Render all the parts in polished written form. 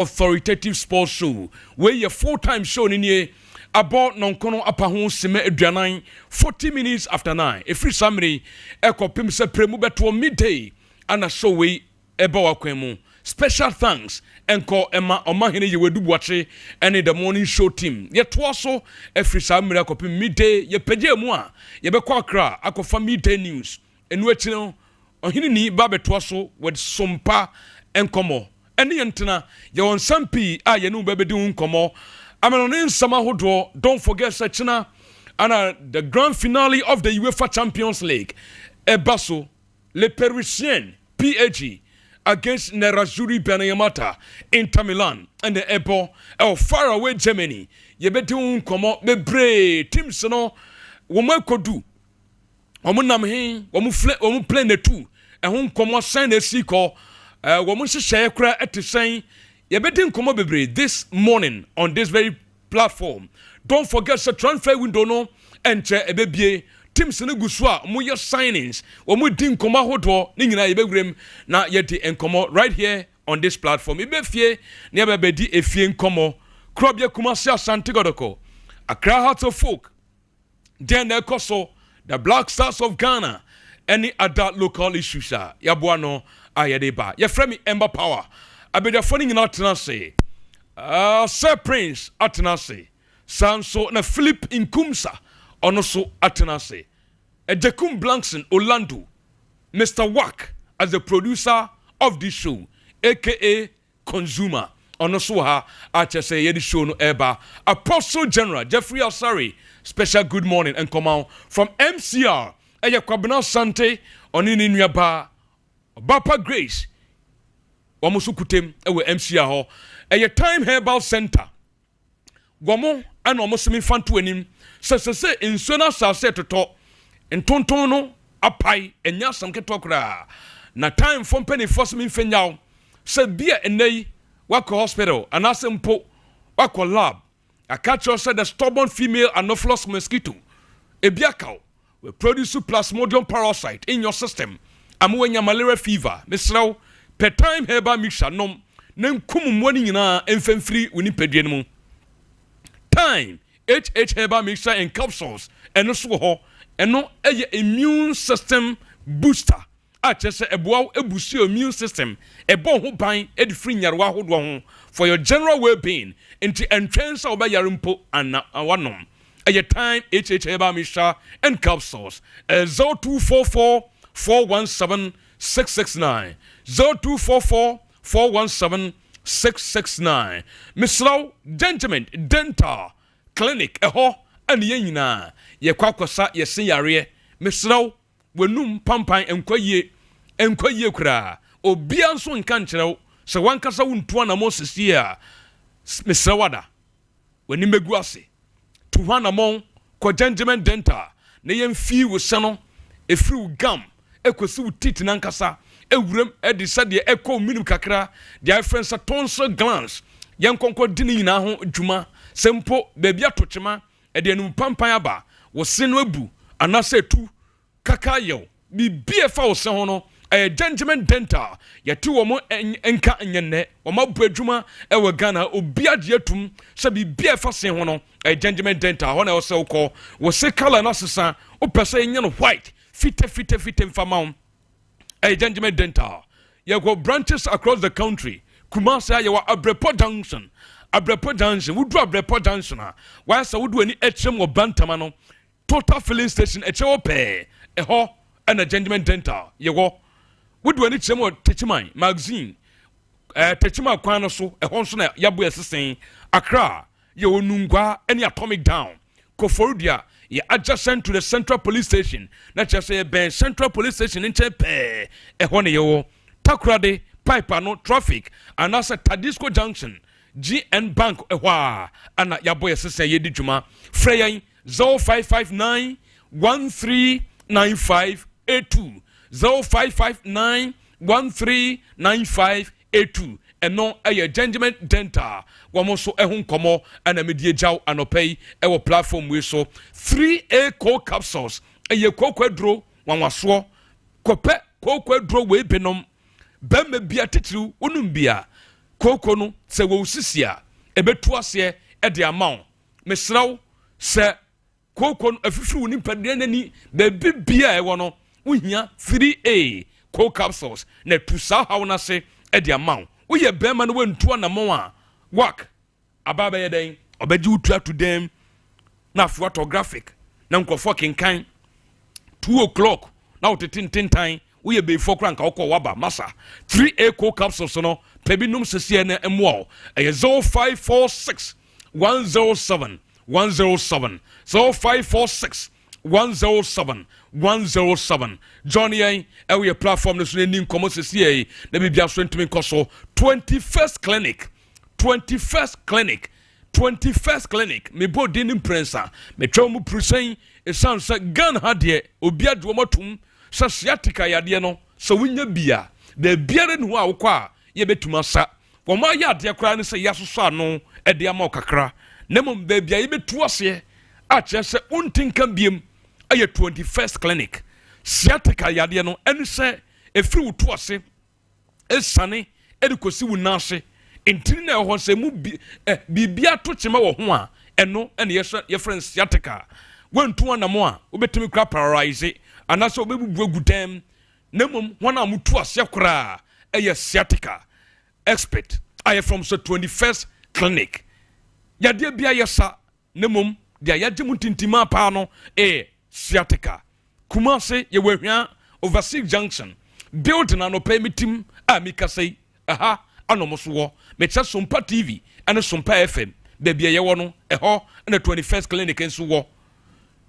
authoritative sports show. Where your full-time show in here about non-kono apahon sime eduanan 40 minutes after 9. A free summary ekopim se premu beto midday and a show we eba wakwemu. Special thanks enko Emma Omahene yewedu watche and the morning show team. Yet also a free summary ekopim midday ye peje mu a ye be kwa Accra akofa midday news. En wetino ohini ni ba beto so with Sompa enkomo. Eni entina ye won sampi a ye no bebedi unkomo. Amanonin Samahodo, don't forget Sechina and the grand finale of the UEFA Champions League. Ebaso, Le Parisien, PAG, against Nerazzurri Benayamata, Inter Milan, and the Ebo, far away Germany. Yebeti unkomo, bebre, Tim Seno, Woma Kodu, Womunamhe, Womu play the two, and whom come sign a sequel, Womushi Shakra at the same. Yebeti nkomo bebre this morning on this very platform. Don't forget the transfer window no enche ebebie teams ne gusua mo ye signings wo mo di nkomo hodo ni nyina yebegrem na yedi nkomo right here on this platform. Ebefie ne ebedi efie nkomo krobye Kumasi Asante Godoko Accra Hearts of Folk then ekoso the Black Stars of Ghana any other local issues yaboano ayedeba ye frame Ember Power abeda foni nyina tenase Sir Prince atenase sanso na Philip Inkumsa ono so atenase Ejekum Blankson Orlando Mr. Wack as the producer of this show aka Consumer ono so ha achese ye the show no eba Apostle General Jeffrey Asari special good morning and come on from MCR eye kwabena Sante onini nuaba Bapa Grace Wamusu kutem ewe MCA ho eye Time Herbal Center Gomo ana omoso mi fanto anim se insona sase toto entonton no apai enya sam ketokra na time for penny force mi fenyaw se bia enei wako hospital anasempo wako lab a catcher said the stubborn female anopheles mosquito ebiakaw we produce plasmodium parasite in your system amwenya malaria fever misraw per time Herbal mixture nom nenkum mwani nyina emfemfiri uni pedie mu Time Herbal mixture in capsules eno so ho eno eye immune system booster a chese eboa ebusi immune system ebo ho ban edifri nyarwa hodo ho for your general well-being into entrance oba yarimpo ana wanom eye Time Herbal mixture and capsules 0244 417 669 0244 417 669 Misraw Gentleman Dental Clinic eho ane yina ye kwakosa ye seyare Misraw wenum pampan enkwaye kura obia nso nka nkyerɛw se wankasa wonto na Moses a Misrawada wani megu ase to hana mon ko Gentleman Dental na yemfi wo se no efiri gam ekosi utit nankasa ewurem edisa de ekɔ minimum kakra de friends tonsil glands yenkonko dini nyina ho dwuma sempo baabi atochema ede enum pampan aba wo se no abu anase tu kaka yew bibie fa wo se ho no Gentleman Dental yɛte wo mo enka nyenne wo mabu adwuma ewe Ghana obia de atum se bibie fa se ho no Gentleman Dental ho na wo se wokɔ wo se color na sesa wo pese nye no white fite mfamam Gentleman Dental. You go branches across the country. Kumasi you are Abrepo Junction. Would do Abrepo Junction. Why so would do any HM or Bantamano? Total filling station HOP. Eho and a Gentleman Dental. You go. Would do any HM or Techimai magazine. Techima Kwanoso, a Honsona Yabu assisting Accra. You nungwa any atomic down. Koforudia. Ye adjacent to the Central Police Station. Not just say Ben Central Police Station in Chepe. Ehone yo. Takrade, Piper no traffic. And also Tadisco Junction. GN Bank ehwa. Ana yaboy assistant yedi juma. Freya 0559 139582. 0559 139582. And no a Gentleman Dental. Wamoso ehun komo ana medie jaw anopay ewo platform we so 3A cold capsules eye kokwadro wanwaso kope kokwadro we benom bemme bia titru onum bia koko no se wo sisia ebetu ase e de amount mesraw se koko no afifiri woni padre nani be bibia e wo no wohia 3A cold capsules na tu sa hawo na se e de amount wo ye bema no wantu anamo a work ababa ye den obeji utua to them na photographic na nkofo kenkan 2 o'clock na wotetintintan wo ye be fo kra nka wokọ waba masa 3A cold capsules no pebi num sese na emo e 0546 107 107 0546 107 107 Johnny a platform no so ni nkomo sese na bibia so ntumi nkoso 21st clinic me body ni prensa me twom prusen esanse gan hade obi adwo matum so sciatica yade no so wonya bia da biare ne ho a wokọ a ye betuma sa woma ya ade kra ne se yasoso ano e de ama okakra nemom da bia ye betu ase a chese untinka biem aye 21st clinic sciatica yade no ene se efiri wutu ase esane edikosi wunase intiri na ho se mu bibia to chema wo ho a eno ene ye friend sciatica wantu anamo a obetumi kra paralyze anaso obebubu agudem nemom wana mutu ase kra eye sciatica expert I from so 21st clinic yade bia yesa nemom dia yaje mutintima pa no sciatica kumase ye wehwa overseas junction build na no permitim a mikasei aha anomoso wo mecha Sompa TV and Sompa FM baby ye wo no eho na 21st clinic enso wo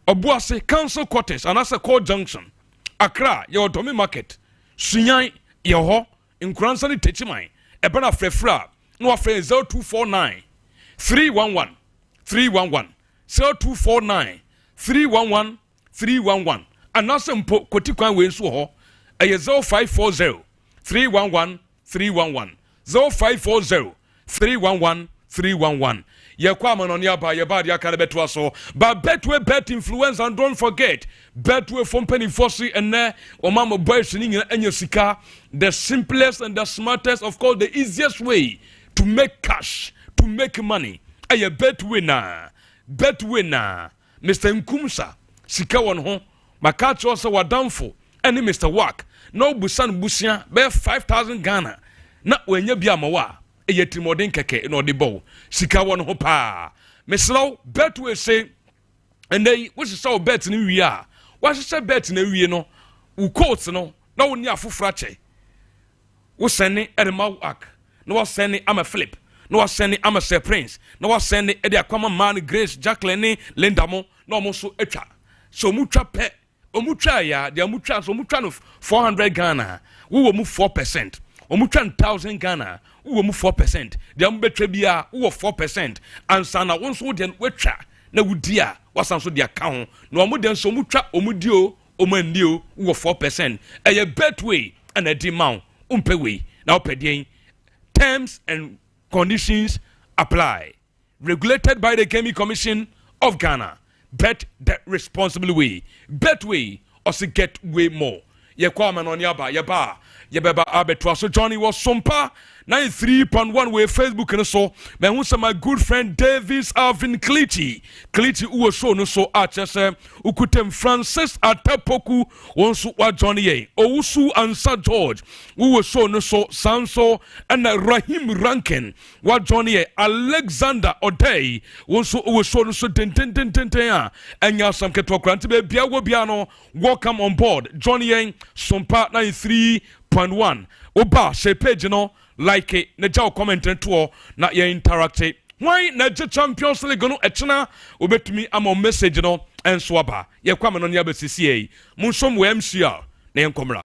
obuase council quarters and as a core junction Accra ye odomi market sunyan ye ho nkransa ni techiman ebe na frefra no afre 0249 311 0249 311 anase mpo kotikwan we nso ho eye 0540 311 0540 311 Yekwa manoni aba yeba dia kana beto aso ba betwe bet influence and don't forget betwe from penny force and omama boys ni enya sika the simplest and the smartest of course the easiest way to make cash to make money aye bet winner Mr. Nkumsa sika won ho makacho so wadamfo any Mr. Work no busan busia be 5,000 Ghana na wenya bia mawa eyetimodin keke no de bow sika won ho pa meslow bet we say and they which is so bet ni wi a what say bet na wi no u coat no na woni afofra che wo sene edema ak no wo sene am a flip no wo sene am a prince no wo sene e de akwama man Grace Jacqueline Lindamo no mo so etwa so mu twa pe omutwa ya de omutwa so omutwa no 400 Ghana wo mu 4% omutwa 1000 Ghana wo mu 4% de am betwa bia wo 4% ansa na won so de wetwa na wudi a wasan so de aka ho na omu de so omutwa omudio omandio wo 4% eye betway and a demand umpewe na opedien terms and conditions apply regulated by the Gaming Commission of Ghana. Bet that responsible way. Betway or se get way more. Ye kwa man on yaba yeba abetwa so Johnny was Sompa 93.1 way Facebook and so man who my good friend Davis Alvin Clichy uwe show no so achese ukutem Francis Atapoku wonsu wa Johnny ye Owusu Ansa George uwe show no so Sanso and Rahim Rankin wa Johnny ye Alexander Odey wonsu uwe show no so ten ya enya sam ketokra ntibe bia wo bia no welcome on board Johnny ye Sompa 93.1 oba she page no like it na jaw comment to na ye interact why na Champions League no etna obetumi am message no enso aba ye kwame no ne abesisi yi munsom we MCR na yenkomra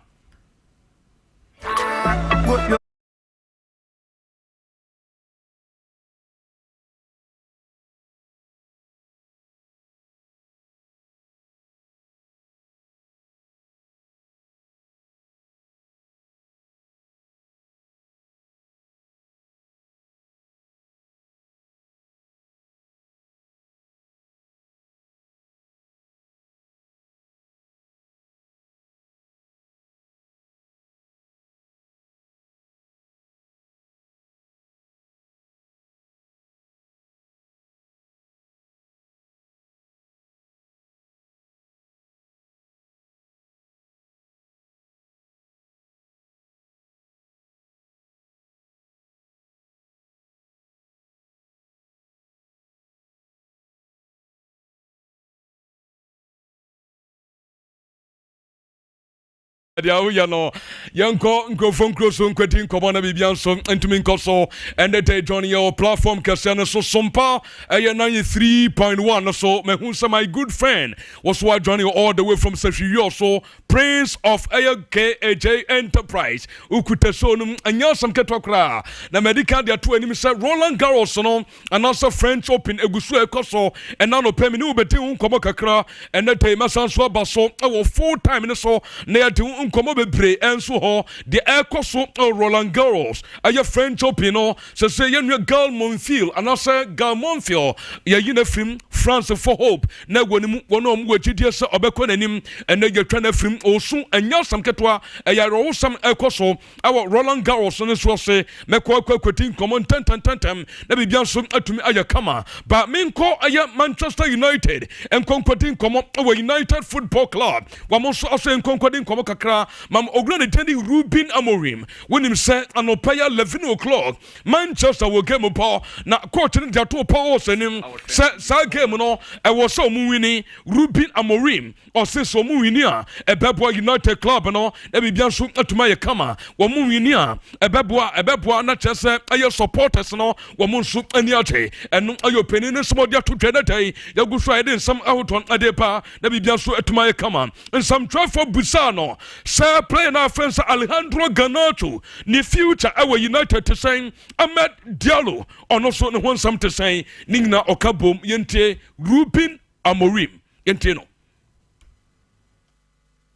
dia wo ya no yanko nkrofon kroso nkwati nkomo na bibia nso ntumi nkoso and the join your platform kase so Sompa 93.1 so mehu say my good friend was why joining all the way from Seshiyo so Prince of KAJ Enterprise ukuta so num anya sam ketokra na medical dia to anim say Roland Garros no and also French Open egusu ekoso and now no pemi ni ubeti nkomo kakra and the masan so abaso e full time so na ya nkomo bebre enso ho the ekoso Roland Garros aye French Open no say you girl Monfil and also girl Monfil ya yina film France for hope na wonimu wono mu wachidie se obekọ nanim and na yetwa na film osu anya sam ketwa ya ro sam ekoso awo Roland Garros no so say mekọ akwati nkomo tantantantam na bibia so atumi aya kama ba minko aya Manchester United enkonkwati nkomo awo United Football Club wamonso also enkonkwati nkomo kakra mam ogran attending Ruben Amorim when him say anopaya 11 o'clock Manchester will game up na coach ni to power senim sa game no e was so mu wini Ruben Amorim or say so mu wini a ebebo United club no e bibia so atuma ye kama wo mu wini a ebebo na chese aye supporters no wo mu nso ani ache eno ayo penin no so dia to twede dai ya gu so ide nsam ahoton adepa na bibia so atuma ye kama nsam trafo busano say play na friends Alejandro Garnacho ni future our United to say Ahmed Diallo ono so no nsam to say ningna okabom yente Ruben Amorim yente no.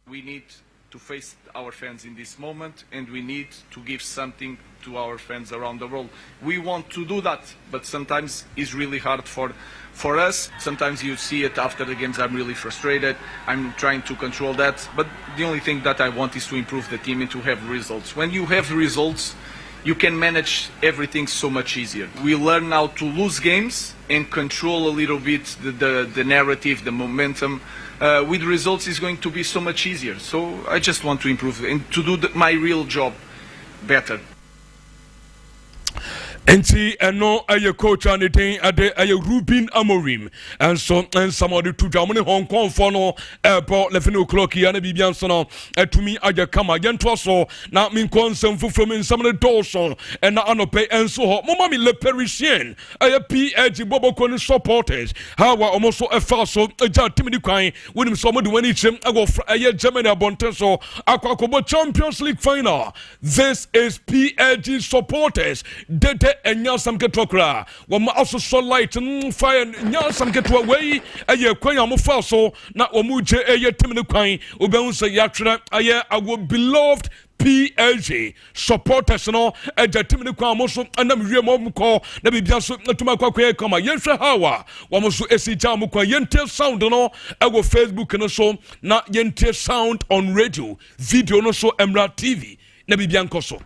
We need to face our fans in this moment and we need to give something to our fans around the world. We want to do that, but sometimes it's really hard for us. Sometimes you see it after the games, I'm really frustrated. I'm trying to control that, but the only thing that I want is to improve the team and to have results. When you have results, you can manage everything so much easier. We learn how to lose games and control a little bit the narrative, the momentum. With results is going to be so much easier. So I just want to improve and to do my real job better. Enti eno aye coach anything ade aye Ruben Amorim and so and somebody to Germany Hong Kong for no airport 11 o'clock here na bibia so no etumi aye kama yento so na min konsem from some the doors and na anope enso ho mama mi le Parisien aye PG bobo koni supporters how almost a fast so ja timi kwan wonim so mo de wani chem ago aye Germany abonten so akwakobo Champions League final. This is PG supporters enya sam ketokra wo ma also so light fire nya sam ketwa wey aye kwan amofa so na wo mu je aye temne kwan obehun se yatwere aye ago beloved PLG supporters no ejatim ne kwa moso anam wie mo ko na bibia so atuma kwakwa kama yenhwe hawa wo moso esija mo kwa yente sound no ego Facebook no so na yente sound on radio video no so Emra TV na bibia nkoso.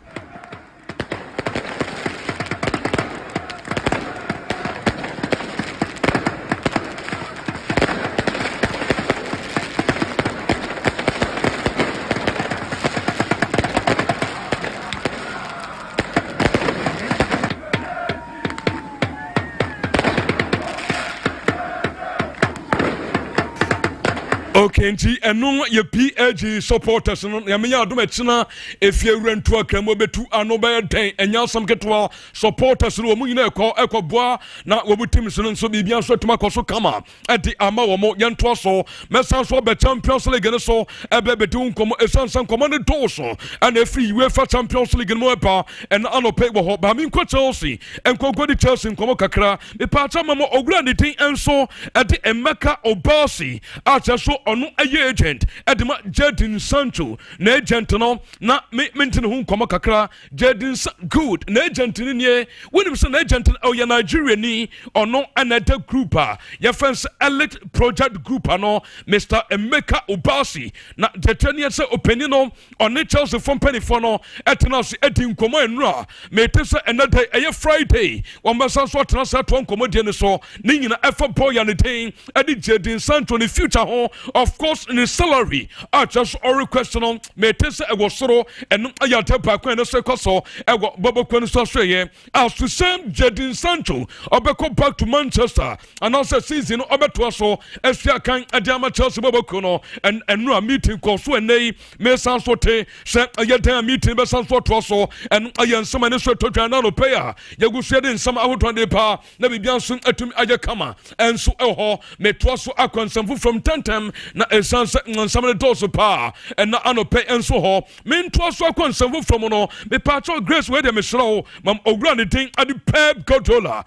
Okay, nti eno ye PLG supporters no ya menya adom etina efie rentu akramo betu ano be den enya sam ketwa supporters no mu nyina ekoboa na wobutim so nso bibia so tuma koso kama edi ama wo mo yento so mesan so be Champions League no so ebe betu nkomo esansan komo ne doso and every UEFA Champions League no epa and ano pay wo ho ba min ko Chelsea enkogo di Chelsea nkomo kakra me pa cha mama ogura ne tin enso edi Emeka Obasi acha so ono aye agent edema Jadon Sancho na agent no na mentin hu nkomo kakra Jadon good na agent ni ne wonim so na agent o Nigeria ni ono another group ya fans elite project group no Mr. Emeka Obasi na detania se opinion no on Chelsea from penny for no etena so edi nkomo enra mete se another aye Friday one person so atena se to nkomo de ne so ni nyina efa boy ya ne tin edi Jadon Sancho ne future ho of course in his salary just or request no me tese e wo soro eno ayata pa kwan no se koso e go bobo kwan so so ye as to same Jadon Sancho obeko back to Manchester and also season obeto so esua kan adiama Chelsea bobo kono and no meeting ko so enei me san so te se ayata meeting be san so to so and ayan some ne so to dwana no pay a yagusu de nsam ahoto de pa na bibia so atum aye kama enso eho me to so akonsam from Tantem na esan nsam ne to so pa and na anope enso ho me to so akonsam from no me patro grace we de me shro mam ogura ne tin adi Pep Guardiola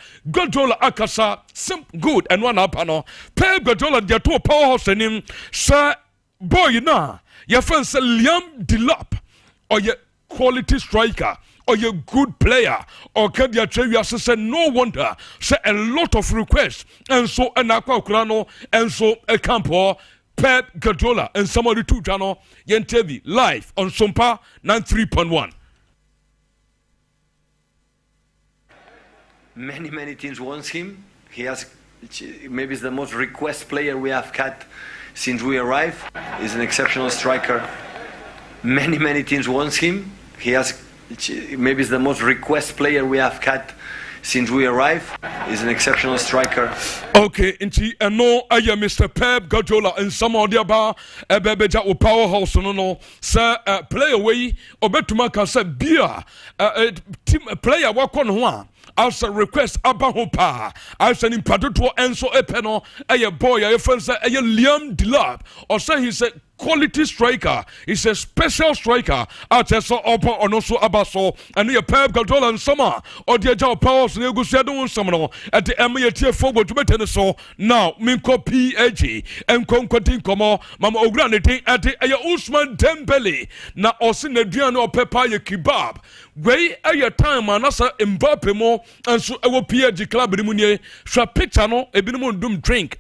akasa sim good and one up no Pep Guardiola de to powerhouse nim sir boy na your friend say Liam Delap or your quality striker or your good player or can you tell you say no wonder say a lot of requests and so an aqua and so a campo Pep Guardiola and somebody two channel TV live on Sompa 93.1. Many teams wants him. He has maybe the most request player we have had since we arrived. He's an exceptional striker. Many teams wants him. He has maybe the most request player we have had since we arrived. He's an exceptional striker. Okay, inti no aya Mr. Pep Guardiola and some of the aba ebebeja o powerhouse no sir play away obetuma ka say bia team player wakọ no ho a as a request abaho pa as an impatoto enso epeno aye boy aye friend say aye Liam Delap or say he's a quality striker. He's a special striker. Ateso opo onoso abaso and your Pep Guardiola and summer or the job powers ne gusia don somo at the MT forward to betene so now minko PAG and konkotin komo mama ogura ne tin at Ousmane Dembele na osi na duane o pepa ye kebab wey aye time anasa Mbappe mo and so ewo PAG club ni munye swa picture no ebinom dum drink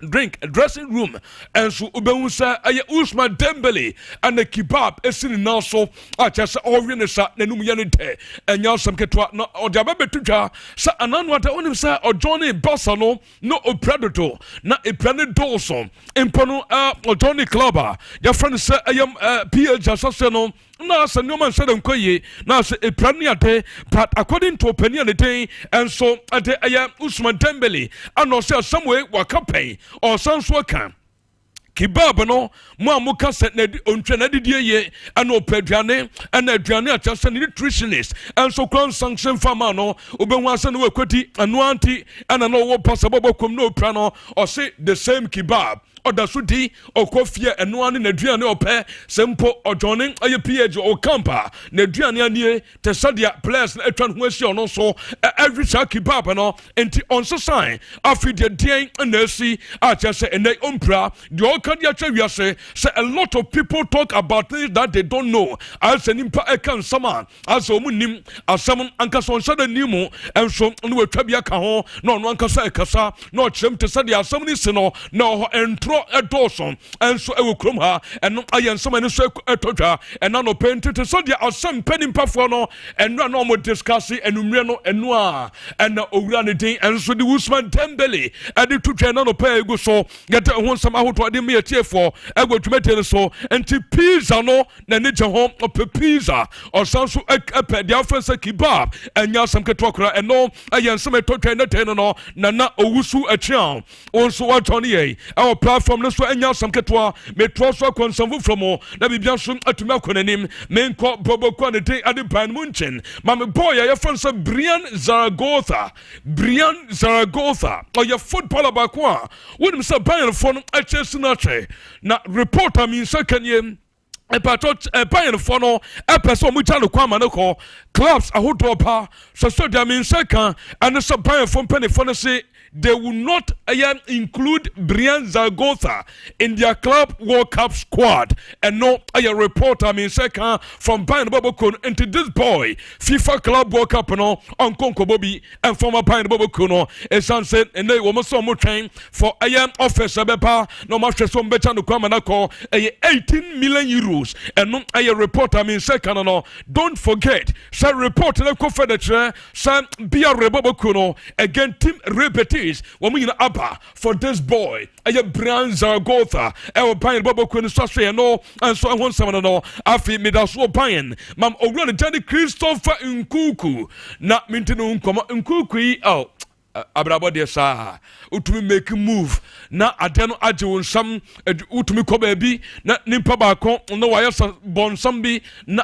dressing room and so ubehun say aye Ousmane Dembele and the kebab esini now so just orienesa nanum yanete enya some ketwa no odiaba betutwa sa ananwata onim sa Johnny Bossa no predator na e predator so impono Johnny Clubber your friend say I am PH assassin no na say no man said nkoye na say e praniate but according to opinion the day and so at the Ousmane Dembele and no say some way wakapen or some so can kebab no mo amuka set na ontwe na didie ye ana opaduane ana aduane atase nutritionist and so crown sanction farmer no obenhu ase no ekweti anu anti ana no wo pasa bobokom no pra no or say the same kebab odasudi okofie enoane na aduane opɛ sempo ojonin aye PH o camper na aduane anie te sadia players na atwa ho asi ono so every kebab no enti onso sign afi de den na asi achese enai ompra de okadia twawiase say a lot of people talk about things that they don't know as nimpa ekan sama as omunim asam ankaso nsada nimu enso no atwa bia ka ho na ono ankasa ekasa na ochrem te sadia asam ni se no na entro edoson enso ewo krom ha eno ayen some ne so etodwa ena no penti te so dia asem penim pafo no eno na mo discuss enumre no eno a ena owura ne din enso di Ousmane Dembele ade tutwa na no pa egu so gete ho nsam ahoto de me etiefo egwatwumete so enti pizza no na ne je ho pizza or sanso epe dia fansa kebab enya asem ketokra eno ayen some etotwa na ten no na owusu achian onso watoni ye our platform no so enya some ketwa metro so konsamfu from na bibia so atumi akonanim menko bobokwa ne tin ade pan munchen mame boy ya fansa Brian Zaragoza or your footballer bakwa wonim say Bayern for no achesi na che na reporter min second year Bayern for no episode mucha no kwama no ko clubs ahodo pa so dia min second and so Bayern for penny for no say they will not include Brian Zaragoza in their club World Cup squad and no reporter second from Bayern Bobokun into this boy FIFA Club World Cup no on Konko Bobby and former Bayern Bobokun and said and they were so much train for officer bepa no much so better no kwama na ko 18 million euro news and no a report I mean second no don't forget say report na ko federal say bia rebobokuno again team repetes woman in aba for this boy a brand Zaragoza e ban bobokuno so no and so won some no afi midaso ban mam owura Johnny Christopher Nkuku na mintino nkoma Nkuku yi abrabo de sa utumi make move na ade no age won sam utumi ko ba bi na nimpa ba ko no wa yesa bon sam bi na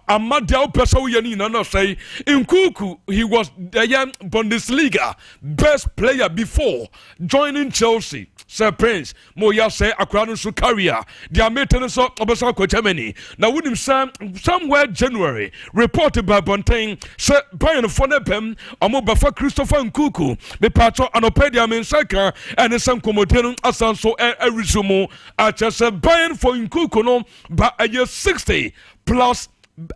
amade o pesa wo yani na no say Nkuku he was the young Bundesliga best player before joining Chelsea. Sir Prince mo ya say akra no so career dia meten so obesa ko Germany na wonim sam somewhere January reported by Bontain say Bayern for nepem omo bafa Christopher Nkuku me patcho anopedia men saka and some komotenu asanso resume at just Bayern for Nkuku no ba a year 60 plus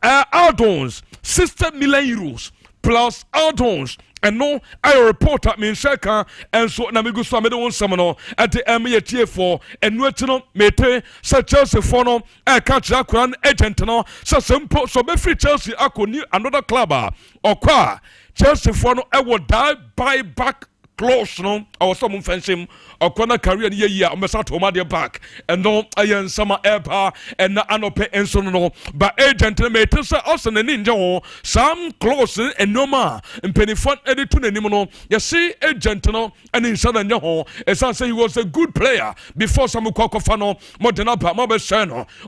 add-ons 60 million euros plus add-ons and no I report at me shaka and so na me go so me don some no at the me tie for and no tino mete sa Chelsea for no e catch akran agent no so simple so be free Chelsea akoni another club or kwa Chelsea for no e would die buy back close no or some fencing or corner career year on Mesa Tomade back and no iron summer airpa and na anope and so no but agent mate also and ninja some close and no ma and penny fun edit to the no you see agent no and in southern yaho as I say he was a good player before some kokofano modern up mobile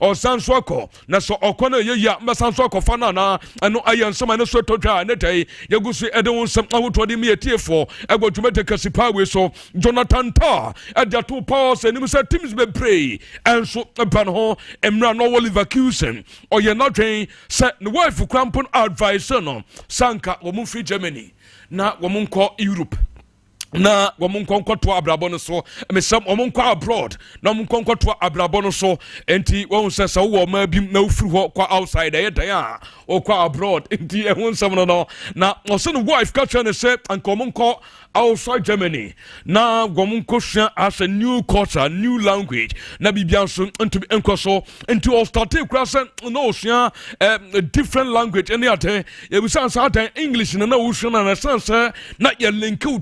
or San Swako na so okona year Mesa Swako fana na and no iron summer no so to dry and day you go see edon some out to the me for I go to make a sipawe so Jonathan Ta at the two powers and say teams be pray and so banho emra no Oliver Kusen or you're not train set the wife crampon advice no sanka womun free Germany na womun ko Europe na womun konko to abrabo no so me sam womun ko abroad na womun konko to abrabo no so enti won say so wo ma bi na ufiri ho kwa outside e dan a o kwa abroad enti e won sam no na o se no wife catch and say and womun ko outside Germany na womun ko hwa as a new culture new language na bibia so enti enko so enti o start class no hwa a different language any ate e bi san sa dan English na wo hwa na san na ye link to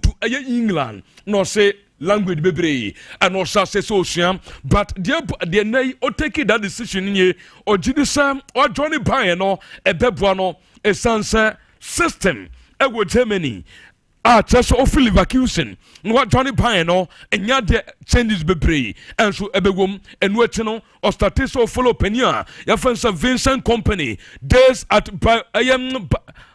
England no say language bebre and no say so siam but the nay o take that decision in o jidi sam o Johnny Bayern no e beboa no e sanse system e go Germany just of Leverkusen what Johnny Bayern no enya de changes bebre and so ebewom enu echi no o start so follow penia ya fansa Vincent company days at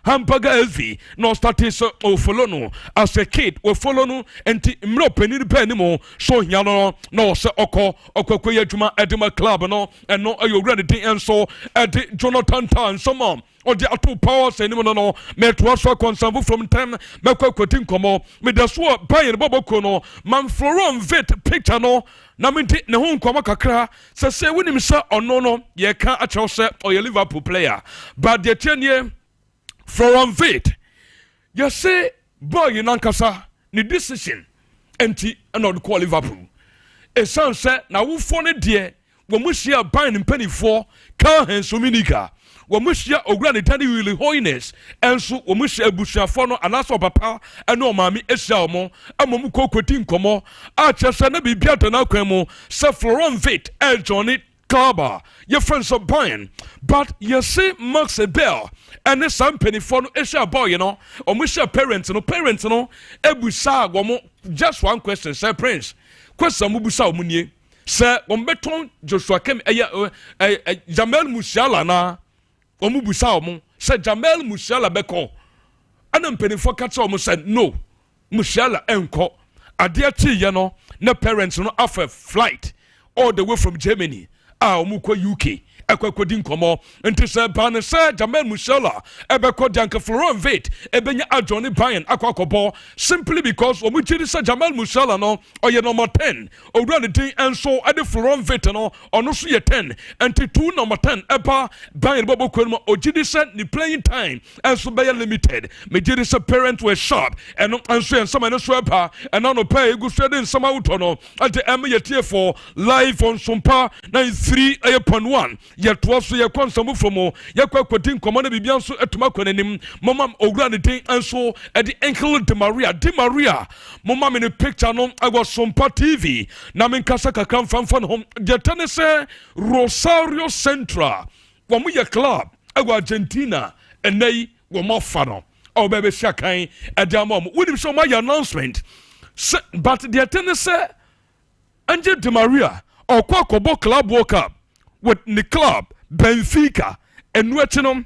Hamburger LV no started so follow no as a kid we follow no enti mro penny pen mo so hia no se okọ adwuma edema club no and no you ready thing and so at Jonathan Tan some or the two powers and no me to so concern from time me kwatin komo me da so Bayern boboko no man Florent vet picture no na me ne ho nkoma kakra se wonim se ono no ye ka a chew se or Liverpool player but the tenye Florent Veit you say boy in ankasa ni decision enti and not call Liverpool e san se na wo fo ne de wo muhia ban mpanifo ka henso minika wo muhia ogura ne tani really holiness enso wo muhia abusuafo no anaso papa ene o maami ehia omo amom kokoti nkomo a chese na bibia to na kwan mu se Florent Veit Johnny Kaba your friends of Bayern but you see Max Bell and some penny for no ehia boy you know or muhia parents no ebusa wo just one question Sir Prince question mu busa wo nie se wombeton Joshua Kem Jamel Musiala na omubusa omo se Jamel Musiala beko ana mpenifo kacha omo se no Musiala enko ade achi ye no na parents no offer flight all the way from Germany omo ko UK ekwekodi nkomo enti se ban se Jamel Musiala ebeko danke Florent Veit ebenya Johnny Bayern akwakobo simply because omujiri se Jamel Musiala no oye number 10 owura ne din enso ade Florent Veit no ono so ye 10 enti 2 number 10 eba Bayern bobo kwenmo ojidi se ni playing time enso be limited mejiri se parent were sharp eno enso en sama no so eba eno no pay egu so den sama uto no ade em ye tie for live on Sompa 93.1 ye toaso ye konsam from ye kwakwati nkomo na bibia nso etuma kwanenim momam ogura ne den enso e di Uncle Di Maria momam me ne picture no I was Sompa TV na men kasa kakam fanfan hom je tane se Rosario Central wo ye club I go Argentina enei wo mo fa no o bebe shakan e dia mom we so my announcement but the tane se Angel Di Maria or Quacobo Club World Cup with the club Benfica and Wetinum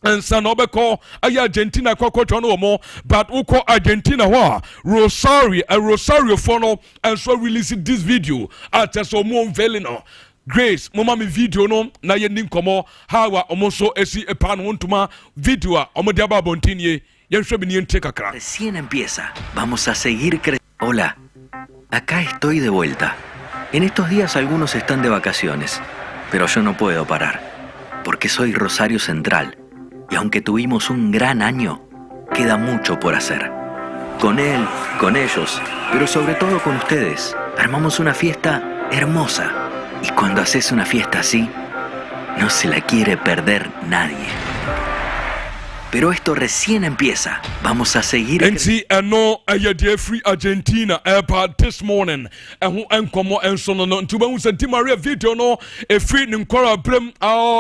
and San Obeko Argentina Quacotono more, but Uko Argentina wa Rosario Fono and so releasing this video at so more velino. Grace, mama video no na yending komo hawa omoso esi epan wontuma video omodiaba bontinye yenshwe ni ente kakra. Recién empieza. Vamos a seguir Hola. Acá estoy de vuelta. En estos días algunos están de vacaciones, pero yo no puedo parar, porque soy Rosario Central, y aunque tuvimos un gran año, queda mucho por hacer. Con él, con ellos, pero sobre todo con ustedes, armamos una fiesta hermosa, y cuando haces una fiesta así, no se la quiere perder nadie. Pero esto recién empieza. Vamos a seguir. And see, no, dear free Argentina airport this morning. And who and come and so no. To be honest, Di Maria video no. A free Nkora blem.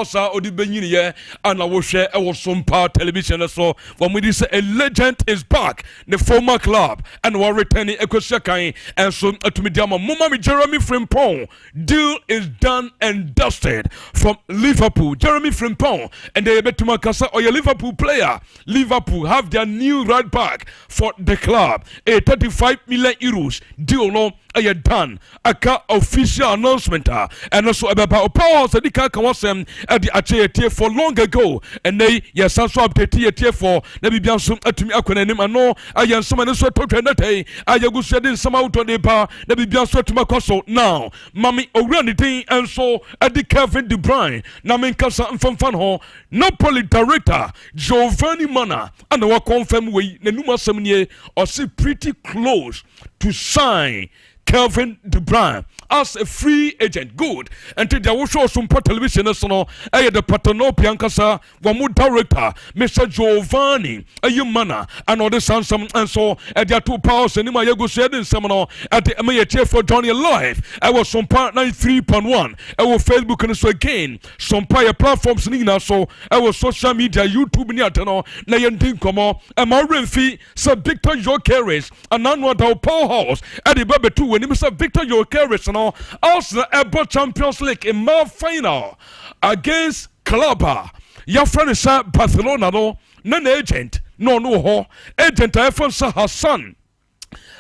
Sa odi benyini ye. And I will share our Sompa television. So when we say a legend is back, the former club, and we're returning Ekoshakai. And so to me, dear Mama Jeremy Frimpong. Deal is done and dusted from Liverpool. Jeremy Frimpong and they bet to Makasa or your Liverpool player. Liverpool have their new right back for the club. A 35 million euros deal no a done. Aka official announcement and also about power so the kawasem at the ache for long ago and they yes also update here for na bibia so atumi akwanenim ano ayan so man so to twena tai ayagusu den sama out on the pa na bibia so atuma kwaso now mami owura ne tin enso at the Kevin De Bruyne na men kasa mfamfan ho Napoli director Giovanni Mana and we confirm we na numa semnie or see pretty close to sign Kevin De Bruyne as a free agent. Good. And to the show some television no the Patanopian Kasa Wamu director Mr. Giovanni Ayumana and all the Sansam and so at their 2 powers and my Yago said in seminar at the MAT for Johnny Live. I was some part 93.1. I was Facebook and so again some prior platforms Nina so I was social media YouTube Niatano Nayan Komo and my Renfi Sir Victor Jokeres and Nanwa Powerhouse at the Baby 2 when Mr. Victor Jokeres and Arsenal ever Champions League in my final against Clubber. Your friend is Barcelona no agent no ho agent Alfonso Hassan.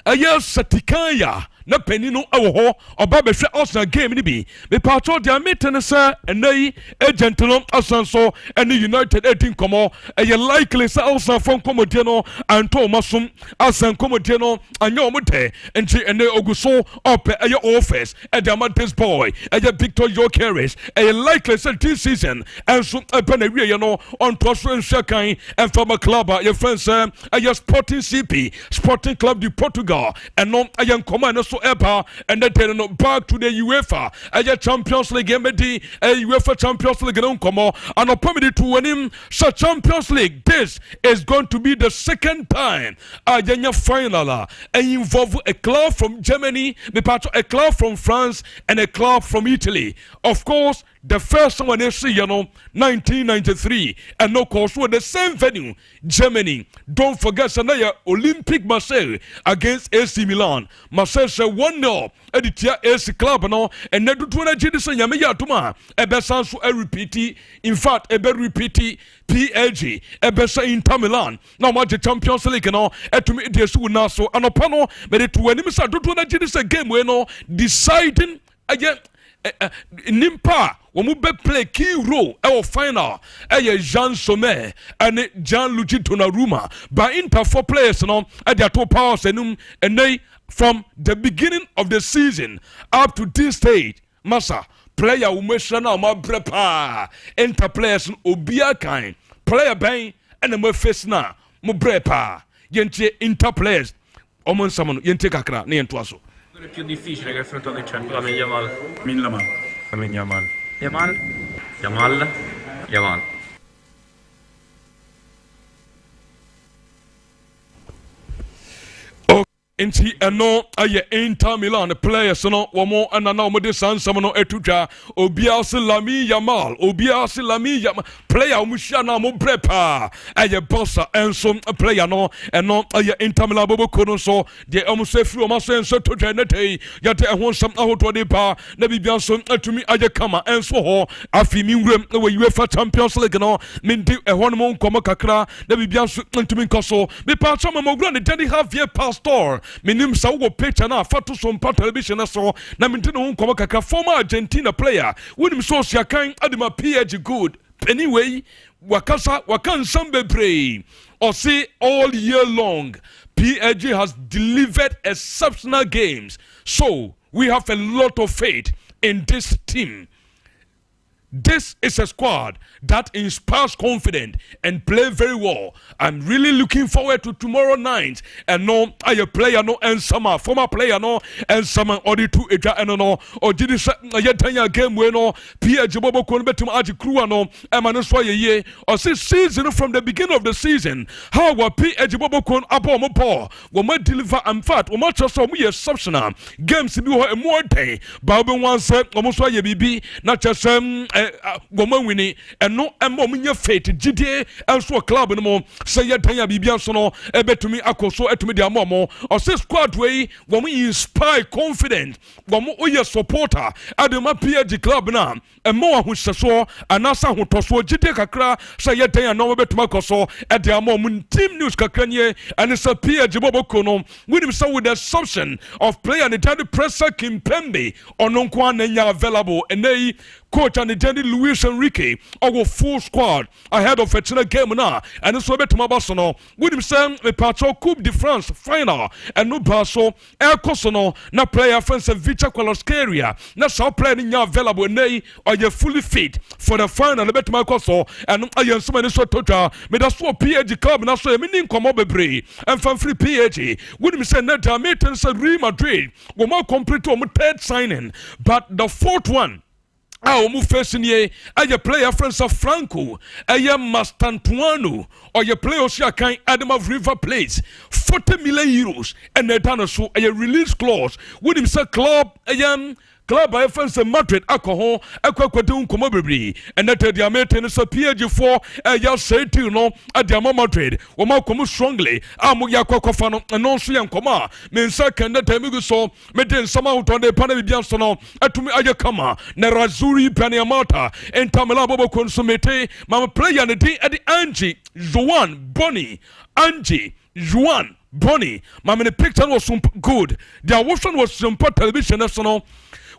Yes Satikaya na penino awo oba be hwe Arsenal game ni bi me patro dia meeting say enai agent no asanso ene United 18 komo e likely say Arsenal fon komodie no anto masum asan komodie no anya omote enti ene oguso op e offers e dia this boy e Victor Jokeres e likely say this season enso e na wie no on to so nsakan and from a club your friends e Sporting CP Sporting Club de Portugal and no e command so ever and then no back to the UEFA a Champions League game the UEFA Champions League no come and opportunity to win him so Champions League. This is going to be the second time a final and involve a club from Germany, a club from France and a club from Italy. Of course the first one is 1993 and no course with the same venue Germany. Don't forget Sanaya Olympic Marseille against AC Milan. Marseille said 1-0 editia AC club no and nedu to na jidi say nyame ya tuma ebe sanso repeat in fact ebe repeat PSG ebe say Inter Milan na ma je Champions League no etumi de su na so anopa no be de to anim sa do na jidi say game we no deciding again nimpa womu be play key role our final Jean Sommer and Gianluigi Donnarumma by Inter 4 players no at their 2 powers enum and they from the beginning of the season up to this stage massa player umesha na ma brepa Inter players obia kind player ben and mo face na mo brepa yente Inter players omon samano yente kakra na yento aso. Più difficile che ha affrontato il Champions? Yamal. Yamal. Yamal. Inti eno aye Inter Milan players no womo anana omode sansam no etutwa obia se Lami Yamal player omuhia na mo brepa aye bossa enso player no eno aye Inter Milan boboko no so de omuso firi omaso enso totwa netei yate ehon sam ahoto de pa na bibia so atumi aye kama enso ho afi mi nwrem na we UEFA Champions League no mindi ehon mo nkomo kakra na bibia so atumi nkoso be pa chama mo gro ne Danny Javier Pastor minim sa wo picture na afato Sompa television na so na mintino ho nkomo kakra former Argentina player wonim so sia kan adema PG good anyway wakan some bebree or say all year long PG has delivered exceptional games, so we have a lot of faith in this team. This is a squad that inspires confidence and play very well. I'm really looking forward to tomorrow night. And no, I a player no and summer former player no and summer or the two eja and no or did this yetanya game we no PG Bobo Konbetum Aji crew no Emanuso ye or say season from the beginning of the season. How were PG Bobo Kon abom po we might deliver and fat we much so we exceptional games be a more day. Babu once almost ye bibi not just woman winning and no momunya faith GD and so club no more say yetanya bibia so no ebetumi akoso etumi dia momo or say squad way when we inspire confidence when we supporter adema PG club na and more who so anasa who toso GD kakra say yetanya no betuma akoso e dia mom team news kakra nie and it's a PG boboko no with himself with the assumption of player and the presser Kimpembe ononkwa nanya available and they coach and the Luis Enrique our full squad ahead of a game now and so bet Mabasono with himself a Pacho Coupe de France final and no Basso El Cosono na player friends of Vicha Qualoscaria na so playing available nay or you fully fit for the final bet Macoso and I am so many so total me that's what PG club na so meaning come bebre and fan free PG with himself na Dameten Real Madrid we more complete on third signing but the fourth one mu facing ye a player friends of Franco a Mastantuano or your player Shakan Adam of River Plate 40 million euros and a dinosaur a release clause with himself club Club by friends of Madrid alcohol aquadun comobri and that the American is a PG4 a yell say to no at the Madrid or more come strongly amu yakofano and non sian coma means second that time so metin some out on the Panaviansono at me ayakama Nerazuri Paniamata and Tamala Bobo Consumete Mama play and the day at the Angie Juan Bonnie Angie Juan Bonnie Mama the picture was good the version was some television national.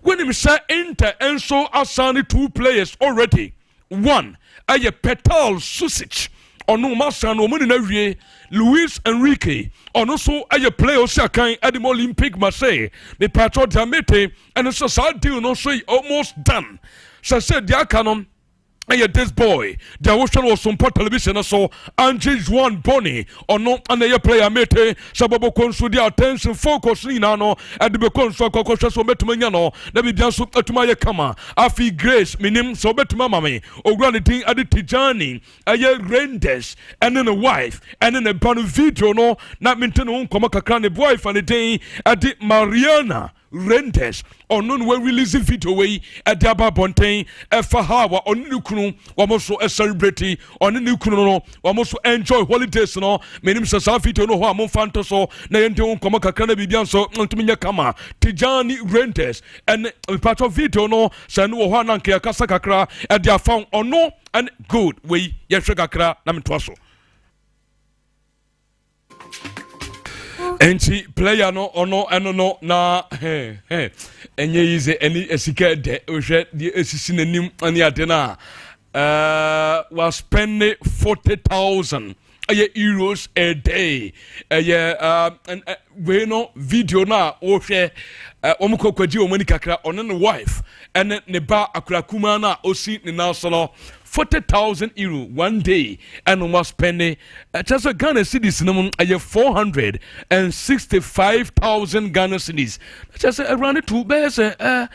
When him say enter and so assign 2 players already. One, aye Petal Susic or no Masan or Muninarie, Luis Enrique, or no so aye player Shakan at the Olympic Marseille, the Patro Damete, and the society no say almost done. So said the canon. Aye, this boy, the ocean was some television, so Angie Juan Bonnie, or no, and the player mate, Sababo Consu, the attention focus, Nano, and the Beconso, Cocos, so Betumano, the Biansu, Atumaya Kama, Afi Grace, Minim, so Betumamami, or Granity, at the Tijani, Aye Rendes, and then a wife, and then a Panuvito, no, not Mintano, Comacacani, wife, and a day at the Mariana. Rentes or non we releasing fit away at Daba Bontain, a Fahawa or Nukunu, almost a celebrity or Nukuno, almost enjoy holidays no, Menim Sasafito no Hamon Fantoso, Nayanton Comaka Canabianso, Antominia Kama, Tijani Rentes, and part of Vito no, Sanu Hananke Kasakakra, and they are found or no, and good way, Yashakakra, Namitwaso. Enti player no ono eno no na enye yize eni esika de ohwe die esisi nanim ani ade na was spending 40,000 euros a day we no video na ohwe omukokwaji omani kakra ono ne wife ene ne ba akurakuma na osi ne na so no €40,000 one day and was spending just a Ghana cedis no 465,000 Ghana cedis just around 2 bears sika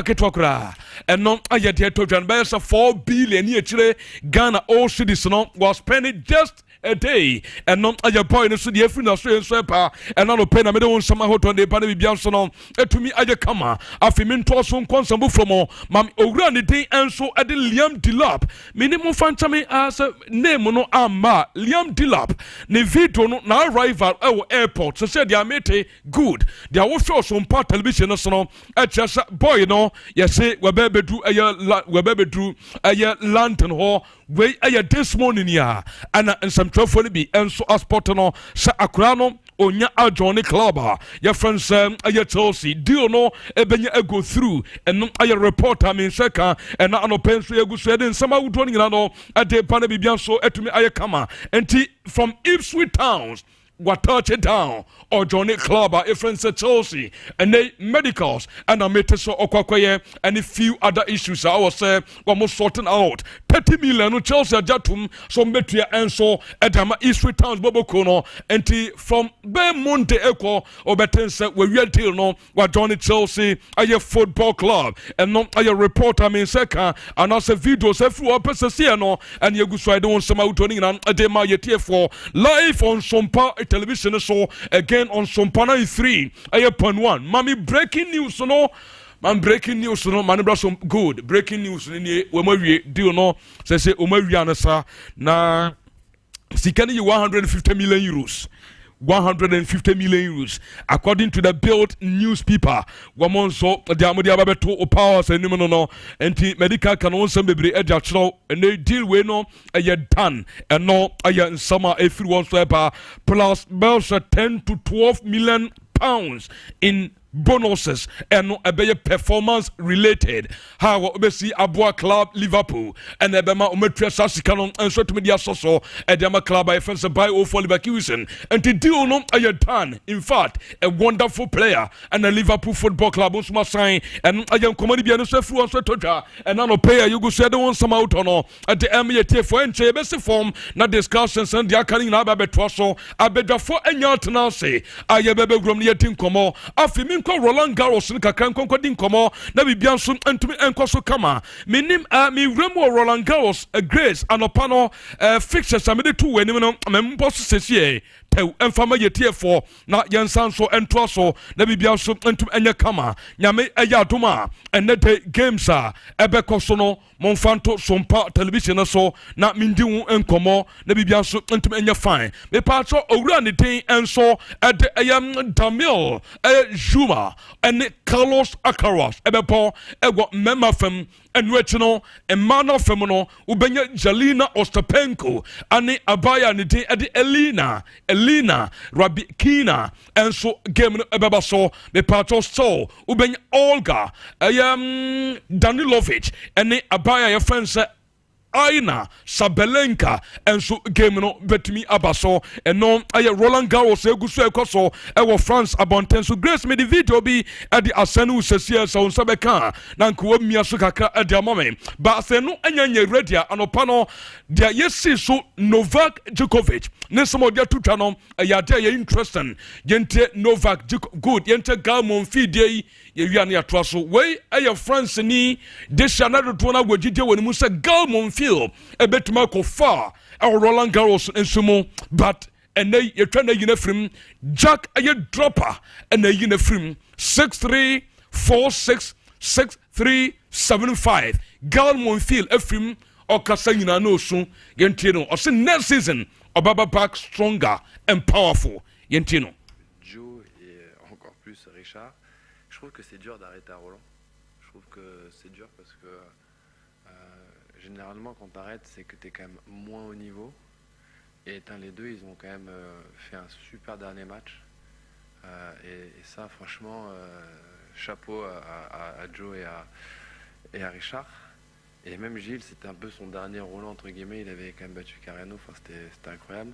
ketwa kra and no ayete tojan bears 4 billion here Ghana all cedis no was spending just a day and non a boy no so the free Australian swepa and no pay na me don sama hoto de pa na bibia so no etumi aje kama afimi to so nkonsam from mam owura ne den enso ade Liam Delap minimum fantami as name no amma Liam Delap ne video no na arrival airport so said they are made good they are also some part television no so no just boy no yes say we be do London ho we this morning ya and some truffle be enso asport no sa akura no onya adjoni club your friends Chelsea deal no ebenya go through and no report I mean second and na no penso egu so den sama wudoni no ade pana bibia so etumi kama enti from Ipswich Towns what touch it down or Johnny Club a friends at Chelsea and they medicals and I made so okwakoye and a few other issues I was almost sorting out 30 million no Chelsea jatum so metria and so Edama Ipswich Towns Bobo Kono and from Monte Echo or betense we real deal no what Johnny Chelsea a football club and not a report I mean second and also videos every person no and you go so I don't want some out on a day my for live on Sompa television so again on Sompa 3 1 mommy breaking news no man breaking news no man bra some good breaking news ni we ma deal no say o ma wi anasa na sikani 150 million euros 150 million euros according to the Build newspaper wamon so the amodi ababeto powers enim no enti medical can on some bebre eja chro and they deal we no done and no in summer every one so plus bells 10 to 12 million pounds in bonuses and no a performance related how obesi Abua club Liverpool and ebema ometra sasikanon and so to media so edema club by friends by for Leverkusen and the deal no done in fact a wonderful player and a Liverpool football club usma sign and I am comedy bi no so fu on so toja and no player you go say they want some out on at the MT for enche best form na discussions and they are coming na ba beto so abedwa for enya tena say ayebebe grom ne yetin komo afimi Roland Garros ni kakran konkodin komo na bibia nso antumi enkoso kama minim mi remo Roland Garros grace anopano fixtures amede tu wenim no memboso sesie tew emfama yetie na yensan so ento so na bibia nso antum enye kama nyame ayadoma enede games ebekoso no monfanto Sompa television so na mindiwu enkomo na bibia nso antum enye fine me pacho owura ne den enso ede Damil Juma and Carlos Alcaraz ebepo ego mema fem enwechino emano femono ubenya Jalina Ostapenko ani abaya ne de Elina Rabikina enso game no ebeba so me pato so ubenya Olga Danilovic ani abaya your friends Aina Sabelenka and so game no betimi abaso and no aye Roland Garros eguso ekoso e France abonten so grace me the video bi at the Asenu sesia so nsabeka na nko mia so kakra at the moment but say no anyanye ready anopa no dia yesi so Novak Djokovic ne some of dia tuta no ya dia interesting yente Novak good yente Galmon fidie ye wi na ato so we aye France ni desha na do na gwagide woni mu se Galmon a bit Marco far our Roland Garros and sumo but and they you're trying to unifrim Jack a dropper and a unifrim 63466375 Galmon field a film or Casayina no soon Yentino or say next season Obaba back stronger and powerful Yentino. Joe et encore plus Richard, je trouve que c'est dur d'arrêter à Roland. Je trouve que c'est dur parce que généralement, quand t'arrêtes, c'est que t'es quand même moins au niveau. Et les deux, ils ont quand même fait un super dernier match. Et ça, franchement, chapeau à Joe et à Richard. Et même Gilles, c'était un peu son dernier rouleau, entre guillemets. Il avait quand même battu Carreno. Enfin, c'était incroyable.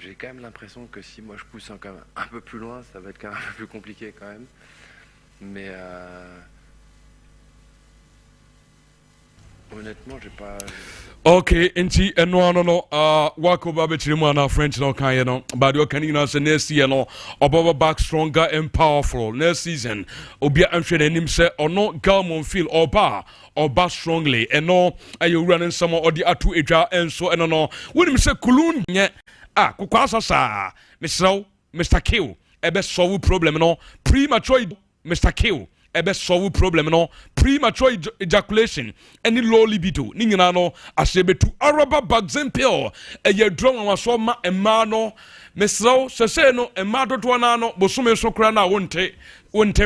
J'ai quand même l'impression que si moi je pousse quand même un peu plus loin, ça va être quand même un peu plus compliqué quand même. Mais honnêtement, j'ai pas. Okay, nti eno ano no wako ba be chirimu na French no kan ye no but you can you say next year no oboba back stronger and powerful next season obi anhwe nanim say ono Galmon feel oba strongly eno ayo running some odi atu edwa enso eno no wonim say kulun nye kokwasa sa Mr. Kill ebe solve problem no premature Mr. Kill ebe solve problem no premature ejaculation any low libido ni nyina no asebetu araba vaccine pill eye drum waso ma ema no mesro sese no ema dodo na no bosume so kra na wonte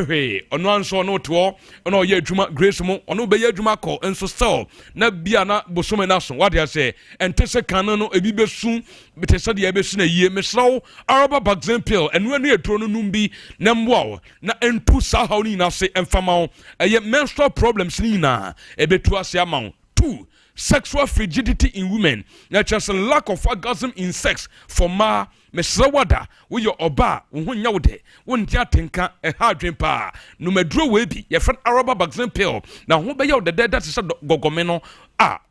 hwe ono anso no to ono ye adwuma grace mo ono be ye adwuma call enso still na bia na bosume na so what they say entese kan no ebi besu betese de besu na yie mesro araba vaccine pill enu enu etro no numbi na mboa na entu sa haw ni na se emfama eye menstrual problems ni na ebetu ase amount 2 sexual frigidity in women na just a lack of orgasm in sex for ma mesrawada we your oba wo nya wode wonti atenka hadwen pa no maduro we bi ye friend araba vaccine pill na ho be ye de that is gogome no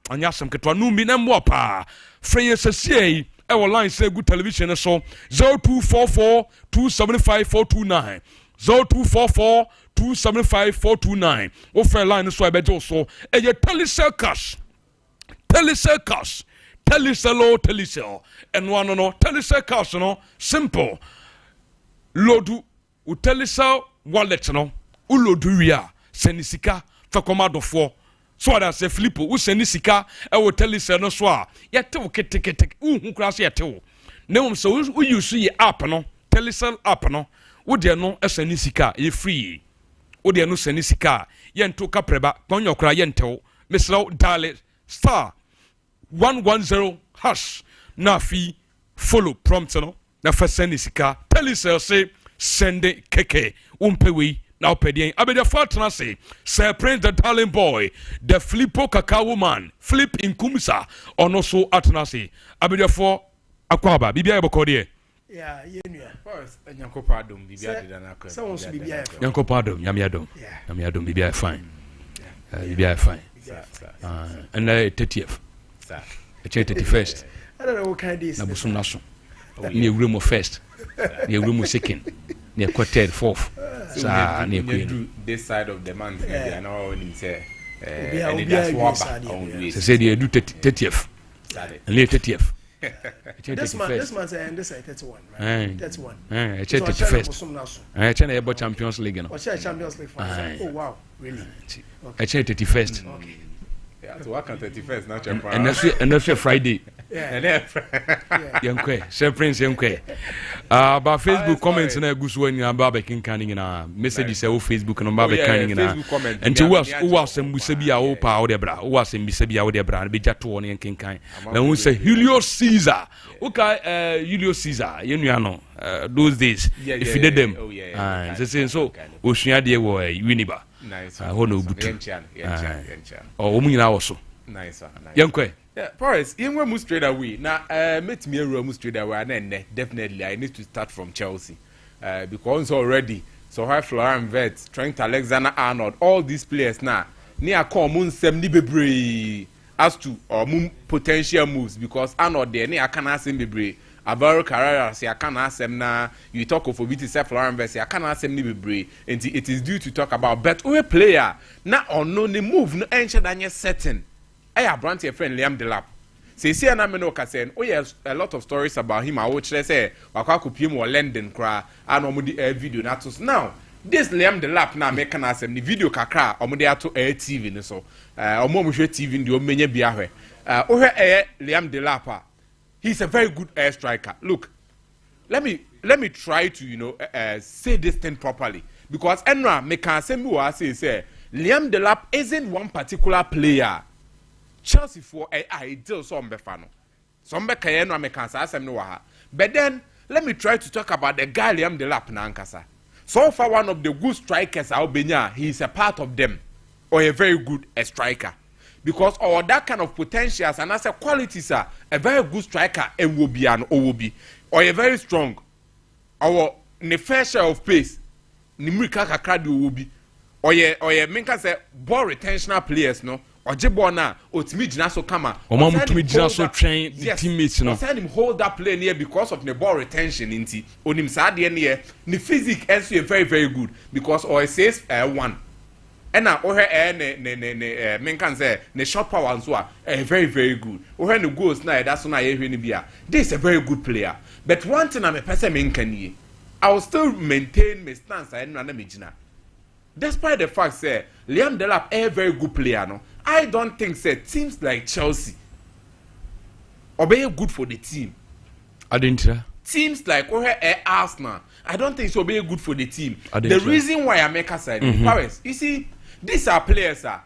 anya sem ketwa no mi na mbo pa frey sesie e wo line say good television so 0244 275 429 0244 275 429 wo frey line so e be jo so e ye telecell cash telecell and one no telecell cash no simple lodu u telecell wallet no u lodu wia senisika fa komadofo so ada se flipo u senisika e wo telecell no so a yete wo ketekete hu kura so yete wo na wo so u use ye app no telecell app no wo de no senisika ye free wo de no senisika ye nto kapreba tonyo kura ye ntew mesraw dale star 110 hash na fi follow prompt no na fa send sika telecell say send keke umpewi na opedien abedia fatna say sir prince the darling boy the flippo kaka woman flip in kumsa ono so atna say abedia for akwaba bibia ebokode yeah yenua first nyankopa adom bibia de na akwa so so bibia nyankopa adom nyamiadom bibia fine bibia fine and 30th the 31st I don't know what kind this na busum naso ni ewremo first ni ewremo second ni quarter fourth sa ni do this side of the month maybe I know when him say and that's what say they do 30th and 30th this man say and this 31 right 31 31st China ebo Champions League no Champions League oh wow really okay 31st okay so what can 31st now champion and that's Friday yankwe Sir Prince yankwe about Facebook comments na gusu ani aba be kinkan na message say o Facebook no ba be kan na enti was mbusa bi a wo pa wo de bra was mbusa bi a wo de bra be jato ne kinkan na won say Julio Caesar okay Julio Caesar yenua no those days if you did them so osua de wo Uniba nice hono butu omunyina wo so nice yankwe Paris, in we move straight away. Now, met me a move straight away, and definitely I need to start from Chelsea because already so high Florian Wirtz, Trent Alexander-Arnold, all these players now near common 70 bebre as to or potential moves because Arnold there near can ask him bebre. Alvaro Carrera say I can't ask him now. You talk of Obiti say Florian Wirtz, I can't ask him bebre, and it is due to talk about but we player now on no the move no ancient than setting. I brand your friend Liam Delap. Say na me no ka say oh yes a lot of stories about him. I watch say wakwa kupiem or London kra and omudi video na to now this Liam Delap na make na asem the video kakra omudi ato TV ni so omo TV ndi o menye bia hwe Liam Delap he's a very good air striker. Look, let me try to say this thing properly because enra me can say me wa say Liam Delap isn't one particular player. Chelsea for ideal some befano. Some beka no American asem no ha. But then let me try to talk about the guy Liam Delap na ankasa. So far one of the good strikers Albania, he is a part of them or a very good striker. Because all that kind of potentials and as a qualities are a very good striker and will be an owobi or a very strong or the fair share of pace ni mrika kakra di owobi or ye menka say ball retentional players no Ojebo na otimi gina so kama. Oma mutumi gina so train the teammates no. Send him hold that play near because of the ball retention inti. Onim sa de near the physics is very very good because or says 1. Ena ohe ne men kan say ne shot power and so very very good. Ohe no goals na that's na ye hwe ni bia. This is a very good player. But one thing I'm a person men can ye. I will still maintain my stance I no na me gina. Despite the fact say Liam Delap a very good player no. I don't think say teams like Chelsea obey good for the team. I didn't. Teams like Arsenal, I don't think so be good for the team. The reason why I make a side, Paris, you see, these are players, and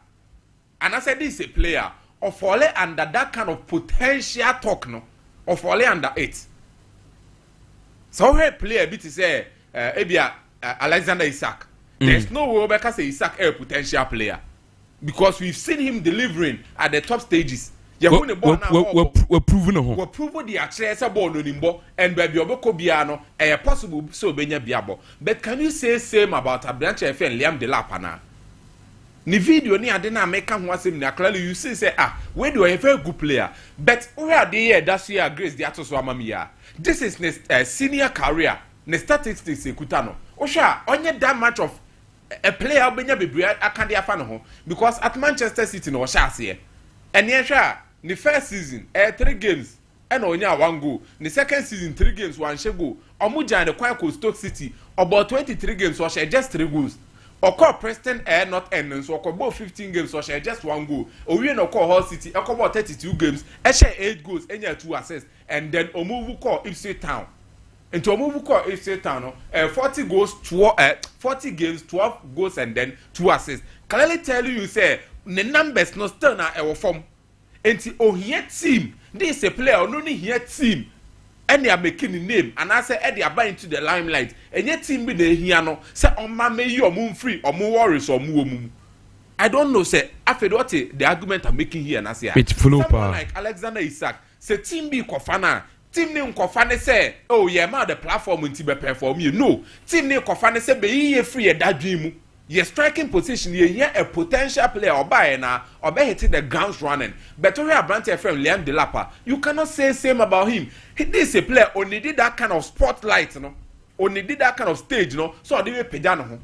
I said this is a player of fall under that kind of potential talk, no, of fall under it. So her player bit is Alexander Isak. There's no way we can say Isak a potential player. Because we've seen him delivering at the top stages. We're proving home. We're proving the access ball no nimbo and baby obeko biano possible so benya biabo. But can you say same about Abranche F and Liam Delap na? Ni video ni ade na make am wasem na clearly you say where do a very good player. But where are they that's year Grace the ato so amamiya. This is senior career. Ne statistics ekutano. Osha onye that much of a player benya bebria akande afa no ho because at Manchester City no sha ase and yesha the first season 3 games and onya 1 goal the second season 3 games 1 goal omuja the Kwai Stoke City about 23 games so share just 3 goals okọ Preston not end so okọ 15 games so share just 1 goal owie no okọ Hull City okọ 32 games share 8 goals enya 2 assists and then omuvu call Ipswich Town. Into a move called Ipswich Town, 40 goals, 40 games, 12 goals, and then 2 assists. Clearly tell you, say, the numbers no still na our form. Into oh here team, this is a player, no need here team, and they are making the name, and I say, Eddie are buying to the limelight, and yet team be the hiano, say, oh, man, may you moon free, or more worries, or more. I don't know, say, after what the argument I'm making here, and I say, someone like Alexander Isak, say, team be Kofana. Team ne nkofane say oh yeah ma the platform nti be perform you no team ne nkofane say be ye free e dadwen mu ye striking position ye here a potential player obaye na obe hit the ground running but we are brand FM Liam Delap you cannot say same about him he is a player only did that kind of spotlight no only did that kind of stage no so they we peda no ho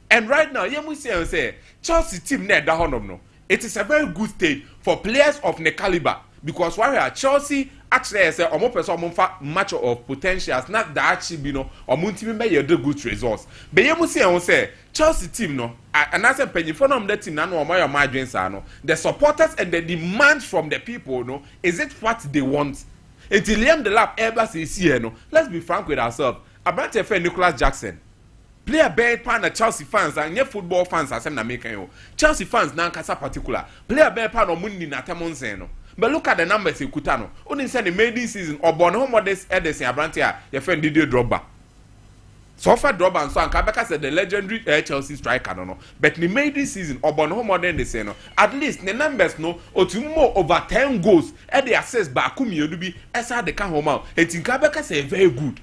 and right now you must say Chelsea team na da honom no it is a very good stage for players of the caliber because why are Chelsea actually say omo person omo fa match of potentials not that actually be no omo ntimi be ye do good results be ye mu say Chelsea team no and I say penyifo no that team na no omo your margins are no the supporters and the demand from the people no is it what they want until Liam Delap ever say here no let's be frank with ourselves about Nicholas Jackson player bad pan of Chelsea fans and your football fans as na make you Chelsea fans na kasa particular player bad pan omunni na temonsen no. But look at the numbers in Kutano. Only send the maiden season or born home modest Edison Abrantia, your friend Didier Drogba. So far Drogba and so on Kabaka said the legendary Chelsea striker no. But the maiden season or born home modern the same no. At least the numbers no or to more over 10 goals and the access Bakumi Yodubi esa the can home out. And Kabaka say very good.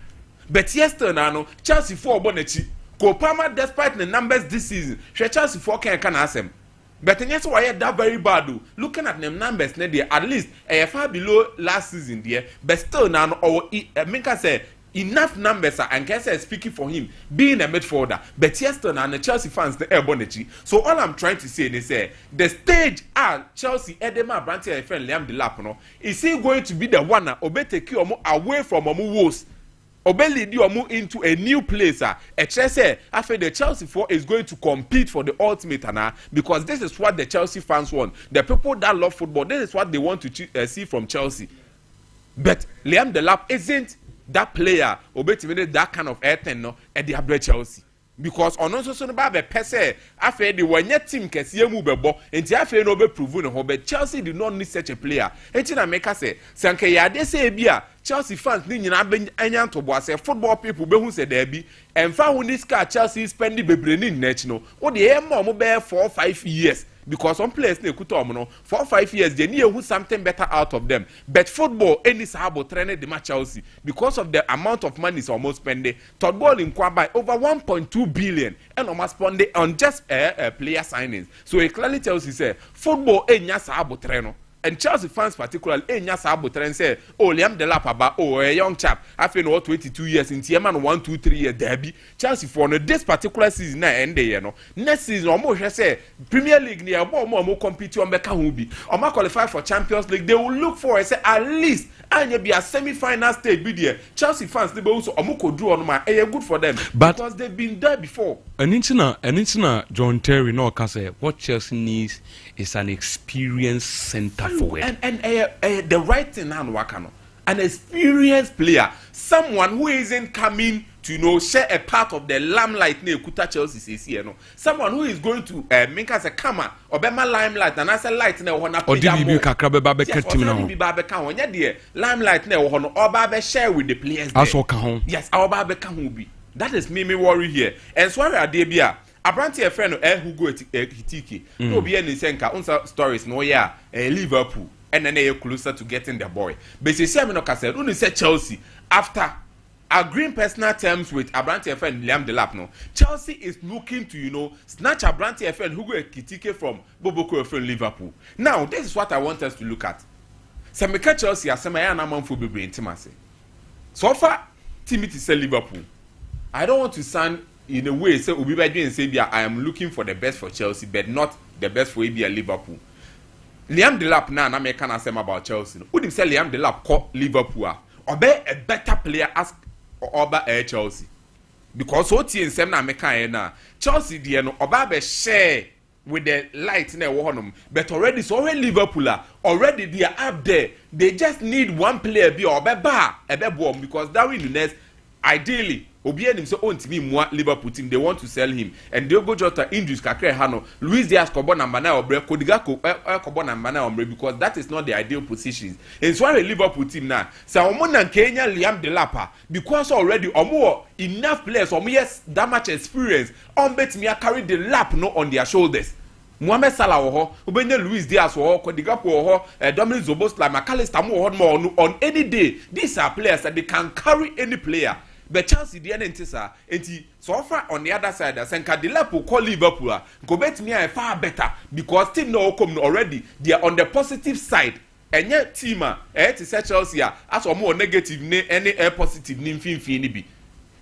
But yesterday no Chelsea 4 Bonechi. Kopama despite the numbers this season, Chelsea 4 can asem. But yes, why that very bad? Looking at them numbers, there at least far below last season, there. But still now, or I mean, I say enough numbers and can say speaking for him being a midfielder. But yesterday now, the Chelsea fans the Bonechi. So all I'm trying to say is the stage Chelsea Edema Branty and friend Liam Delap no is he going to be the one that obey take you away from woes? Obey lead you into a new place. After the Chelsea 4 is going to compete for the ultimate because this is what the Chelsea fans want. The people that love football, this is what they want to see from Chelsea. But Liam Delap isn't that player. Obey that kind of airten at the Chelsea. Because on also so ba be pese after the one team kese mu bebo enti after no be prove no but Chelsea did not need such a player enti na make say sanke ya de say bia Chelsea fans ni nyina anya to bo say football people be hu say there be emfa hu this car Chelsea spend bebre ni nech no wo de e mo be 4-5 years because some players ne kuta omo no 4 or 5 years they need who something better out of them. But football any sahabo train the match Chelsea because of the amount of money is almost spending. Todd ball in by over 1.2 billion and almost spending on just player signings. So it clearly tells you say football any sahabo train. And Chelsea fans particularly, say, oh, Liam Delap about a young chap, I feel 22 years in Tieman 1, 2, 3 year derby. Chelsea for this particular season end next season almost say Premier League near more compete on Becca Hubi or more qualify for Champions League. They will look for say at least and be a semi-final stage be there. Chelsea fans they also Omoko drew on my good for them but because they've been there before. And it's John Terry no can say what Chelsea needs is an experienced center forward. And the right thing and Wakano. An experienced player, someone who isn't coming to share a part of the limelight near Kuta Chelsea says here, someone who is going to make us a camera or be my limelight and as a light now or DB Kakrabe Babeka team now. Babeka when you're there, limelight now or Babe share with the players. Yes, our Babeka will be. That is me worry here. And so I debia. Abranti a friend who go Hitiki. No be any senka unsa stories no yeah Liverpool and then they are closer to getting the boy. But you see, I mean, said only said Chelsea after agreeing personal terms with Abranti a friend Liam Delap. No, Chelsea is looking to snatch Abranti a friend who go Kitike from Boboko from Liverpool. Now this is what I want us to look at. Samika Chelsea as Samaya Naman for be intimacy. So far, Timothy said Liverpool. I don't want to sound in a way say Obi Badji and say I am looking for the best for Chelsea but not the best for Abia Liverpool. Liam Delap now na make an say about Chelsea. Who did say Liam Delap call Liverpool or be a better player as over Chelsea? Because what and sem na make na Chelsea the no oba be share with the light na wo but already so Liverpool already they are up there. They just need one player be or be bar a be bomb because Darwin Nunes ideally Obianim so on to me Liverpool team they want to sell him and Diogo Jota injuries kakre hano Luis Diaz kobo number 9 obre Kodigako kobo number 9 ombre because that is not the ideal positions. And so a Liverpool team now so omona Kenya Liam Delapa because already omo enough players omo yes that much experience on bet me carry the lap no on their shoulders. Mohamed Salah wo ho Luis Diaz wo Kodigako wo Dominic Szoboszlai McAllister mo more on any day. These are players that they can carry any player. But Chelsea the entisa enti so far on the other side as Senka Delap call Liverpool go bet me a far better because team no come already they are on the positive side and yet team to say Chelsea as more negative any positive ni mfimfini ni bi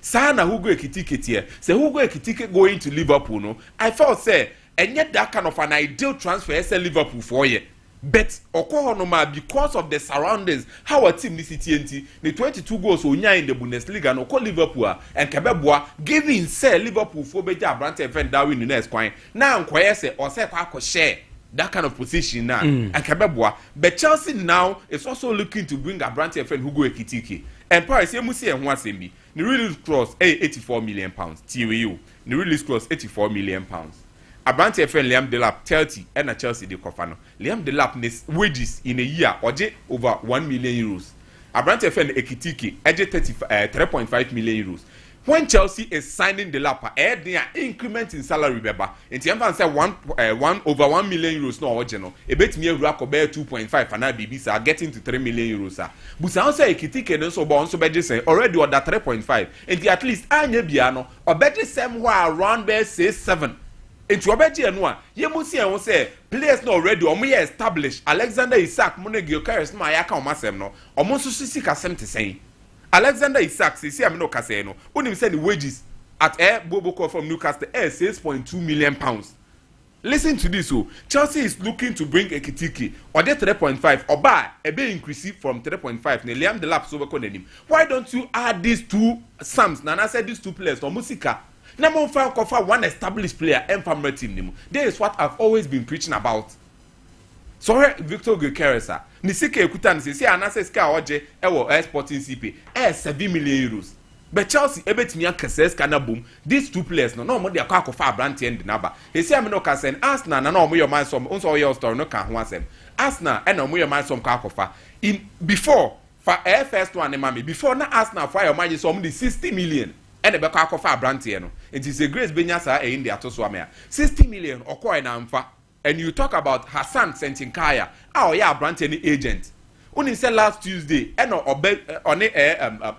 sana who go ekitike here say who go ekitike going to Liverpool no I felt say and yet that kind of an ideal transfer say Liverpool for you. But Okohonoma because of the surroundings, how a team this TNT, the 22 goals onya in the Bundesliga no call Liverpool and Kabeboa giving say Liverpool for beja Brandt and Darwin Nunes kwine. Now nkweye say or say kwa share that kind of position now and Kabeboa. But Chelsea now is also looking to bring a Brandt and who go Ekitike. And Paris Musi and Wasembi. The release clause 84 million pounds. TWU. The release clause 84 million pounds. Abranti friend Liam Delap 30 and a Chelsea de Cofano. Liam Delap wages in a year or over 1 million euros. Abranti friend Ekitike 3.5 million euros. When Chelsea is signing Delap, their increment in salary beba. And Tiampan said over 1 million euros no original. A bit me a rack or 2.5 and I BBC are getting to 3 million euros. Busan say Ekitike and so bon so better say already or that 3.5. And at least Anya Biano or better somewhere around there say 7. Into Obeji and one, you must see and say, players not already or me established. Alexander Isak, Monegio Karis, my account masem no, or Monsusika Sem to say. Alexander Isak, see, I'm no Caseno, only send the wages at Air Boboko from Newcastle, 6.2 million pounds. Listen to this, Chelsea is looking to bring Ekitike or the 3.5 or buy a bit increase from 3.5. Liam Delap over him. Why don't you add these two sums? Nana said these two players or Musika. Number one established player and family team. That is what I've always been preaching about. Sorry, Victor Gyökeres. Nisike Ekutan says, "Anase ska oje ewo Sporting CP 7 million euros." But Chelsea ebetimi akese kana boom. These two players no more dey akwa for Brandt and Naba. He say am no ka sen Arsenal na no mo your man some unso your story no kan ho asem. Arsenal and no mo your man some ka akofa. In before for first one mama before na Arsenal for your man some 60 million. And the back of our brand here, no. It is a grace Benyasa in the Atoswamea. 60 million or coin amfa and you talk about Hassan Sentinkaya, yeah, brand any agent. Only said last Tuesday, and on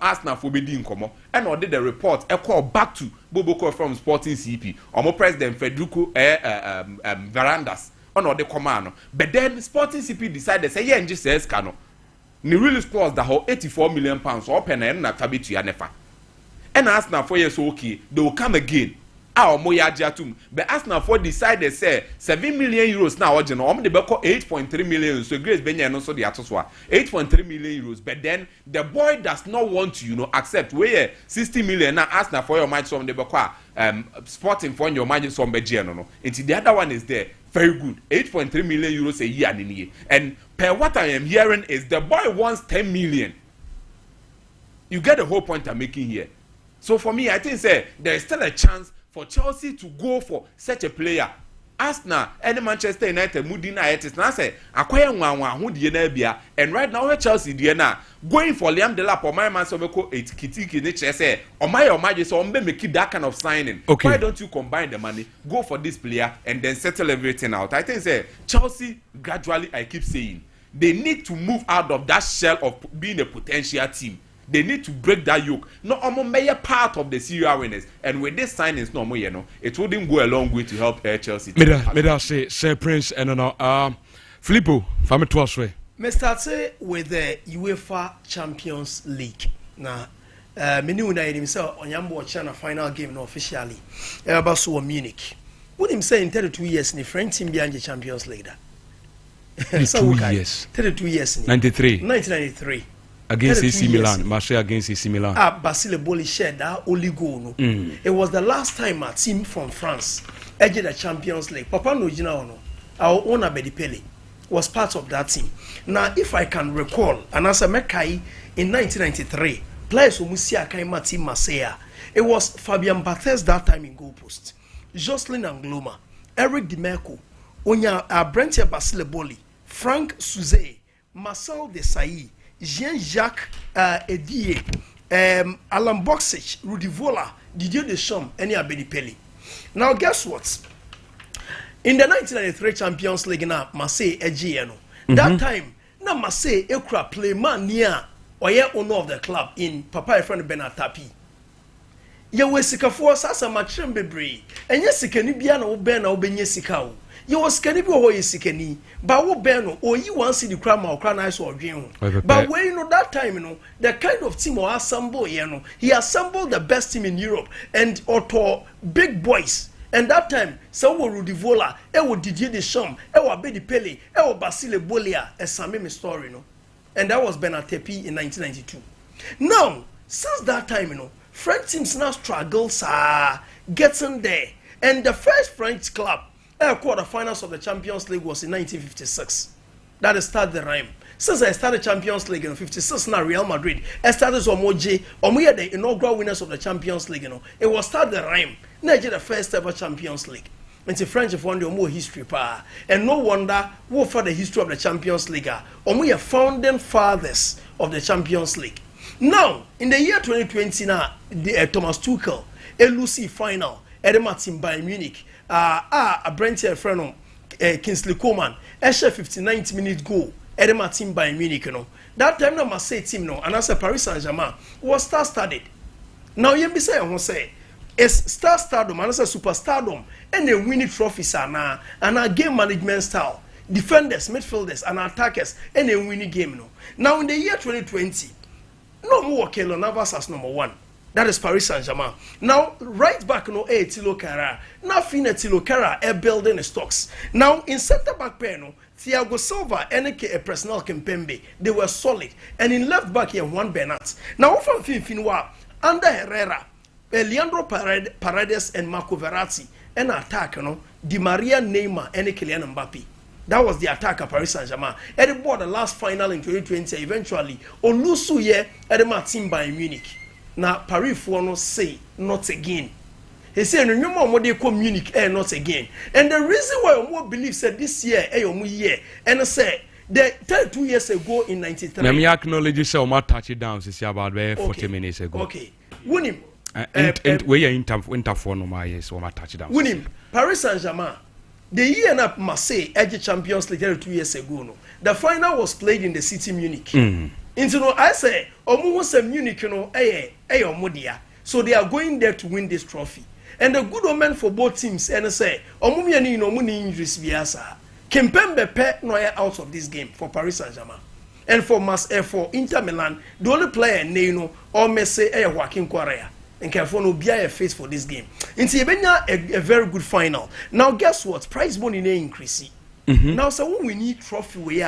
Arsenal for being komo, and did the report a call back to Boboko from Sporting CP, or President Federico Varandas, on the command. But then Sporting CP decided say, yeah, and just says cano. Ni release clause the whole 84 million pounds or pen and not tabi to Yanefa. And Arsenal 4 years okay, they will come again. But Arsenal for decided say 7 million euros now. The beko 8.3 million. So Grace Benya no so the atoswa 8.3 million euros. But then the boy does not want to accept where 60 million now Arsenal for your match from the beko Sporting for your match from Bejiano no. Until the other one is there. Very good. 8.3 million euros a year and per what I am hearing is the boy wants 10 million. You get the whole point I'm making here. So for me, I think there is still a chance for Chelsea to go for such a player. Arsenal and Manchester United Mudina Etis now say acquire who the and right now Chelsea Diana going for Liam Delap or my man Sobeko 8 Kitiki nature say or my just on make that kind of signing. Okay. Why don't you combine the money, go for this player and then settle everything out? I think Chelsea gradually, I keep saying, they need to move out of that shell of being a potential team. They need to break that yoke. No, I'm part of the Serie A winners. And with this signings, no more, it wouldn't go a long way to help Chelsea. Me say, Sir Prince, and Filippo, from it was way. Me start say with the UEFA Champions League. Now, many would himself on Yambo China final game no officially. About Munich. Would him say in 32 years in the French team behind the Champions League? 32 years. 32 years. 93. 1993. Against AC Milan, Marseille against AC Milan. Basile Boli shared that only goal. No? It was the last time a team from France edged the Champions League. Papa no no. Our owner Bedipele was part of that team. Now, if I can recall, and as a Mekai in 1993, players who Musia Kaima team Marseille, it was Fabian Barthez that time in goal post, Jocelyn Angloma, Eric Dimeco, Onya Brentia Basile Boli, Frank Souzé, Marcel Desailly, Jean-Jacques Edier, Alan Boxic, Rudy Vola, Didier Deschamps, and Bedipele. Now, guess what? In the 1993 Champions League, now Marseille Egiano. That time, now Marseille Ekra play man near or yeah owner of the club in Papa friend Benatapi. You were sick of us as a matching bebre, and yes, you can be an old Ben or Benyesicao. You was can be what is sickany, but what Ben or you want to see the crime or crown eyes or dream. But when that time, the kind of team or assemble, he assembled the best team in Europe and auto big boys. And that time, someone Rudy Vola, Didier Deschamps, Bedipele, Basile Bolia, a Samimi story, and that was Benatepi in 1992. Now, since that time, French teams now struggles getting there. And the first French club quarterfinals of the Champions League was in 1956. That started the rhyme. Since I started Champions League in 56, now Real Madrid, I started Omoje, Omoye the inaugural winners of the Champions League, it was start the rhyme. Nigeria the first ever Champions League. And the French have won the more history pa. And no wonder what for the history of the Champions League. Omoye founding fathers of the Champions League. Now, in the year 2020 now, Thomas Tuchel, a Lucy final, Edema team by Munich, a Brent friend Kingsley Coman, a 59th minute goal. Edema team by Munich, That time, no Marseille team, and as a Paris Saint-Germain was star-studded. Now, you be saying, say, it's star-stardom, and as a superstardom, and they winning trophies and a game management style, defenders, midfielders, and attackers, and they winning game. Now, in the year 2020, no more Keylor Navas as number one. That is Paris Saint-Germain. Now, right back, Tilo Kara. Now, Tilo Kara, building stocks. Now, in center back pair, Thiago Silva and a personal Kempembe, they were solid. And in left back here, Juan Bernat. Now, from Finfinwa, under Herrera, Leandro Paredes and Marco Verratti, and attack, Di Maria, Neymar, and Kylian Mbappe. That was the attack of Paris Saint-Germain. And they bought the last final in 2020, eventually. Olusu ye, and the team by Munich. Now, Paris for no say, not again. He said, no more they come Munich, not again. And the reason why I more believe said this year, year, and I said, 32 years ago in 93. Let me acknowledge you say, I touch it down since about 40 minutes ago. Okay. Win him. And we are in for no my yes, I touch it down. Win him. Paris Saint-Germain, the year na Marseille edge Champions League 2 years ago no. The final was played in the city Munich. Into no I say omo say Munich no omodia. So they are going there to win this trophy. And the good omen for both teams and say omo me no mo ni injuries biasa. Kimpembe pe no out of this game for Paris Saint-Germain. And for Inter Milan, the only player Neno or Messi Joaquin Correa. And careful no be a face for this game. It's a very good final. Now guess what? Prize money increase. Now so when we need trophy we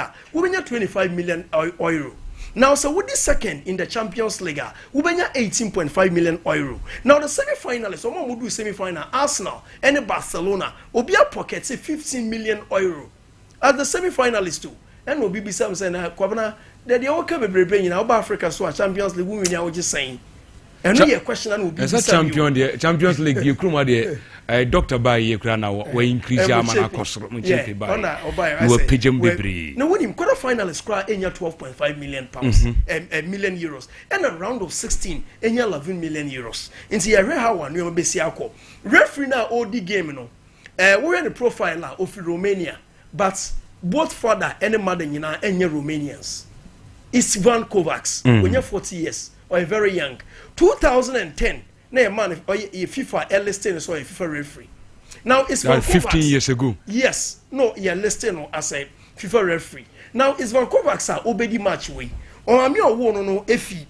need 25 million euro. Now so with the second in the Champions League, we need 18.5 million euro. Now the semi-finalists, someone will do semi-final, Arsenal and Barcelona will be a pocket 15 million euro. As the semi-finalists too. And will be some saying, Kwabana, that the okay be in our Africa so Champions League women are just saying. And no question and will be Champions League, you come the Dr. Bay Yekrana, where increase your man cost by pigeon debris. No, when him quarter finalists cry in your 12.5 million pounds, a million euros, and a round of 16 in your 11 million euros. In the area, how one will be Siako. Referee now, all the game, no. We're in the profile of Romania, but both father and mother and Romanians. It's Ivan Kovacs when you're 40 years or very young. 2010, na man if FIFA listing so a FIFA referee. Now it's Van 15 years ago. Yes, no, you're listing as a FIFA referee. Now it's Van Kovacs are obedi match way. Or I'm your one no efi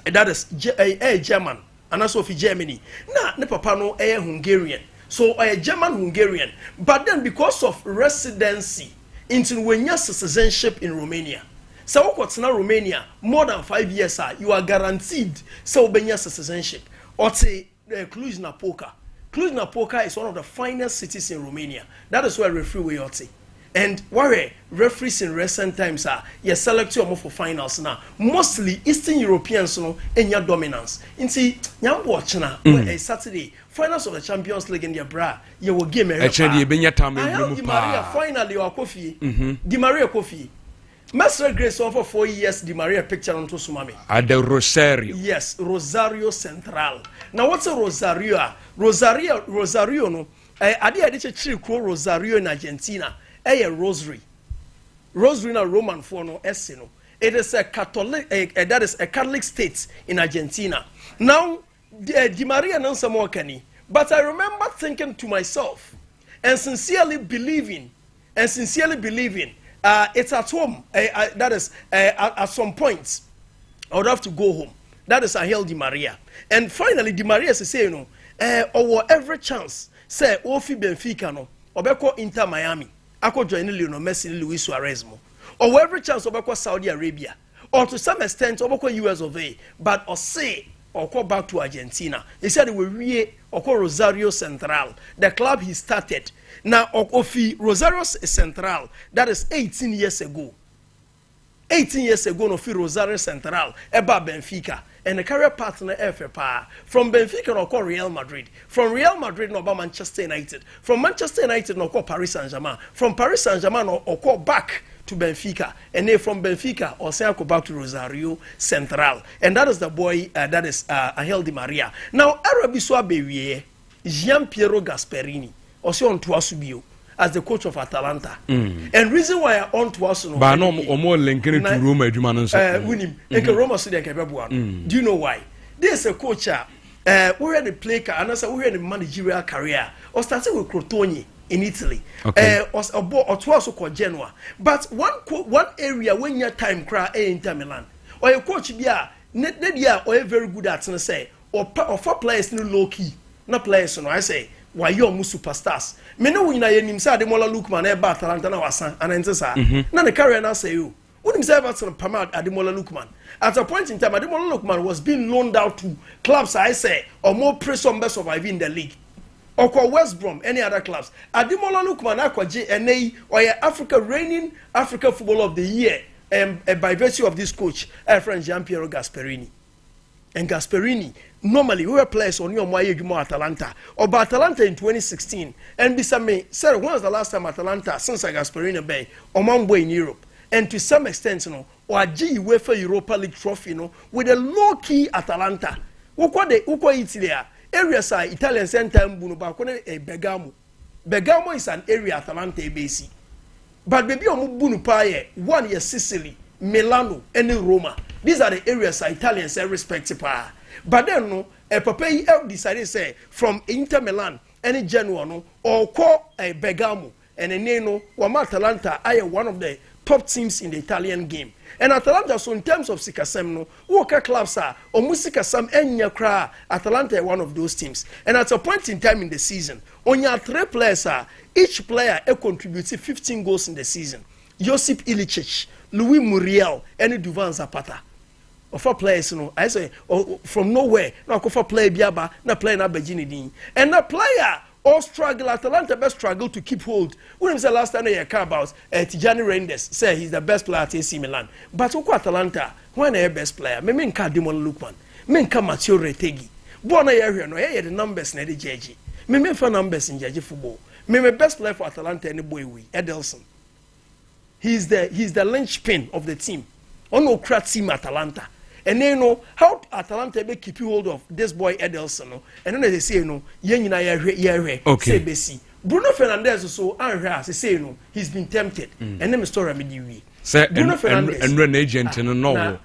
that is a German and also for Germany. Na ne papa no a Hungarian. So a German Hungarian, but then because of residency into when your citizenship in Romania. So what's now Romania more than 5 years you are guaranteed so Romania citizenship. Or say Cluj-Napoca. Cluj-Napoca is one of the finest cities in Romania. That is where referee we ought to. And why referees in recent times are you select you for finals now. Mostly Eastern Europeans no in your dominance. See, you watch now a Saturday finals of the Champions League in your bra. You will game actually Di Maria finally or coffee. Di Maria coffee. Master Grace for 4 years Di Maria picture on to Sumami. At the Rosario. Yes, Rosario Central. Now what's a Rosario? Rosario no. I did a trip called Rosario in Argentina. A rosary na Roman for no esseno. It is a Catholic that is a Catholic state in Argentina. Now Di Maria non more canny. But I remember thinking to myself and sincerely believing it's at home. That is at some point I would have to go home. That is Angel Di Maria. And finally Di Maria say or every chance say Ofi Benfica no obeko Inter Miami. Ako join Lionel Messi and Luis Suarez mo. Or every chance obeko Saudi Arabia. Or to some extent obeko US of A. But or say or go back to Argentina. He said he will re or Rosario Central. The club he started. Now Ofi Rosario Central. That is 18 years ago. 18 years ago no fi Rosario Central. Eba Benfica. And the career partner FFA from Benfica no call Real Madrid. From Real Madrid no call Manchester United. From Manchester United no call Paris Saint-Germain. From Paris Saint-Germain no call back to Benfica. And then from Benfica or say go back to Rosario Central. And that is the boy that is Angel Di Maria. Now Arabiswa Bewie Gian Piero Gasperini also on Tuasubio as the coach of Atalanta. And reason why I on to us no but no more linking to Roma winning Roma do you know why? There's a coach we had the player and also we had the managerial career or started with Crotone in Italy. Or to also called Genoa. But one area when your time cry Inter Milan or a coach be a or very good at say or for players no low key not players no I say why you almost superstars. Me no win na nim say Ademola Lookman e ba Atalanta na wasan anense sa. Na the career na say you. Wouldn't say about Pamad Ademola Lookman. At a point in time Ademola Lookman was being loaned out to clubs I say or more pressure best survive in the league. Or West Brom, any other clubs. Ademola Lookman akwaje NA or Africa reigning Africa Footballer of the Year by virtue of this coach, friend Gian Piero Gasperini. And Gasperini normally we were players on your Atalanta or by Atalanta in 2016 and Bisame said when was the last time Atalanta since Gasperini Bay or Mambo in Europe and to some extent or G UEFA Europa League trophy with a low key Atalanta. Uko Italy areas are Italian center Buno Bakone e Bergamo Bergamo is an area Atalanta base. But baby omubunu paye one year Sicily, Milano, and Roma. These are the areas Italians respect pa. But then no, a Papai decided say from Inter Milan, any Genoa no, or call a Bergamo and a Neno, Wama Atalanta are one of the top teams in the Italian game. And Atalanta, so in terms of Sikasem, no, Walker clubs are or Musikasam and Yakra, Atalanta one of those teams. And at a point in time in the season, on your 3 players are each player contributes 15 goals in the season. Josip Ilicic, Louis Muriel, and Duvan Zapata. Of our players, you know, I say from nowhere, now for player Biaba, na player na Bejini. And the player all struggle, Atalanta best struggle to keep hold. When was the last time you care about Tijani Reinders say he's the best player at AC Milan. But who Atalanta, when they best player, me nka Dimon Lukman, me nka Matteo Retegi. Bona area no here the numbers na the JG. Me for numbers in JG football. Me best player for Atalanta any boy we Edelson. He's the linchpin of the team. On no crat team Atalanta. And then you know how Atalanta be keep hold of this boy Edelson, no? And then they say, you know, okay. Say Bruno Fernandes also say, you know, he's been tempted. And then story me Bruno Fernandes and an agent in a novel.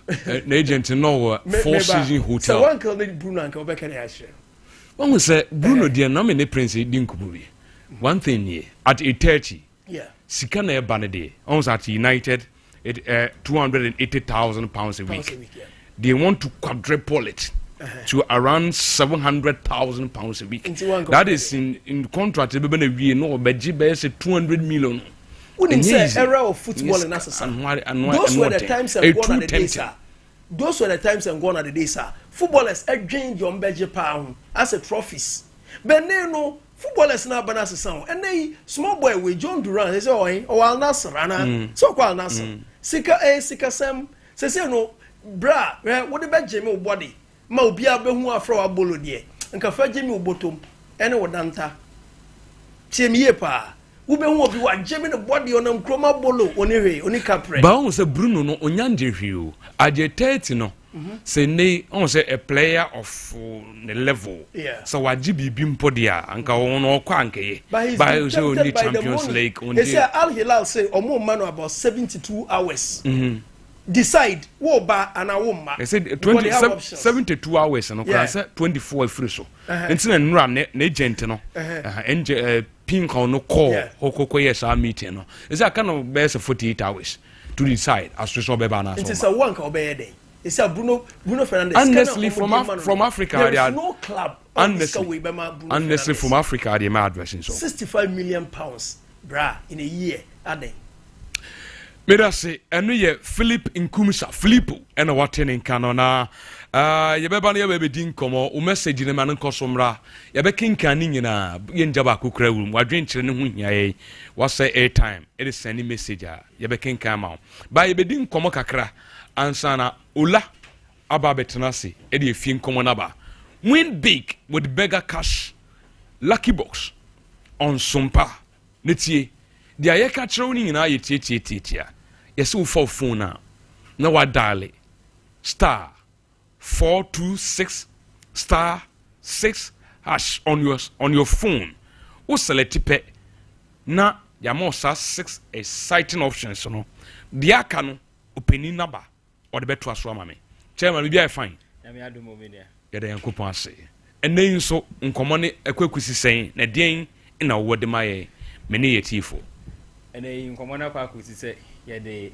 An agent in no 4-season hotel. So one call Bruno and Quebec and Asher. One was Bruno dear nominate Prince Dinkububi. One thing here at 8:30. Yeah. Sikana Banade, almost at United. £280,000 a week. Yeah. They want to quadruple it to around £700,000 a week. That is in contract. We know, but GB 200 million. Wouldn't say era of football in Assasa. Those were the times and gone at the days. Those were the times and gone at the days. Footballers are drained your budget pound as a trophies. But no. Footballers now banana sound and they small boy with John Duran. They say, oh, Al Nasser, so called Nasser. Sika Sam says, no, bra, what about Jimmy body? Maubia Behua fro a bolo dear, and Cafe Jimmy bottom, and what danta. Timmy pa, who be what you are Jimmy the body on them chroma bolo, only capre. Bounce a Bruno no Onyanji view. I did no. Say nay, on say a player of the level. Yeah. So what GB Bimpodia and go on or quanke. By only Champions League. They say Al Hilal say or more man about 72 hours. Decide what bar and a woman. I said 72 hours and I said 24 free so. And then run agent no. And pink or no call Hoko yes our meeting no. Is that kind of best of 48 hours to decide as to so bebana. It is a one or day. It's a Bruno Fernandes. Honestly, from Africa, there is no club. Honestly, from Africa, they are addressing so. £65 million, brah, in a year. Ade. May I say, and we Philip Nkumisa, Filippo, and what in Canona. Yabeba ya bebe din komo o message ne man nkosomra ya be kinkan ni nyina ye njaba kokra wum wadwen kire ne hu hiaye was say airtime it is sending message ya be kinkan ma ba ye be din komo kakra ansana ola aba betenase e de fie nkomo na ba win big with bigger cash lucky box on Sompa netie dia ye ka kire woni nyina ye tie ye se wo phone na wa dial star 426 star 6 hash on your phone. O select pe na ya mo sa 6 exciting options no. Dia ka no opening number or the beto aso ama me. Chairman be fine. Na me ado mo me dia. Ya da yankopon ase. Enen so nkomo ne ekwakusi sen na den na wo de maye me ne yetifo. Enen nkomo na kwa kusi se ya de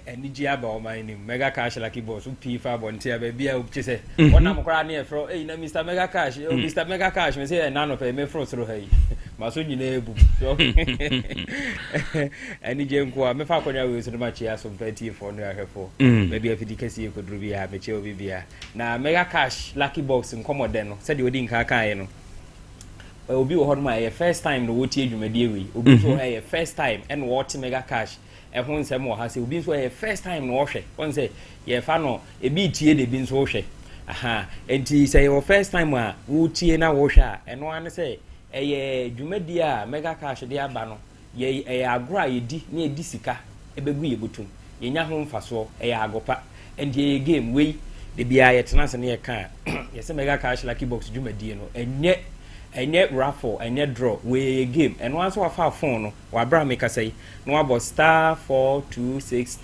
eniji aba o man ni mega cash lucky boss p5 bontia be bia uche se wona mokra na efro na Mr Mega Cash Mr Mega Cash me say na no pe me fro soro hai maso nyina ebu so eniji nko a me fa konya we so ma chia so p4 no ahefo be bia fidi kesi ekodru bia me che obi bia na Mega Cash lucky box nkomode no se de odi nka kan no obi wo hodma e first time no woti adwumade we obi so e first time and what Mega Cash ehun nsem wo ha se obi nso first time no hwe won say ye fa no e bi tie de bi nso hwe aha enti say your first time a wo tie na wo hwe a eno an say ye dwumadi a Mega Cash de aba no ye agro ye di na ye di sika e begu ye botum ye nya ho mfaso ye agopa enti ye game we de bia ye tena se na ye kan ye say Mega Cash lucky box dwumadi no enye enye raffle enye draw we game and once we fa phone no wa bra make say no about star 426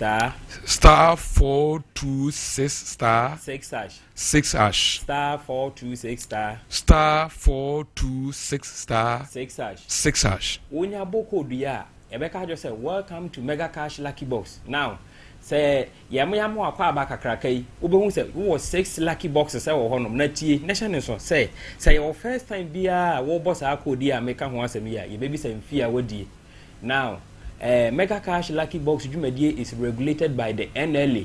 star 426 star 6 hash 6 hash star 426 star 426 star 6 hash 6 hash wonya boko dia ebeka just say welcome to Mega Cash Lucky Box. Now say yam akwa aba kakraka yi obehu say wo 6 lucky boxes say wo honom na tie nation so say your first time bia wo boss akodi a meka ho asem ya ye baby say mfia wodi. Now Mega Cash Lucky Box dwumadie is regulated by the NLA.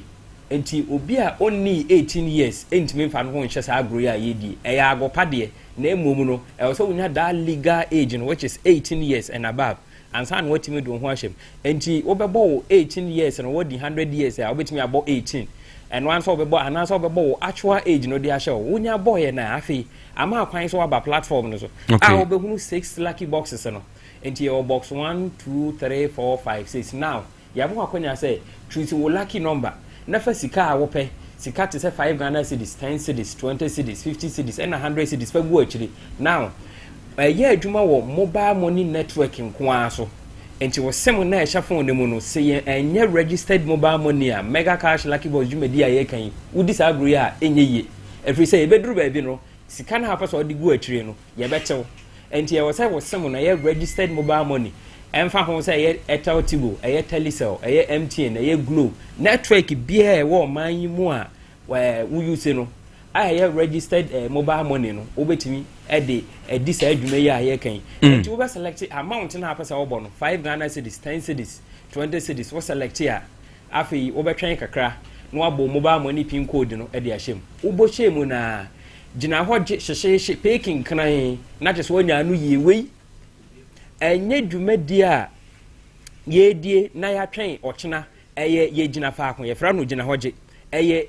Enti obi a only 18 years entime fa no ho nhye sa agro ya yedi eya agopa de na emom no e so wonya that legal age which is 18 years and above. And san what me do ho ahyem enti obebo 18 years and what 100 years I obetimi abo 18 and once obebo anasa obebo actual age no dey ahye wonya boy na afi ama akwan so aba platform no so a obehunu 6 lucky boxes no enti your box 1 2 3 4 5 6 now yabo akonya say choose wo lucky number na fa sika a wo pe sika te say 5 Ghana cedis 10 cedis 20 cedis 50 cedis and 100 cedis fa gu akiri now yeah, adwuma wo mobile money network nko so enti wo sem na ehya phone ne mu no say enye registered mobile money a Mega Cash Lucky Box dwumadi a ye kan wudi sa agro ya enye ye every say ebeduru ba bi no sika na hafa so de gu akire no ye betew enti ye wo say wo sem na ye registered mobile money emfa ho say ye Airtel Tigo ye Telecel ye MTN ye Glo network bia e wo man yi mu a wo use no I registered mobile money no obetimi edi sa adwuma ya ye kan enti wo be select amount na apesa wo bo no 5 Ghana cedis 10 cedis 20 cedis wo select ya afi wo be twen kakra no abo mobile money pin code no e de ahyem wo bo hyem na gina ho hyehye peking kran na just wonya anu ye wei enye dwumadi a ye die na ya twen ochena ye gina fa akon ye fra no gina hoje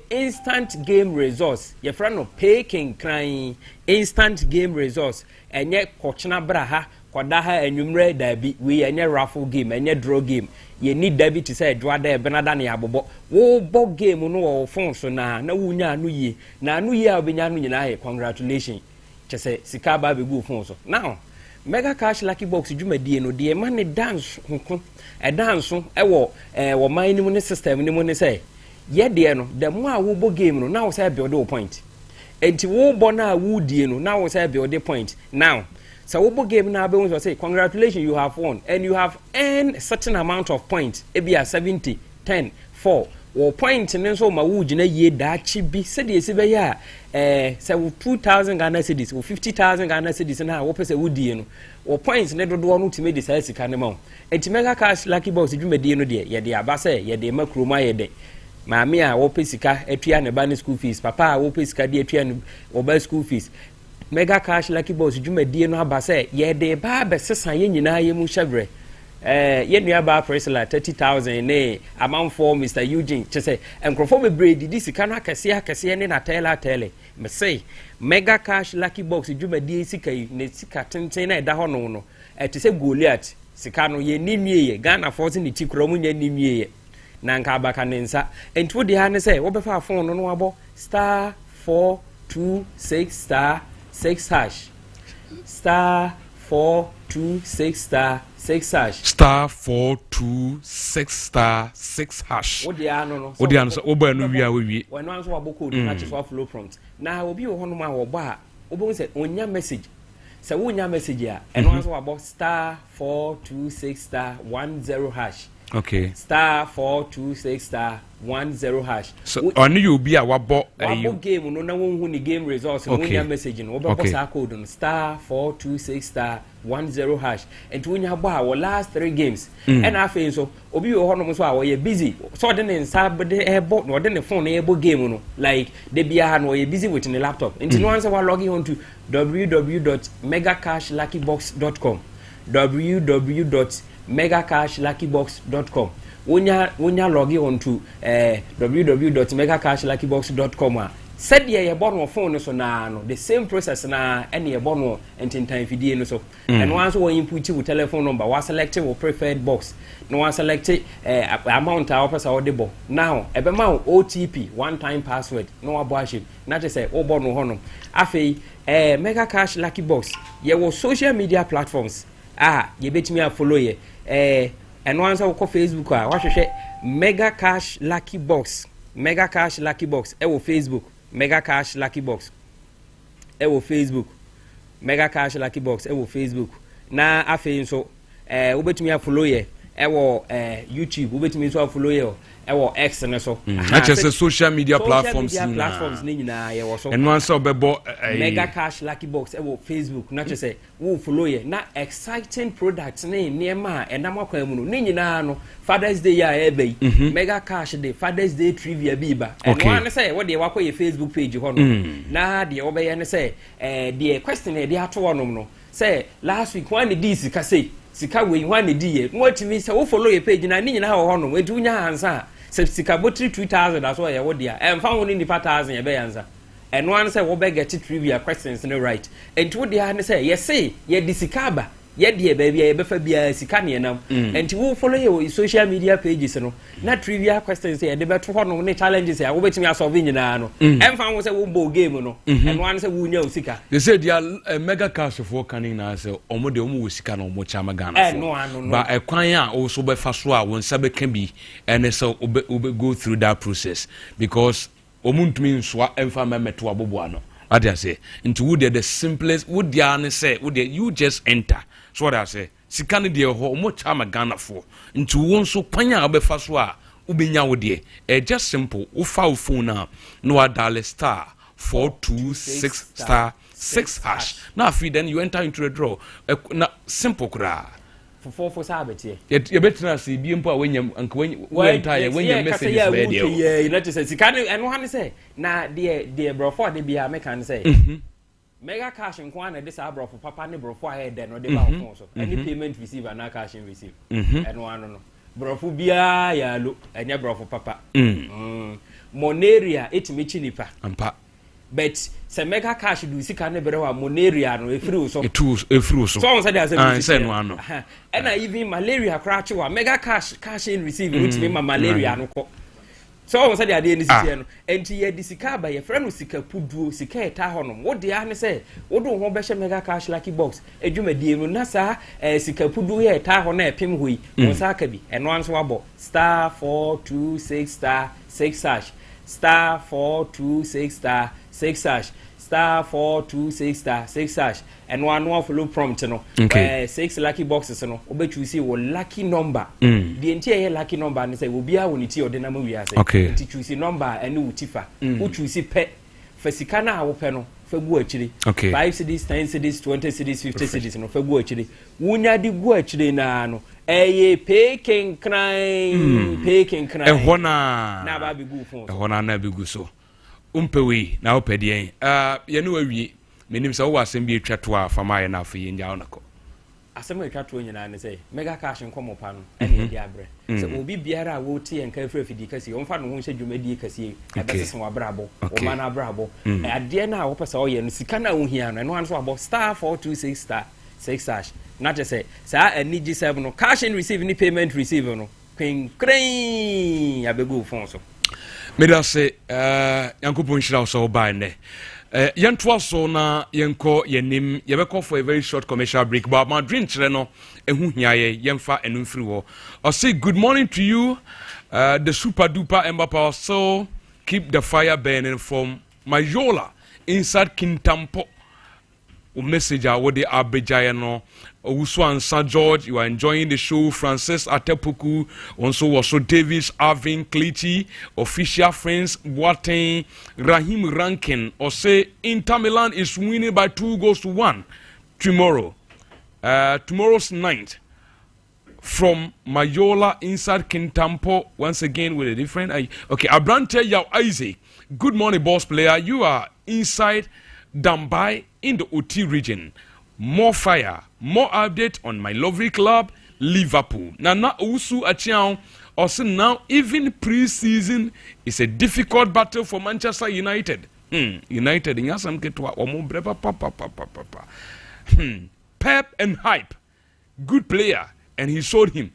instant game resource your friend no peking crying instant game resource enye kochena braha koda ha anwumre dabi we enye raffle game enye draw game ye need dabi to say dwada benada na yabobo wo bo game no wo phone so na wunya anu yi na anu yi a obenya anu nyina he congratulations chese sika ba be gu phone so now Mega Cash Lucky Box dwumadie no de man dance hunko dance wo man ni mu ne system ni mu ne say ye de no the more wo bo game no now say build a point enti wo bo na wo die no now say build a point now so wo bo game na be won say congratulations you have won and you have earned a certain amount of points e be 70 10 4 wo point ne so ma wo gina ye da chi bi se de esi be ya say 2000 Ghana cedis or 50000 Ghana cedis na wo pese wo die no wo points ne dodo no time de say sika ne ma enti Mega Cash Lucky Box dwumadie no de ye de aba say ye de makroma ye de Mami a wo pesika etua ne ba ne school fees papa a wo pesika de etua ne oba school fees Mega Cash Lucky Box dwumadie no aba say ye de ba be sesan ye nyina ye mu hyebre ye nua ba Priscilla 30000 ne amount for Mr Eugene chese enkrofo be breed di sika na akese ne na tele me say Mega Cash Lucky Box dwumadie sika yi ne sika tenten na eda ho no te se Goliath sika no ye nimie ye Ghana force ni tikro mu nya nimie ye na nka abaka nensa enti de ha ne say wo be fa phone no no abo star 426 star 6 hash star 426 star 6 hash star 426 star 6 hash wo de ano so wo ba no wia we wo no anso abo code na chiso flow prompt na obi wo hono ma wo ba obo say onya message say wo nya message a eno anso abo star 426 star 10 hash. Okay. Star 426 star 10 hash. So on you be a wabo game no na won hu ni game results no nya message no wo be code no star 426 star 10 hash and when you ba our last 3 games and afei so obi wo hono so a wo ye busy so de ne nsa be de ebo no de ne phone na ebo game no like de bia no ye busy with the laptop and no answer wa log in to www.megacashluckybox.com www.megacashluckybox.com wonya log in to www.megacashluckybox.com said ye born phone so na no the same process na any born no entintan fidie no so and once we input your telephone number we select your preferred box no one select amount our person or debo now ebe ma OTP one time password no abuashim na just say o born no hono afei mega cash lucky box ye wo social media platforms ye betimi a follow ye and once we call Facebook what hwehwe mega cash lucky box e wo Facebook Mega Cash Lucky Box. Ewo Facebook. Mega Cash Lucky Box. Ewo Facebook. Na afe nso wobetumi follow ye. Ewo YouTube. Wobetumi so follow ye. Ewo X na so. Na just social media platforms. Social media platforms ni nyina ye wo so. And one so bebo Mega Cash Lucky Box. Ewo Facebook. Na just say wo follow ye. Na exciting products ni niema enam akwan mu no. Ni nyina no Father's Day ya ebe. Mega Cash Day Father's Day trivia biba. And one say what dey wakọ ye Facebook page ho no. Na dey obeye ne say the question dey ato wonom no. Say last week one dey sika say sika we one dey ye. Nwatimi say wo follow ye page na ni nyina ho no. Wetu nya hansa. Say sika botri 2000 as well ye wo dia. Emfa woni ni 1000 ye be yansa. And one say wo be get trivia questions no right. And wo dia ne say ye say ye disikaba ye die baby ye befa bia sika ne nam enti wo follow your social media pages no na trivia questions ye de beto ho no ne challenges ya wo betimi asolve nyina no emfa wo say wo bo game no and one say wo nya sika they say dia mega cash for caning na say omo de omo wo sika na omo chama Ghana no ba ekwan a wo so be fa so a won sabe ka bi and so obe go through that process because omuntumi nsoa emfa memeto abobo ano what I say into would the simplest would ya say would you just enter so what I say sikane de ho mo chama Ghana for into won so kwanya obefa so a ubenya wo de just simple wo fa wo phone na no dial star 426 star 6 hash now feed then you enter into the draw na simple kra for sabeti ye betina se bi mpo a wenya anka wenya message be there you know to say sikane and one say na the bro for the bia me can say Mega Cash and Kwana this abro for papa ne bro for head then or the phone so any payment receive and na cash receive and one no bro for bia ya lo enya bro for papa moneria etimichi nipa ampa but se Mega Cash do sika ne bere wa moneria no efiri so efiri so so say that say no ano and even malaria crash wa Mega Cash in receive which me malaria no ko so say that dey ni sika no enti ye disika ba ye frɛ no sika puduo sika eta honom wo de ane say wo do ho bɛhye Mega Cash lucky box adwumadie mu na sa sika puduo ye eta ho na epem hoi wo sa ka bi ɛno anso wabɔ star 426 star 6 hash star 426 star 6 hash star 426 star 6 hash and one follow prompt no 6 lucky boxes no obechu see wo lucky number the entire lucky number and say wo bia woni ti odena ma wi ase ti choose number and wo tifa wo choose pe fasika na wo pe no fa gu akire 5 cities 10 cities 20 cities 50 cities no fa gu akire wonya di gu akire na no peking crime ehona na ba bi gu phone ehona na bi gu so umpewi na opedien ye no awie menim se wo asem bi etwa to a fama ye na afa ye nja onako asem etwa to nyina ne say Mega Cash nkomo pa no ene di abre se obi biara a wo tie enka fra fidi kasi o mfa no ho hye dwumadi kasi ebesese wa brabo o ma na brabo ade na wo pesa o ye no sika na wo hia no eno an so abo star 426 star 6 hash na je say sa ani G7 no cash in receive ni payment receive no kren abegu phone so me da say yankopon shira so buy ne yentwa so na yenko yenim yebekọ for a very short commercial break but my drink chere no ehu hiaye yemfa enu mfiri wo I say good morning to you the super duper Ember power so keep the fire burning from Majola inside Kintampo message what they are bejaye no Owusu Ansa George, you are enjoying the show. Francis Atepuku, also Davis, Arvin, Clichy, official friends, Boateng, Rahim Rankin, or say Inter Milan is winning by 2-1 tomorrow. Tomorrow's night from Majola inside Kintampo, once again with a different. Okay, Abrante Yao Isaac. Good morning, boss player. You are inside Dambai in the OT region. More fire, more update on my lovely club, Liverpool. Nana Usu Achiao also now even pre-season is a difficult battle for Manchester United. United in Yasam get to Omobre papa. Pep and hype. Good player, and he sold him.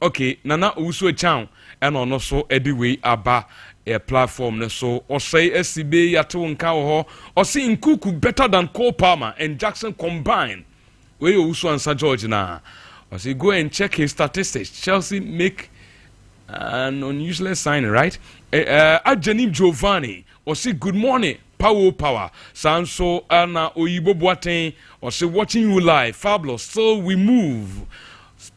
Okay, Nana also a chow, and also Eddie Way Abba a platform so or say SCB Yato and Cow or seeing Kuku better than Cole Palmer and Jackson combined. We also answer George now. Or say go and check his statistics. Chelsea make an unusual sign, right? Ajanim Giovanni or say good morning. Power. Sanso Anna Oyibo Boateng or say watching you live. Fabulous. So we move.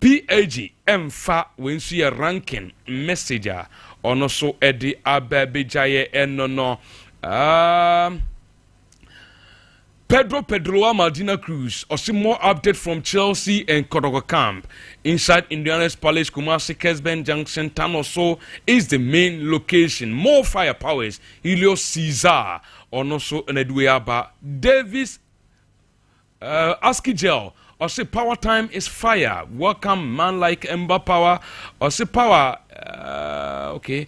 PAG Mfa when see a ranking messenger or also Eddie Abebejaye no. Pedro Amaldina Cruz or see more update from Chelsea and Kodoko Camp inside Indiana's Palace Kumasi Kesben Junction town also is the main location. More firepowers Helio Caesar or also Nedweaba Davis Askigel or say power time is fire. Welcome man like Ember Power or say power okay.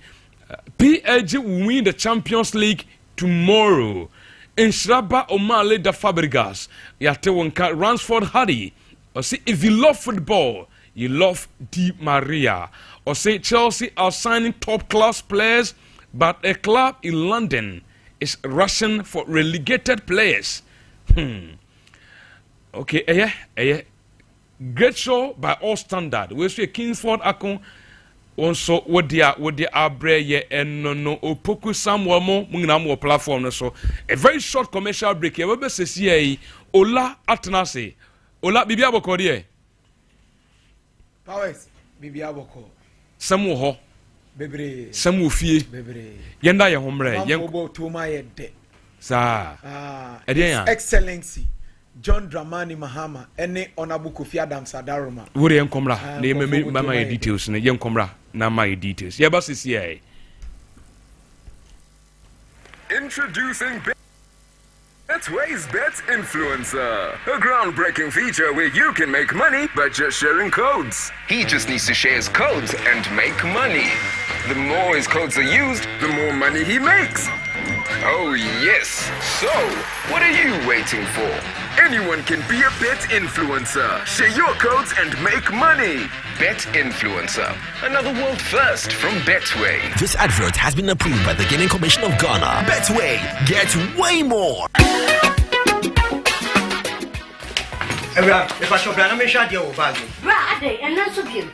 PAG will win the Champions League tomorrow. In Shraba Omale da Fabregas, Yatewonka Ransford Hardy. Or say if you love football, you love Di Maria. Or say Chelsea are signing top class players, but a club in London is rushing for relegated players. Okay, great show by all standard. We see Kingsford Akon. Also, what they abre ye and no opoku Samuel mo munginamo platform so a very short commercial break. We be see Ola Atnase. Ola Bibi Aboko die. Powers Bibi Aboko. Samu ho. Bebre. Samu fie. Bebre. Yenda ye hombre. Yembo to my de. Sa. Excellency. John Dramani Mahama ene Honorable Kofi Adams Adaroma. Wure yenkomra na mama ye details na yenkomra na my details. Ye ba sisi Introducing Betway's Bet Influencer, a groundbreaking feature where you can make money by just sharing codes. He just needs to share his codes and make money. The more his codes are used, the more money he makes. Oh yes, so what are you waiting for? Anyone can be a bet influencer. Share your codes and make money. Bet Influencer, another world first from Betway. This advert has been approved by the Gaming Commission of Ghana. Betway, get way more. If I shop, I'm sure you will value. Brother, and not so good.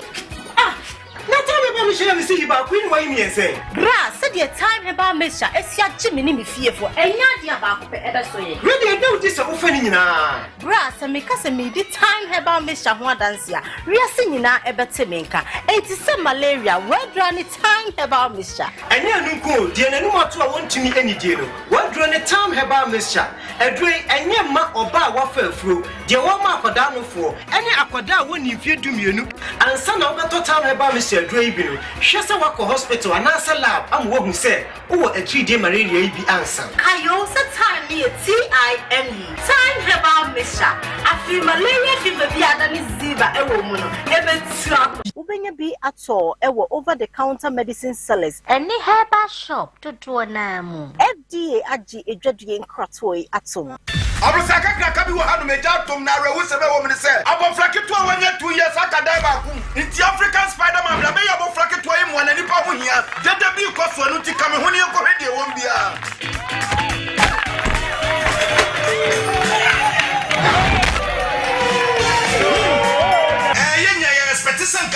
Not tell me about Michelle, see you about Queen Wayne and say, Bra, said your time about Misha, as your Jimmy fearful, and not the about ever so. Really, don't this offending now. Bra, and make us a midi time about Misha one dance ya. We are singing now about Timinka. It is some malaria, well drawn time about Misha. And you go, dear, no more to want to me any deal. Well drawn time about Misha. A drink and your ma or bar waffle through. Dear one mark for down for any aquada when you fear to me, and son of the time about Mr. Draven. Shasa Wako Hospital and answer lab. I'm what who said, oh, a 3-day malaria be answer. Kayo, time me a TIME. Time about Misha. I feel malaria fever be at Ziba, a woman. Never trap. Ubenya be at all, over the counter medicine sellers. Any herbal shop to do a name. FDA Aji a dreading crotway at all. Abusaka Krakabi will have a job to narrow who's a woman said. About Flaketo when you're 2 years after Daibaku. It's the African Spider Man, the mayor of Flaketo him when any power here. Get the big cost for Nuti coming when you're already won't be.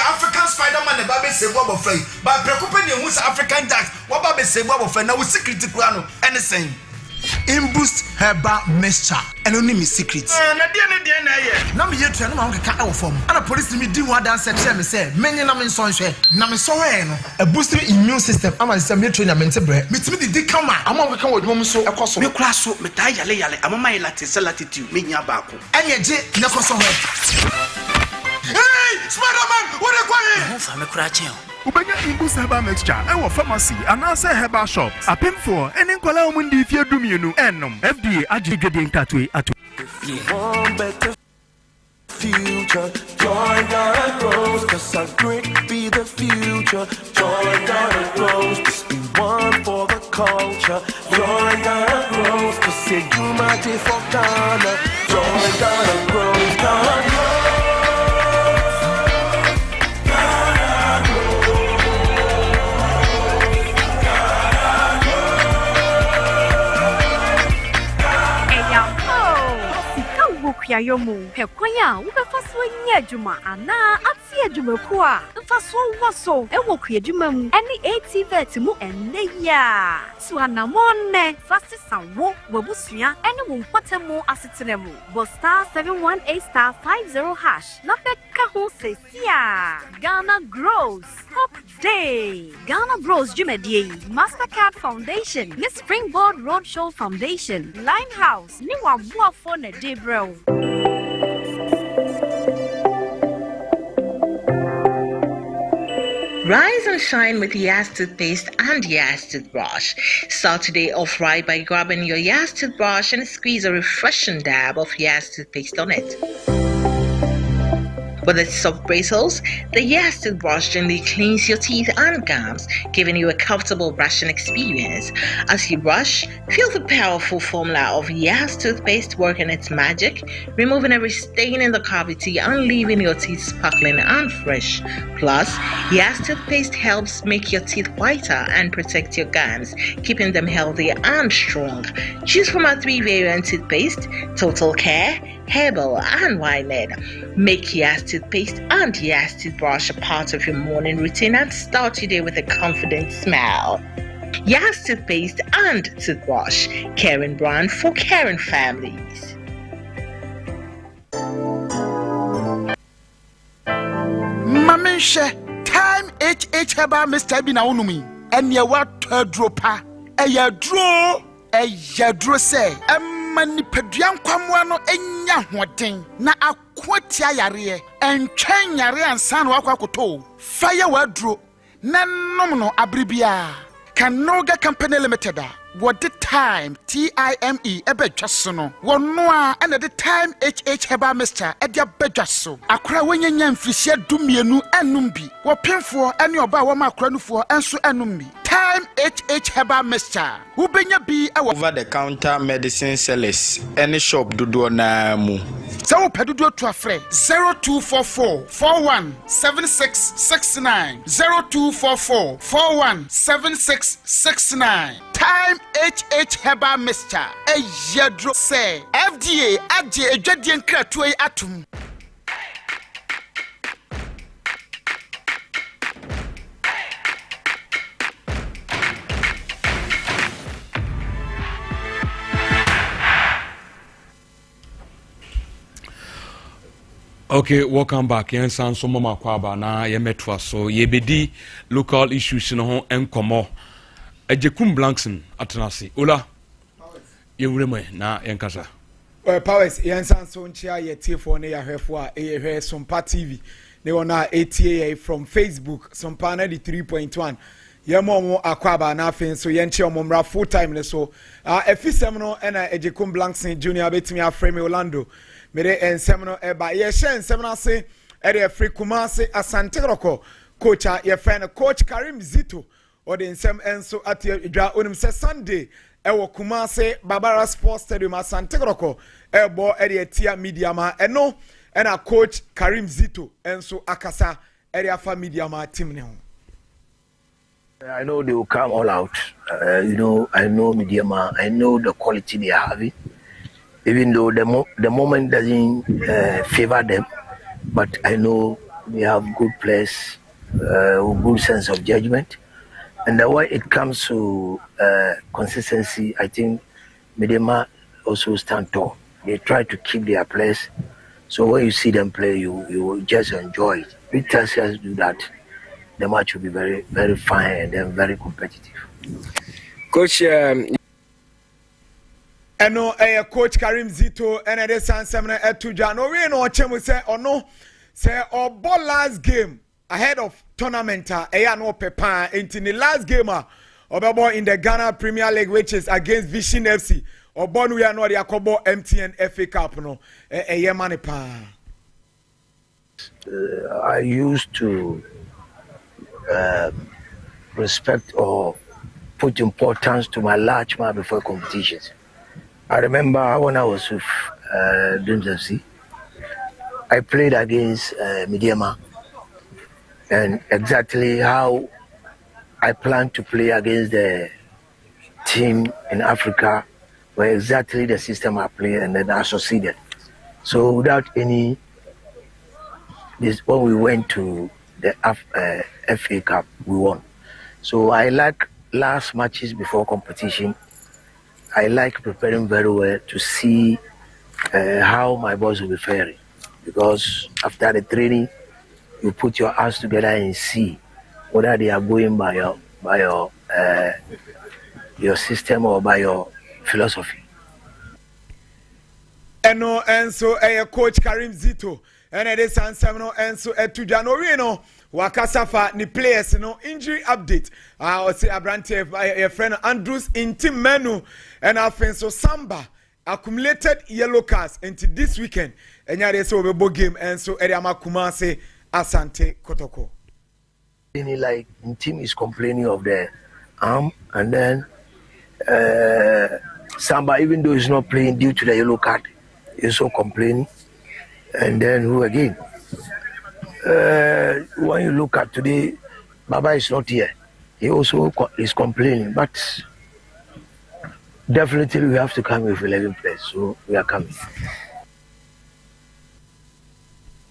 African Spider Man, the baby say what of faith, but preoccupation who's African tax, what baby say what of faith, now we secret to anything. Imboost herbal mixture and only me secrets. Na me yetu na ma nka ka form. Ana police me di one dance tell me say menye na me nsonhwe. Na me sore no. A boost immune system. Ama say me train na mente bre. Me timi di kama. Ama nka wo dwom so ekoso. Me kura so me ta yale ama mai latitude me nya baako. Enye je ne koso ho. Hey, Spider-Man, what are you going? Fa me kura chen. Ubenya Imboost herbal mixture ewo pharmacy anase herbal shops apem for eni nkola omundi fie dumienu enom FDA agigede nkatwe atu. If you want better future, join Ghana Grows, 'cause our grit be the future. Join Ghana Grows, just be one for the culture. Join Ghana Grows. grows, cause you might for Ghana. Joy Ghana grows, Ghana grows. Yomu, Pequaya, who can first win Yajuma, and now at Yajumaqua, and for so was so, and walk Yajumum, any 80 vertimu and ya. Swanamone, fastest and walk, Wabusia, and won't put more assetnemu, but star 718 star 50 hash, not that Kaho says, yeah. Ghana grows, Hop Day, Ghana grows Jumedi, Mastercard Foundation, Miss Springboard Roadshow Foundation, Limehouse, New Abua Phone a day, bro. Rise and shine with Yas toothpaste and Yas toothbrush. Start today off right by grabbing your Yas toothbrush and squeeze a refreshing dab of Yas toothpaste on it. With its soft bristles, the Yas toothbrush gently cleans your teeth and gums, giving you a comfortable brushing experience. As you brush, feel the powerful formula of Yas toothpaste working its magic, removing every stain in the cavity and leaving your teeth sparkling and fresh. Plus, Yas toothpaste helps make your teeth whiter and protect your gums, keeping them healthy and strong. Choose from our 3 variant toothpaste: Total Care, Herbal, and Winehead. Make Yas toothpaste and Yas toothbrush a part of your morning routine and start your day with a confident smile. Yas toothpaste and toothbrush, caring brand for caring families. Mamisha, time HH heba Mr. Bina unumi. And ya wat dropa. Eya dro say. Mani peduan kwamwa no enya hoden na akwatia yare entwen yare ansan wakwa koto fire wadro na nom no abribia Kanoga Company Limited what the time TIME ebedwaso no wono a na the time HH heba Mr. edia bedwaso akra wonyanya mfirisia dumienu anum bi wo pemfo ane oba wo makra nufo enso anum bi time HH heba Mr. Ubenya bi over the counter medicine sellers any shop dodo na mu so pedudo to afre 0244 417669 0244 417669 time HH heba Mr. Eyadro say FDA agye adwadie nkratoe atum. Okay, welcome back. Yen san so mama kwaba na ye metwa so ye bedi local issues no ho enkomo. Ejekum Blankson atenase. Ola. Ye wureme na yen kasa. Powers yen san so nchia ye tie4 ne ya hwefo a ye hwe Sompa TV. Ne wona ATA from Facebook. Sompa 93.1. Ye mo akwaba na afen so yen che omomra full time ne so. Efisem no na Ejekum Blankson Junior betimi afreme Orlando. Mere ensem no eba ye hye ensem no ase ere free Kumasi Asante Roko coach ye friend coach Karim Zito or the ensem enso atia dwa onim se Sunday ewo Kumasi Babara Sports Stadium Asante Roko ebo ere tia media ma eno ena coach Karim Zito enso akasa ere afa media ma team ne ho. I know they will come all out. I know media ma, I know the quality they are having. Even though the moment doesn't favor them, but I know they have good players, good sense of judgment. And the way it comes to consistency, I think Midema also stand tall. They try to keep their players. So when you see them play, you will just enjoy it. If Texas do that, the match will be very, very fine and then very competitive. Coach, eno coach Karim Zito ene de sansem na etuja no we no chemu say ono say obo last game ahead of tournament ya no pepa in the last game obebo in the Ghana Premier League which is against Vision FC obo no ya no de akobo MTN FA Cup no ye mane pa. I used to respect or put importance to my large man before competitions. I remember when I was with Dreams FC, I played against Midiama, and exactly how I planned to play against the team in Africa were exactly the system I played, and then I succeeded. So without any, when we went to the FA Cup, we won. So I like last matches before competition. I like preparing very well to see how my boys will be faring, because after the training, you put your hands together and see whether they are going by your system or by your philosophy. And so coach Karim Zito and it is Ansemno and so to Janorino Wakasafa ni players no injury update. I say Abrante a friend Andrews in team menu and so Samba accumulated yellow cards into this weekend and yet so we game and so Eriama Kumase Asante Kotoko. Like the team is complaining of the arm, and then Samba, even though he's not playing due to the yellow card, he's so complaining. And then who again? When you look at today, Baba is not here. He also is complaining, but definitely we have to come with 11 players, so we are coming.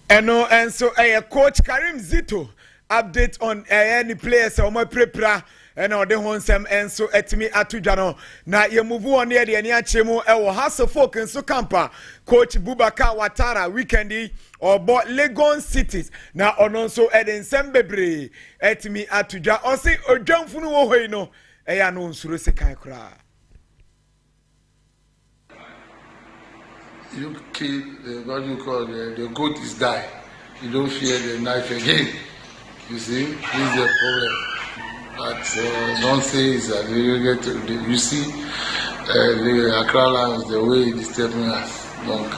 And so coach Karim Zito update on any players or my prepara and all the honsem and so etimi atujano na ye move on near the chemo e Hassel folk and so camper coach Bubaka Watara weekendi or bought Legon cities na ononso eden sembebre etimi atuja o say odwamfunu wo hoi no e ya no nsuro sekan kra. You kill what you call the goat is die. You don't fear the knife again. You see, this is the problem. But don't say it's that you see the Accra Lions, the way it is stepping us. Donc,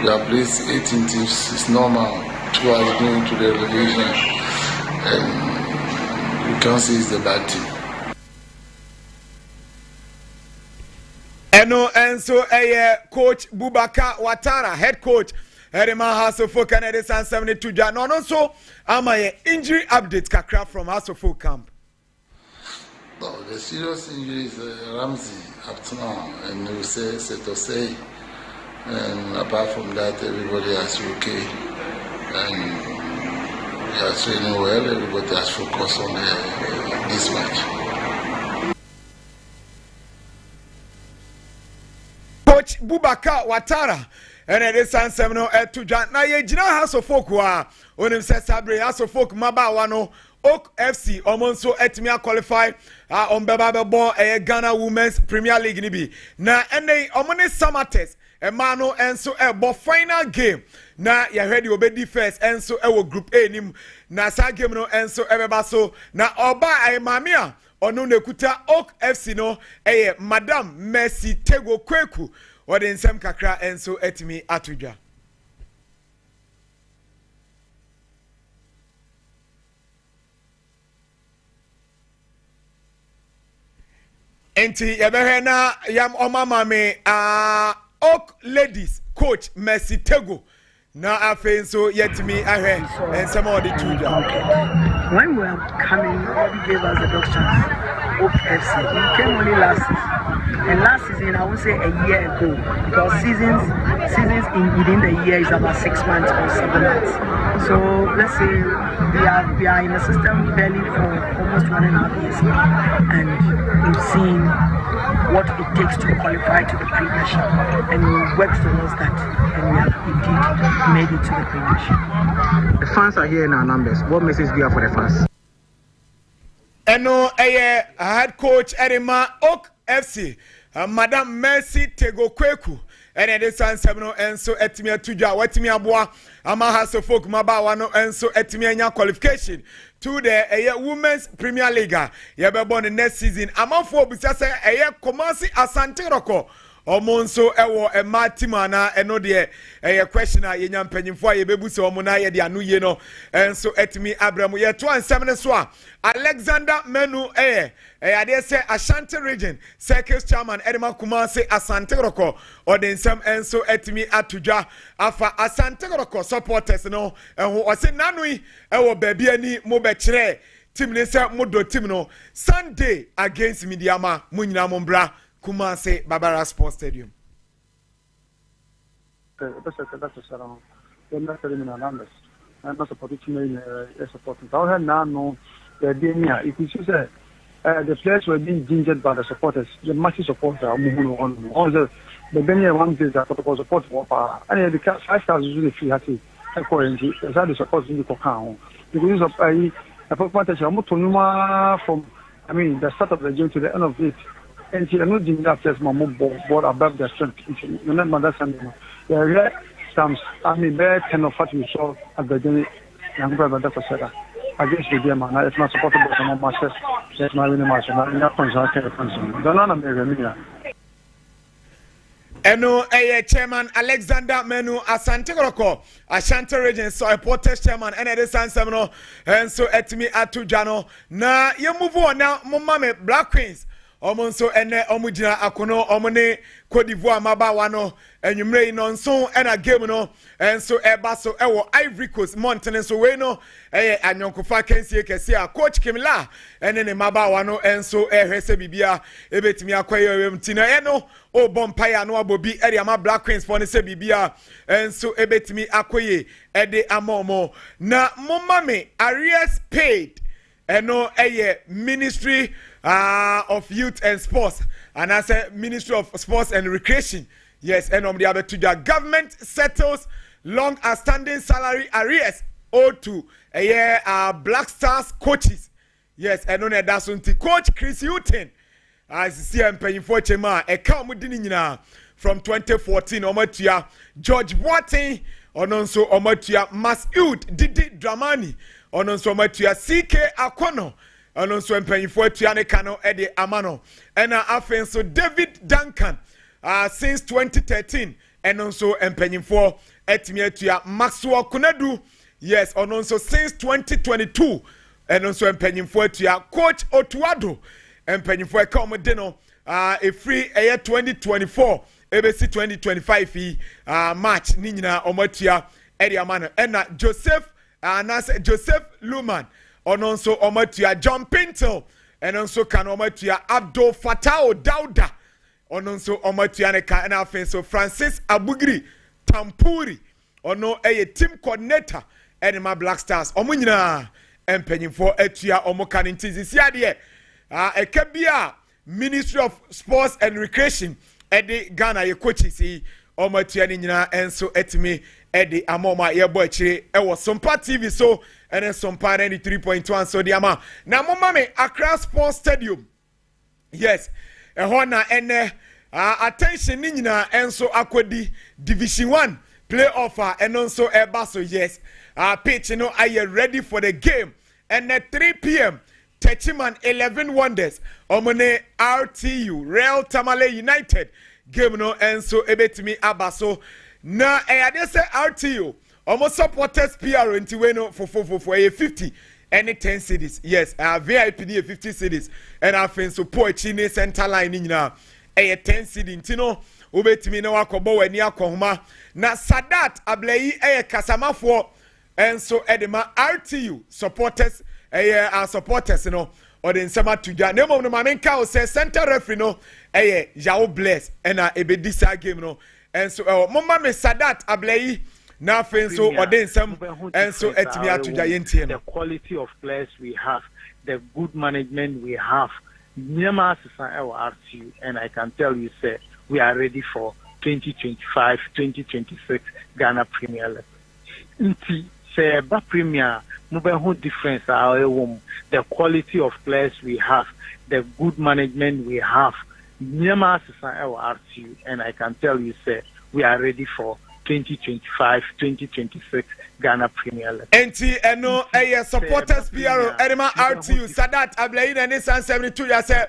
we have placed 18 teams. It's normal. 2 are going to the relegation. And you can't say it's the bad team. And so coach Bubaka Watara, head coach Erima Hasofo Canada San 72 Jan. No, so am I injury update kakra from Hasofo camp. No, the serious injury is Ramsey up to now, and we say Setosei. And apart from that, everybody is okay, and we are training well. Everybody has focused on this match. Coach Bubaka Watara and it is Sansemno to Jan. Now, ye Jina House of Folk on him says Sabre House of Folk Mabawano Oak FC Omonso Etmia qualify on Baba Bon a Ghana Women's Premier League Nibi. Now, and they Omone Summer Test, a Mano and so a final game. Now, you heard you obey first and so our group A nim. Now, Sagimno and so Ebaso. Now, Oba a Mamia. Ono nekuta Oak FC no Madam Mercy Tego Kweku or the nsem kakra enso etimi atudwa. Enti yebehena yam omama me Oak Ladies coach Mercy Tego na afenso yetimi ahwe ensem odi tudwa. When we were coming, nobody gave us the doctrines. Oak FC. We came only last season. And last season, I would say a year ago. Because seasons within the year is about 6 months or 7 months. So let's say we are in the system barely for almost 1.5 years now. And we've seen what it takes to qualify to the Premiership. And we worked towards that. And we have indeed made it to the Premiership. The fans are here in our numbers. What message do you have for the fans? Eno head coach Erima Oak FC, Madam Mercy Tego Kweku, and it is Sansemno and so Etimia Tuja, Wetimia Boa, Amaha Folk Mabawano and so Etimia qualification to the Women's Premier League. Yababon the next season. Amafo Bisasa Komasi Asante Roko. ɔmo nso ɛwɔ ɛma team ana ɛno deɛ ɛyɛ question a yɛnya mpanyimfo a yɛbɛbu sɛ ɔmo na yɛde ano yie no ɛnso ɛtumi abrɛm yɛto ansɛm ne so a Alexander Menu ɛyɛ adeɛ sɛ Ashanti region circus chairman Edema Kumase Asante Roko ɔde nsɛm ɛnso ɛtumi atodwa afa Asante Roko supporters no ɛho ɔse nano yi ɛwɔ baabi ani mo bɛkyerɛ team ne sɛ modo team no Sunday against Midiama mo nyina mo mbra Kumase Babara Sports Stadium. That's not terminal numbers. I'm not supporting supporting. I have now if you say the players were being gingered by the supporters, the massive supporters are moving on. Also, the Benny one is that protocol support for power. And the 5 stars usually free happy. According to the support in the Kokao. Because of a performance from the start of the game to the end of it. And she not doing that just more board above their strength. You remember that Sunday. The rare times, very 10 of what we saw at the beginning. I'm going to say against the game, and it's not supportable for my matches. That's my winning match. I'm not concerned. Don't know. Eno chairman Alexander Menu Asante Roko Ashanti region supporters chairman and the Sansam and so etimi atujano na ye move on now mama Black Queens omonso ene omugina akono omone Cote d'Ivoire mabawa no enwumre no nso ena game no enso eba so ewo Ivory Coast mountain so we no anyonkofa kensie kese a coach Kimla ene ne mabawa no enso ehwese bibia ebetimi akoye mtina eno o bompire no abobi area ma Black Queens for ne se bibia enso ebetimi akoye ede amomo na momame arrears paid eno Ministry of Youth and Sports, and I say Ministry of Sports and Recreation. Yes, and on the other two, the government settles long outstanding salary arrears owed to Black Stars coaches. Yes, and on that's on the coach Chris Hutton. As you see, I'm paying for Chema, a Kamudinina from 2014, Omatia, George Boateng, Ononso Omatia, Masud Didi Dramani, Ononso Omatia, CK Akono. And also mpanyinfo atuane kano ede amano ena afenso David Duncan since 2013 and also mpanyinfo etimi atua Maxwell Kunadu yes and also since 2022 and also mpanyinfo atua coach Otuado mpanyinfo e come de no a free 2024 ebesi 2025 March ni nyina omatua ede amano ena Joseph Luman Ononso omatua John Pinto and also can omatua Abdul Fatao Dauda ononso omatua ne ka na afenso Francis Abugri Tampuri ono team coordinator Enema Black Stars omunyina empanyimfo atua omoka ne ntizisi ade ekabia Ministry of Sports and Recreation ede Ghana ye coaches omatua ne nyina enso etimi ede amoma ye bo akire ewo Sompa TV so and then Sompa 93.1 so diama na mama me Accra Sports Stadium yes ehona ene attention ni nyina enso akodi Division 1 playoff and also eba so yes pitch you know are you ready for the game and at 3 p.m. Techiman 11 Wonders omone RTU Real Tamale United game no enso ebetimi abaso na ade se RTU almost supporters PR into weno for 50 any 10 cities yes VIP 50 cities and I think so poor chine center line in na 10 city ntino obetimi na wakobo wani akohoma na Sadat Ablei kasamafo enso edema RTU supporters supporters no or the nsema tuja nemo no mamenka o say center referee no Yao Bless and ebedisa game no enso mama me Sadat Ablei na fenso odensem enso etimi atuja yentie the quality of players we have, the good management we have. Nyama Sisan RTU, and I can tell you, sir, we are ready for 2025, 2026 Ghana Premier League. Nti say ba Premier, mubehu difference the quality of players we have, the good management we have. Nyama Sisan RTU, and I can tell you, sir, we are ready for 2025, 2026 Ghana Premier League. Enti eno supporters PRO Edema RTU Sadat Ablei na Nissan 72 ya say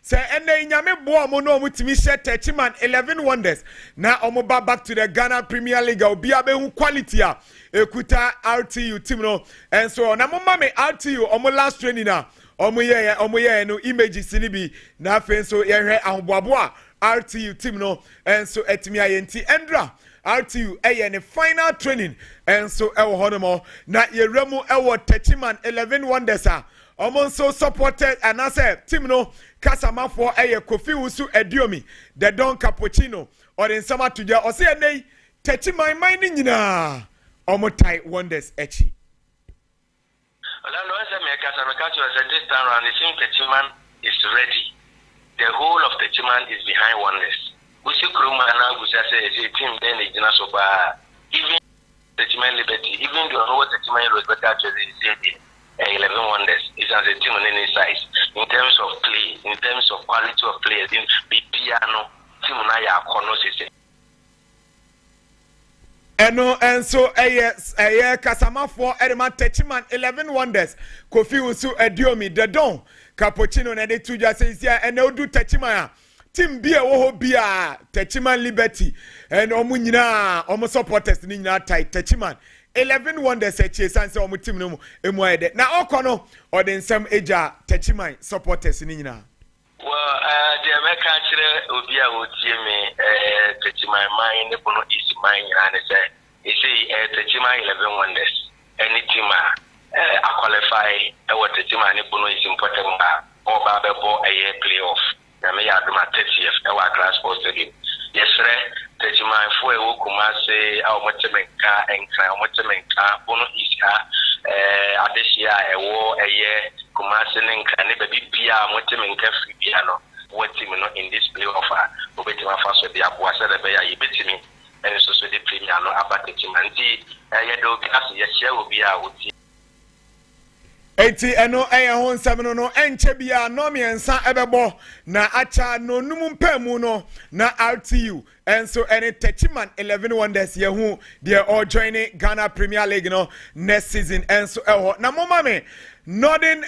say ene nyame bo mo no mutimi hye Techiman 11 wonders na omo back to the Ghana Premier League obi abehu quality a ekuta RTU team no and so na mo ma me RTU omo last training na omo ye no images ni bi na afen so ye hwe ahoboabo a RTU team no and so etimi ayenti endra RTU ne final training and so ewo honomo na yeremu ewo Techiman 11 wonders a omo so supported and I said team no Kasamafo Kofi Usu Ediomi the Don Cappuccino or in summer to ja or say nay Techiman mining na omo tai wonders echi this time around, it seems Techiman is ready. The whole of Techiman is behind wonders. Gusi Kuruma and Gusi say a team then is not so bad. Even Techiman Liberty, even though what Techiman was better actually said 11 wonders is as a team on any size. In terms of play, in terms of quality of players, in piano, team Naya Konosis. Eno and so Kasamafo Edema Techiman 11 wonders Kofi Usu Ediomi the Don Cappuccino na de tuja says here and no do Techiman team bia wo bia Techiman Liberty and omunyina omo supporters ni nyina tight Techiman 11 wonders eche sanse omo team no emu ede na okono or den some eja Techiman supporters ni nyina. Well, the American Obia would see me Techiman mine, the Bono is mine, and say, Techiman 11 wonders. Any team I qualify, what Techiman Bono is important, or Bababo a year playoff. I may have my 30th, our class posted. Yes, sir. Techiman for Kumase, our Motemenka, and Motemenka, Bono is Adesia, a war a year. Kumasi and baby Pia, Motemenka, Piano, what team in this playoff, Obetima Faso, the Abuasa, the Baya, Ibitimi, and so the Premier, no about the Timanti, Ayado, yes, will be out. Eti eno hon 7 no enche bia no me ensa ebebo na acha no numumpa mu no na RTU and so any Techiman 11 wonders ye hu they all joining Ghana Premier League no next season and so na mama me Northern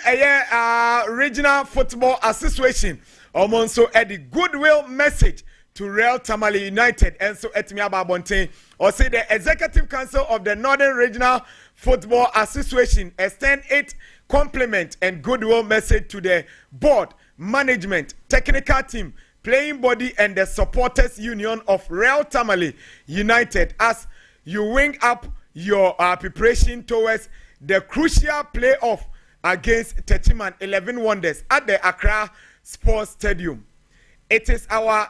Regional Football Association omonso the goodwill message to Real Tamale United and so etimi ababonten or say the Executive Council of the Northern Regional Football Association extend its compliment and goodwill message to the board, management, technical team, playing body and the supporters union of Real Tamale United as you wing up your preparation towards the crucial playoff against Techiman 11 Wonders at the Accra Sports Stadium. It is our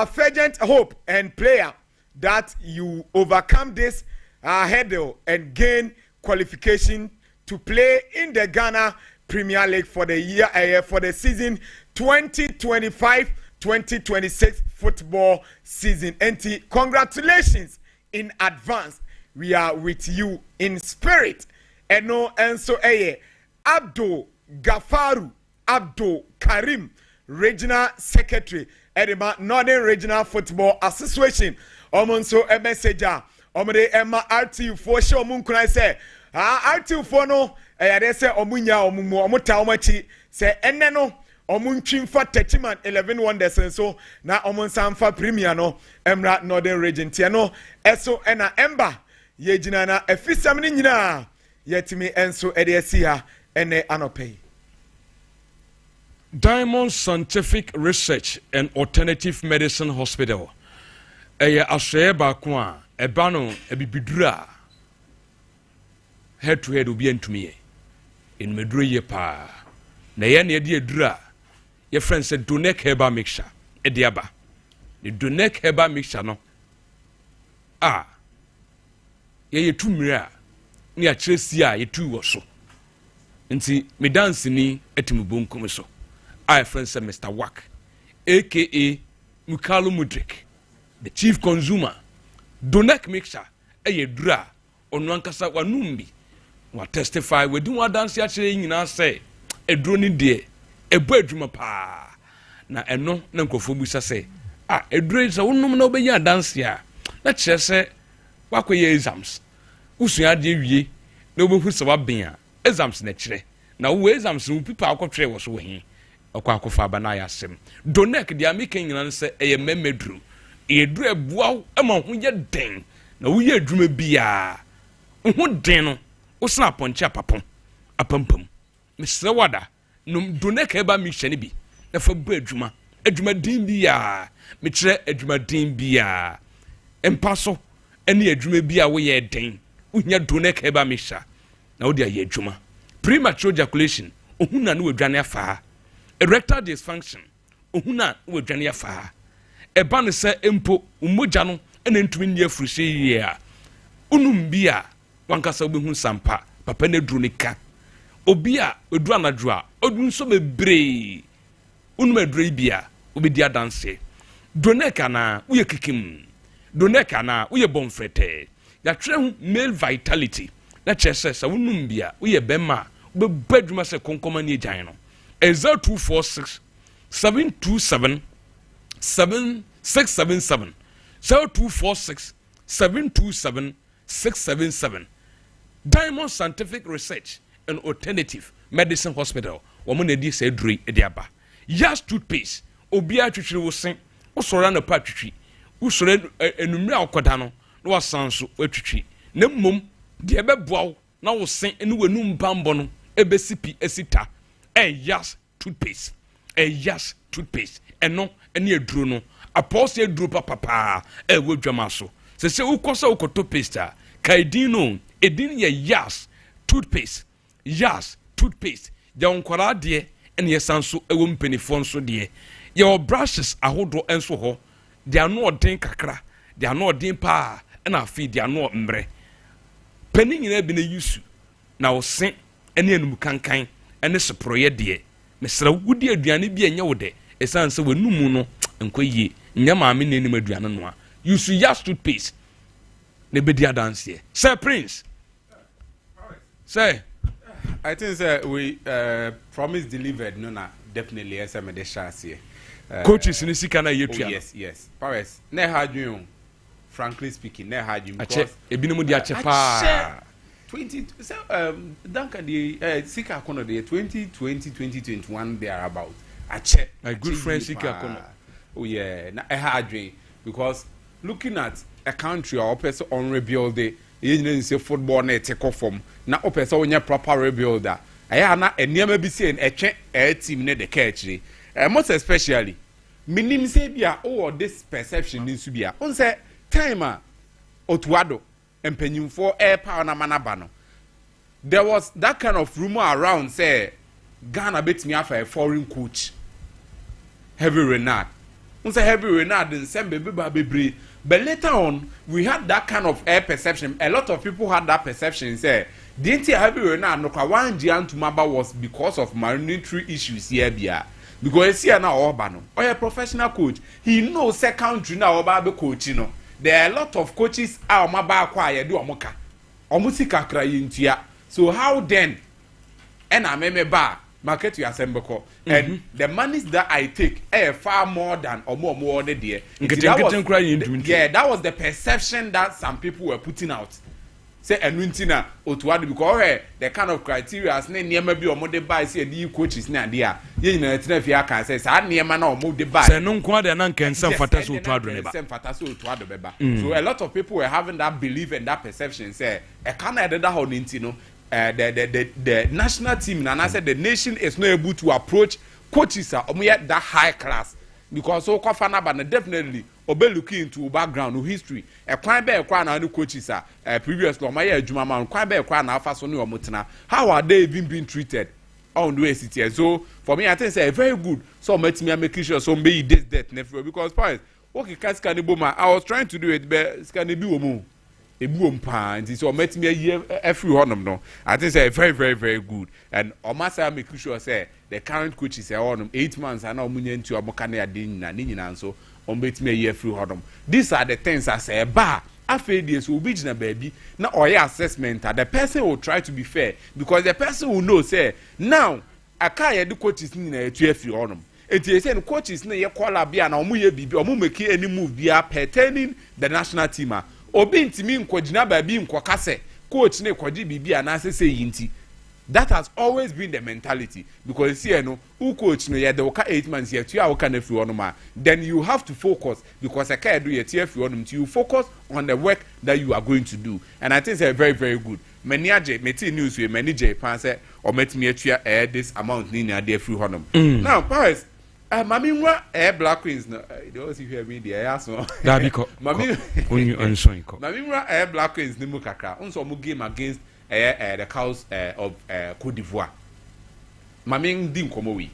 fervent hope and prayer that you overcome this hurdle and gain qualification to play in the Ghana Premier League for the year for the season 2025-2026 football season. And congratulations in advance. We are with you in spirit. And so Abdul Gafaru Abdul Karim, Regional Secretary at Northern Regional Football Association. Omonso a messenger. Omode Emma RTU for sure Munkuna say RTU for no they say omunya omuta omachi say enne no omuntwimfa Techiman 11 wonders and so na omonsamfa premier no Emra Northern Region tie no eso ena Ember ye gina na afisam ni nyina yetimi enso ede asi ha ene anopay. Diamond Scientific Research and Alternative Medicine Hospital. Ashe bakwa ebano ebibidura head to head obi antumi in meduro ye pa na ye na de edura your friend said Donek Herbal Mixture ediaba the Donek Herbal Mixture no ye tumira ni a chesi a ye tu wo so nti me dance ni etimubonkum so I friend said Mr. Wack aka Mukalo Mudrik the chief consumer Donek Mixture dura onu ankasa wanumbi wa testify we do wa dance ya kire nyina say eduro ni de ebo adwuma pa na eno na nkofo busa say eduro is wonum na obenya dance ya na kire say wakoye exams usua de wie na obehu se wa ben exams na kire na wo exams no people akotwere wo so wo hin okwa akofa ba na yasem donek dia meka nyina se eye memedru edru ebuaw ema ho ye den na wo ye adwuma bia ho den no wo sna ponche apapom apampam mesre wada no donek eba mi hye ne bi na fa bu adwuma din bia me kire adwuma din bia empaso ene adwuma bia wo ye den wo nya donek eba mi hya na wo dia ye adwuma premature ejaculation ohuna no wadwane afa erectile dysfunction ohuna wadwane afa eba ne se empo umogya no ene ntumi ndia furuhye yie a unum bia wankasa obehu sampa papa ne duru ne ka obi a odu anadwo a odu nso bebre unum adure bia obedi adanse doneka na uye kikim doneka na uye bomfrete ya tire male vitality na chese sa unum bia uye bema be bedwuma se konkoma ni agyan no 0246 727 7677 0246 727 677 Diamond Scientific Research and Alternative Medicine Hospital woman na di say dre e aba Yas toothpaste obi atwitwire wo sen wo sora na pa twitwi wo sora enumre akoda no na wasanso atwitwi na mmom de ebeboawo na wo sen ene wanum bambo no ebesipi esita Yas toothpaste Yas toothpaste eno ene aduro no apose aduro papa wodwama so se ukosa ukoto paste a kaidino edin ye Yas toothpaste ya onkwara de ene yesanso ewo mpenifo nso de ye brushes ahodo enso ho de ano odin kakra de ano odin pa na afi de ano mbre pani nyina bi na yusu na wo sen ene enum kankan ene seproye de mesra wudi aduane bi enye wo de esanse wanum no enkoyie nya maame ne enim aduane no a yusu Yas toothpaste ne bedi adanse Sir Prince say I think we promise delivered no na definitely as me de chance coaches ni sika na yetua yes Paris na hadwun frankly speaking na hadwun because ebinom di achepa 20 danka the sika kono the 2020 2021 they are about ache my good friend sika kono oh yeah na hadwun because looking at a country or person on rebuild the you say football na take off from na opesa onya proper rebuilder aya na eniema bi say e team ne de catch most especially minim say bia oh this perception ni su bia on say time a otuado empanyimfo air power na manaba no there was that kind of rumor around say Ghana bet me afa a foreign coach Heavy Renard on say Heavy Renard in Sembe bebre. But later on, we had that kind of air perception. A lot of people had that perception. Say, didn't you have it now? No, one Gian Tumaba was because of monetary issues here. Because here now, Obano, or a professional coach, he knows a country now about coach. You know, there are a lot of coaches out Maba acquire do Omoka, Omusika Krayintia. So how then? And I remember bar. Market you assemble and the monies that I take far more than or more than there. That was the perception that some people were putting out. Say and wintina otuadu because the kind of criteria as near be or more de buy say the coaches na there. You know it's never can say sad near man or more de buy. Say no kwade na can some fataso otuadu beba. So a lot of people were having that belief and that perception say e can I that ho nintino the national team and I said the nation is not able to approach coaches that high class because so Kofanaba definitely obe looking into background history quite be na coaches previously my Juma quite be na faso ni omutena how are they even being treated on the way city so for me I think say very good so make me make sure so be this never because point okay can boma I was trying to do it but can be omo ebuom pa nti so met me every honum no I think say very very very good and omasa make sure say the current coach is honum 8 months and omunye ntu omoka na ade nyina nso ombet me every honum these are the things I say ba afedi so obi gina baabi na oya assessment the person will try to be fair because the person will know say now akaya the coaches nyina etu every honum enti say the coaches na ye call bia na omu ye bibi omu make any move bia pertaining the national team obi ntimi nkwagina baabi nkwakase coach ne kwaji bibia na sese yinti That has always been the mentality because here no who coach no yeah the 8 months here to can everyone then you have to focus because I can't do it everyone you focus on the work that you are going to do, and I think it's very very good. Many meti news we many Japan say or met me this amount ni na dey free honum. Now Paris mami nwa Black Queens no they also hear me there aso Dabi ko mami onso ko mami nwa Black Queens ni mu kakra unso mu game against the cows of Cote d'Ivoire. Mami ndi nkomo we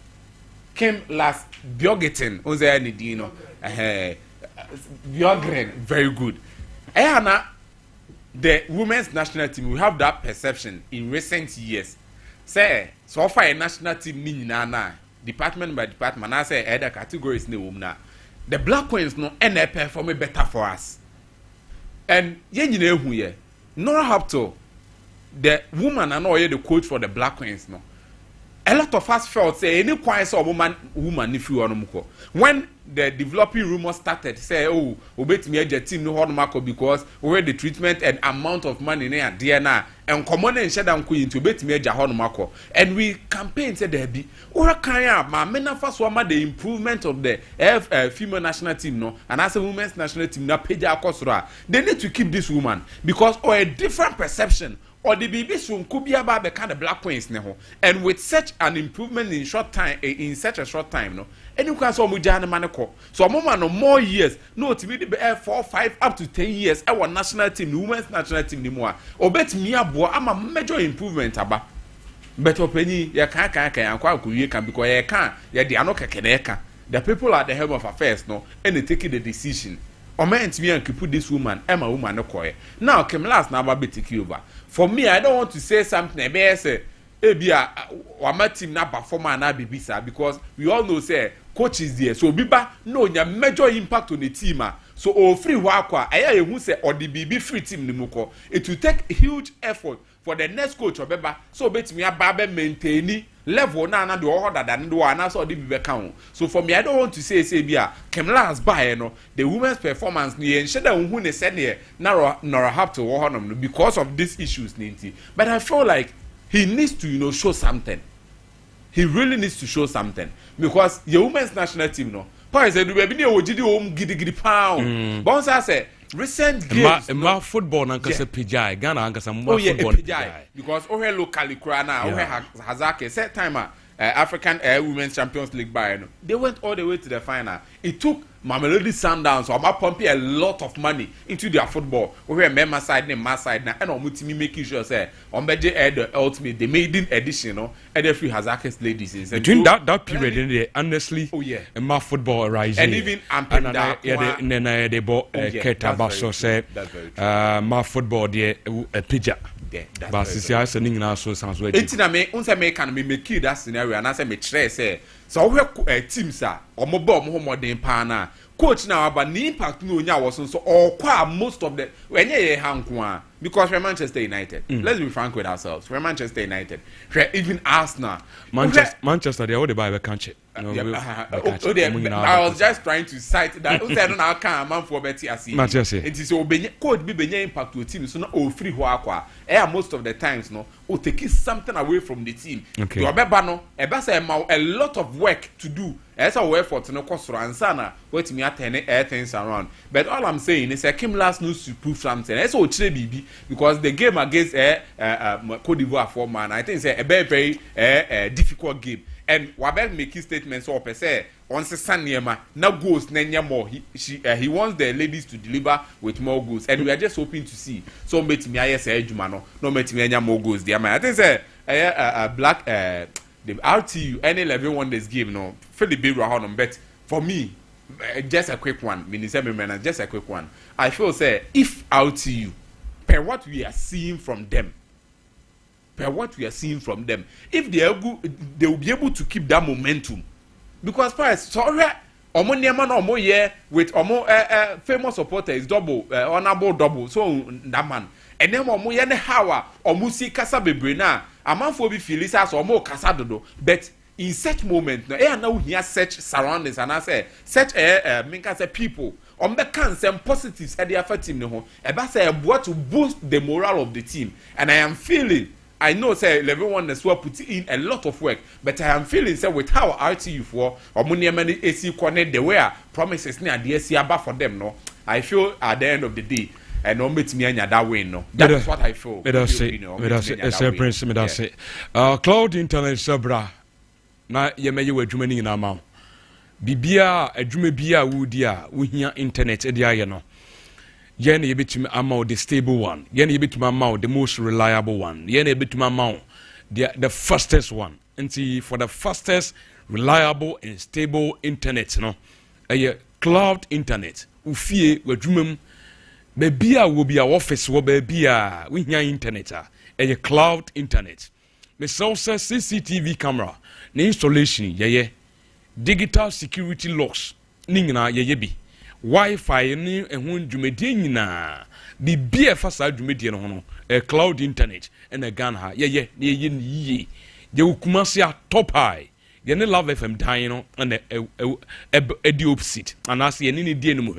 came last Bjorgetin unze ya ni di no Bjorgren very good. Na the women's national team we have that perception in recent years. Say so far a national team ni na department by department na say other categories ni wom na the Black Queens no na perform better for us. And ye nyina ehu ye no have to the woman and all the coach for the Black Queens no. A lot of us felt say any quiet woman if you want when the developing rumor started say oh obet me a team no honor because where the treatment and amount of money near DNA and common and shut down queen to bet me a honor and we campaign said there be or can my men first one the improvement of the female national team no and as a women's national team na peja akosura they need to keep this woman because or a different perception or the baby soon could be about the kind of Black Queens now, and with such an improvement in such a short time, no, and you can saw Mujana Manako. So a moment no more years, no to be the 4, 5 up to 10 years, our national team, the women's national team, anymore. Or bet me a boy, I'm a major improvement about. Better penny, ya can't and quite you can because you can't, ya the anoka keneka. The people at the helm of affairs, no, and they taking the decision. Or meant me and put this woman, Emma woman, no coy. Now, came last now about take over. For me, I don't want to say something. I say, my team na performer na bibisa because we all know say coach is there. So biba no nya major impact on the team. So all free wakwa. Aya who say or the BB free team ni muko. It will take huge effort for the next coach or beba. So bet me ababe maintain level na do order than do na so the BB count. So for me, I don't want to say bia Kemlas by no the women's performance ni ensure that who ne said here nor have to honor because of these issues ninti. But I feel like he needs to show something. He really needs to show something because the women's national team no. Paris said we be near ojidi home gidi pound. But I say recent games ma football na nkasa pejai Ghana nkasa ma football pejai because ohe locally krana ohe Hazake set time African Women's Champions League by no. They went all the way to the final. It took Mamelodi Sundowns so I'm pumping a lot of money into their football. We were member side and my side now and on me making sure say on the ultimate the maiden edition no and every Hazake's ladies is between that period in there honestly and my football rising and even and they bought Keta Basso say my football there a pija but sisi ase ni nyina so sans we etina me unse me kan me make that scenario and I say me try say so we teams a omo ba omo modern pa na coach na aba ni impact no nya was so or kwa most of the when ye hanko a because we're Manchester United. Let's be frank with ourselves. We're Manchester United. We're even Arsenal. Manchester, they are all the Bible country. I was just trying to cite that. I don't know how man for Betty as it is so could be benye impact to a team. So not all free wakwa. Most of the times no, or take something away from the team. Okay. You are a lot of work to do. As a way for to no cost and sana wait me at any things around. But all I'm saying is Kim last news to prove something. That's all BB because the game against Cote d'Ivoire for man, I think it's a very very difficult game. And Wabel making statements or per se on Sanyama now goes Nenya more. He wants the ladies to deliver with more goals, and we are just hoping to see. So met me I say Jumano, no met me more goals. Dear man, I think say black the RTU any level won this game no fairly big round but for me just a quick one just a quick one. I feel say if RTU per what we are seeing from them if they are good they will be able to keep that momentum because price sorry omo niema na omo ye with omo famous supporter is double honorable double so that man and then omo ye ne hawa omo si kasa bebre na amanfo bi feel is as omo kasa dodo but in such moment no now here such surroundings and I say such minka say people on the can some positives at the effort team no ho e ba say what to boost the morale of the team and I am feeling I know say 11 Wonders will put in a lot of work, but I am feeling say with how RTU for or money many AC connect the way promises near the AC about for them. No, I feel at the end of the day. And no meet me any that way, no. That is what I feel. That's it. Prince, that's it. Cloud internet sabra. Na ye me you adwuma na ma. Bibia adwuma bia wudia wo hia internet e dia ye no. Ye na ye betumi ama the stable one. Ye na ye betumi ama the most reliable one. Ye na ye betumi ama the fastest one. And for the fastest, reliable and stable internet, no. Cloud internet. Ufie wadwuma baby will be our office will be we hear internet a cloud internet. Me so say CCTV camera the installation digital security locks ningina bi Wi-Fi ni ehun dwumedi nyina bibia fasa dwumedi no no a cloud internet and a gun ha ye ni kumasi a top high ye ne Love FM dan no and a diop seat and as ye ni die no mu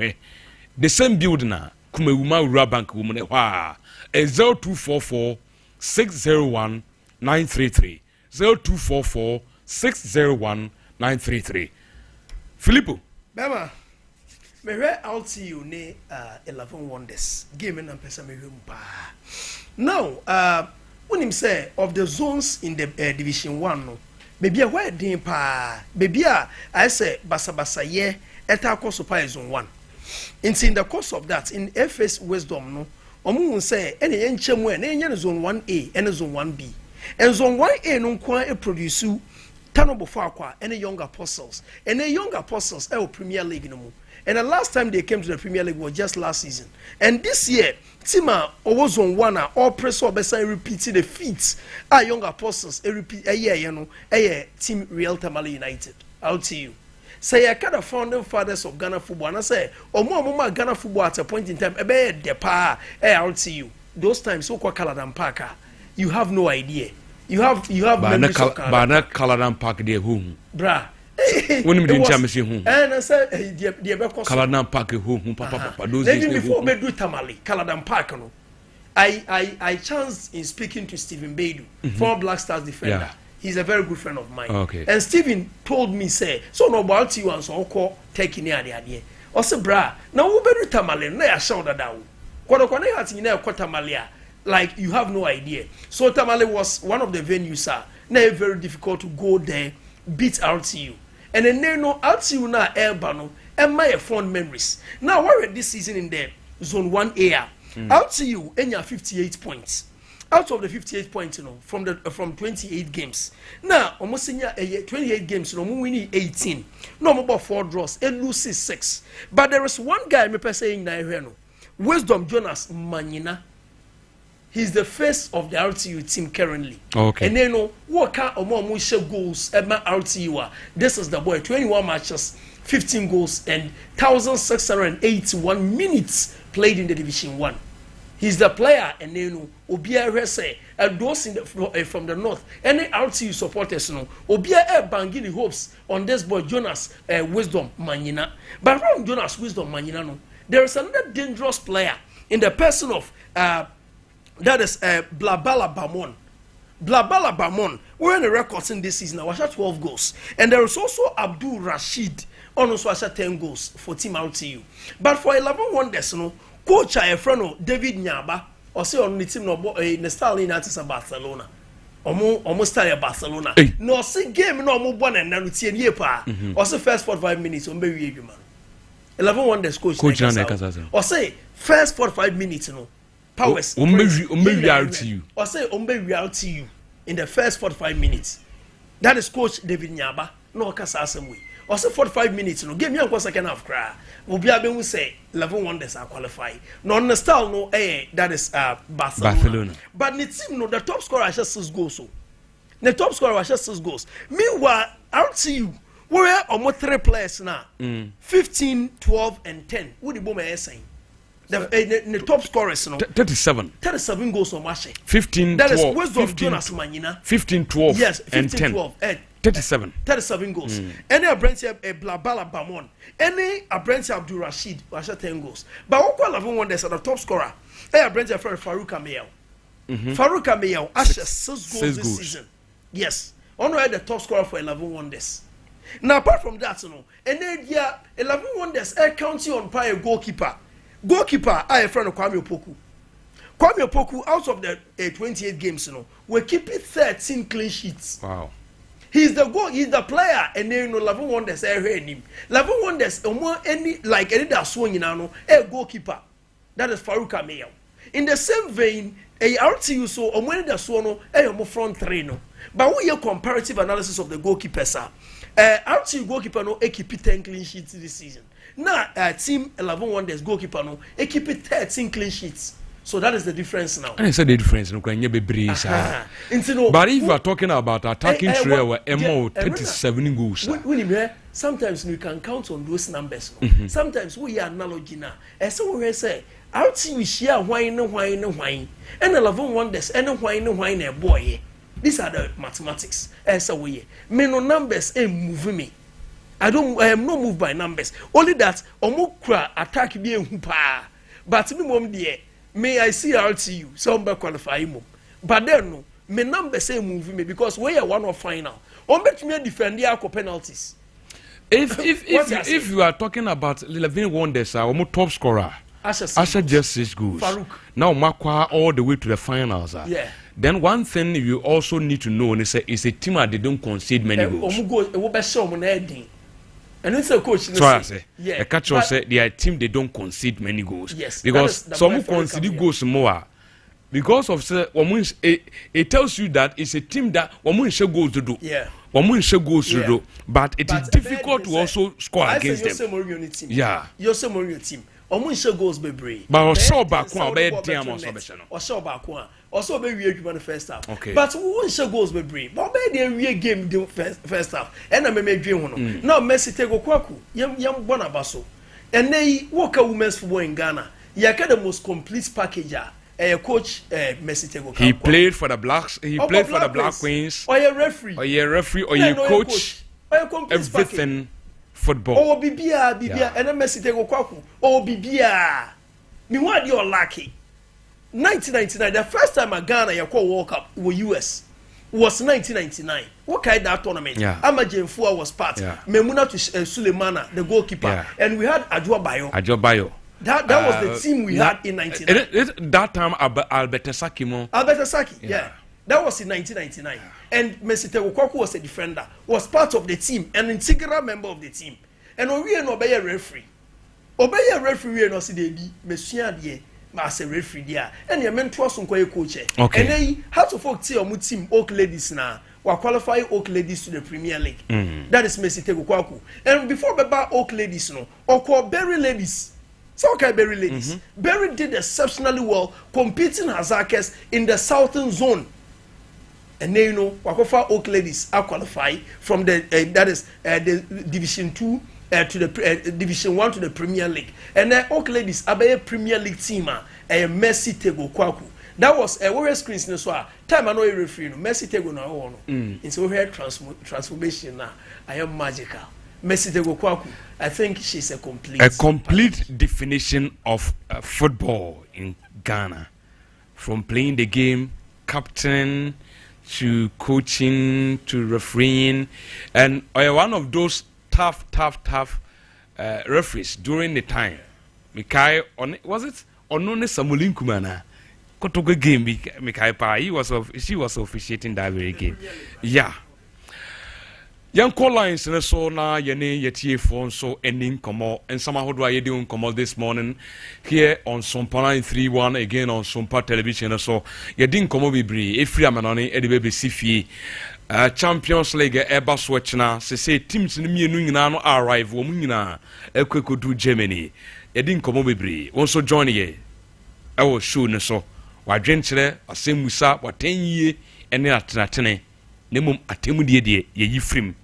the same building na Kumewuma Ura Bank woman 0244 601 933 0244 601 933 Filippo Bema me re out to you ne 11 Wonders game na pesa me pa now when him say of the zones in the division 1 no maybe a where din pa baby I say basa ye eta ko super zone 1 in the course of that in FS Wisdom no omu say any enchemu e na zone 1A and zone 1B and zone 1A no kwa e produce tanobo for akwa any young apostles and the young apostles Premier League no mu and the last time they came to the Premier League was just last season and this year Tima owo zone 1 all press obesa repeating the feats young apostles repeat team Real Tamale United. I'll tell you say I kind of founding fathers of Ghana football and I say omo Ghana football at a point in time ebe de pa I'll tell you those times so called Caladan Park you have no idea you have memories of Caladan Park de whom bra when we didn't chame whom and I said the Caladan Park whom papa those days before me do Tamale Caladan Park no I chanced in speaking to Stephen Baidu former Black Stars defender. Yeah. He's a very good friend of mine. Okay. And Stephen told me, say, so no about you and so call taking the idea. Or say, bra, now we better tamale, na ya shoulder down. Kwane hati na tamalia, like you have no idea. So Tamale was one of the venues, na very difficult to go there, beat RTU. And then they know RTU na Elbano, and my fond memories. Now we're this season in the zone 1A. RTU, and 58 points. Out of the 58 points, from 28 games. Now, almost in 28 games, we win 18. No more 4 draws, and loses 6. But there is one guy, me saying Wisdom Jonas Manina. He's the face of the RTU team currently. Okay. And then what kind of more goals at my RTU? This is the boy, 21 matches, 15 goals, and 1,681 minutes played in the Division 1. He's the player, and then Obia say those in the from the north. Any RTU supporters Obia banging hopes on this boy Jonas Wisdom Manina. But around Jonas Wisdom Manina, there is another dangerous player in the person of that is Blabala Bamon. Blabala Bamon. We're in the records in this season. I was at 12 goals, and there is also Abdul Rashid. Also at 10 goals for Team RTU. But for 11 Wonders, coach a friend David Nyaba or say on the team no in the style in Barcelona. Almost style Barcelona. No see game no mo born and na routine ye pa. Or say first 45 minutes on be we man. 11 Wonders coach Nekasa. Or say first 45 minutes powers. Or say to you in the first 45 minutes. That is coach David Nyaba. No kasa same way. Or say 45 minutes give me a second half cry. Will say 11 Wonders are qualified. No style that is Barcelona. But the team the top scorer has just 6 goals. So the top scorer has just 6 goals. Meanwhile, RTU where almost 3 players now. 15, 12, and 10. What the bomb is saying? The top scorers 37 goals on match. 15, that 12, is Wisdom Jonas Manina. 15, 12, yes, 15, and 10. 12, 37 goals. Any Abrentia Blabala Bamon, any Abrentia Abdul Rashid was 10 goals. But what 11 Wonders are the top scorer? Abrentia Farouk Amel. Farouk Ameyao has 6 goals this season. Yes. Ono the top scorer for 11 Wonders. Now apart from that, and then 11 Wonders counting on by a goalkeeper. Goalkeeper, I friend of Kwame Opoku. Kwame Opoku out of the 28 games, we're keeping 13 clean sheets. Wow. He's the player, and then 11 Wonders him. 11 Wonders, any that swing a goalkeeper. That is Farouk Ameyao. In the same vein, a RTU so when the swan more front three no. But we have comparative analysis of the goalkeepers. RTU goalkeeper no keep 10 clean sheets this season. Now team 11 Wonders goalkeeper no keep 13 clean sheets. So that is the difference now. And I said the difference no can be breeze. But if you are talking about attacking trio where MO 37 goals. Sometimes we can count on those numbers. Sometimes we are analogy now. So we say out we share wine. And 11 Wonders and wine a boy. These are the mathematics. So we me no numbers move me. I am not moved by numbers. Only that omukra attack be pa. But me mom dear, may I see RTU Sompa qualify him. But then no, me numbers move me because we are one of final. Bet me defend the penalties. If you are talking about 11 Wonders, our top scorer. Asha just 6 goals. Farouk. Now Makwa all the way to the finals. Yeah. Then one thing you also need to know is a team that they don't concede many goals. And it's a coach. So I say, a catcher said they are a team they don't concede many goals. Yes. Because some concede goals more. Because of it tells you that it's a team that goals to do. Yeah. Goals to do. But it is difficult to also score against them. Yeah. You're some on your team. Omunshe goals be brave. But also back one be damn also back one. Also be we the first half. Okay. But Omunshe goals be brave. But be the game the first half. And I me dream hono. Now Messi take Kwaku. Yam Bonabaso. And they work a women's football in Ghana. Yaka the most complete package. Coach Messi Tego. He played for the Blacks. He played for the Black Queens. Or a referee. Or a referee. Or a coach. Everything. Football. Oh, Bibia, and a Messi Tego Kwaku. Oh, Bibia. Me what you're lucky. 1999, the first time I Ghana you call World Cup was US. Was 1999. What kind of that tournament? Yeah. Amajen Fua was part. Yeah. Memuna to Sulemana, the goalkeeper. Yeah. And we had Adjoa Bayo. That was the team we had in 1999. That time Albert Sakimo. Yeah. That was in 1999. And Messi Tegokwaku was a defender, was part of the team, an integral member of the team. And we no obey a referee. Obey a referee no see dey Messia dey as a referee there. And your mentor some coach. Okay. And then how to folk team Oak Ladies now. We qualify Oak Ladies to the Premier League. That is Messi Tegokwaku. And before Baba Oak Ladies no, or call Berry Ladies. So okay, Berry Ladies. Berry did exceptionally well competing Hazakers in the southern zone. And then Wakofa Oak Ladies are qualified from the the Division 2 to the Division 1 to the Premier League. And then Oak Ladies are a Premier League team a Messi Tego Kwaku. That was a warrior screens no so time I know a referee no Messi Tego no no. It's a here transformation now. I am magical. Messi Tego Kwaku. I think she's a complete definition of football in Ghana, from playing the game, captain, to coaching, to refereeing, and one of those tough referees during the time. Mikai, was it Onone Samulin Kumana? Kotoga game, Mikai Pa, she was officiating that very game. Yeah. Young call lines so na yene yetie phone so ending komo and somehow do I doing komo this morning here on Sompa 931 again on Sompa television so ye din komo bibri e free amanoni e de bebe sifie Champions League eba switch na se teams ni mienu nyina no arrive wo nyina ekwekodu Germany ye din komo bibri won so join ye e wo show ne so wa dwenkyere asemusa wa tenye ene atenatene nemum atemu de ye yifrim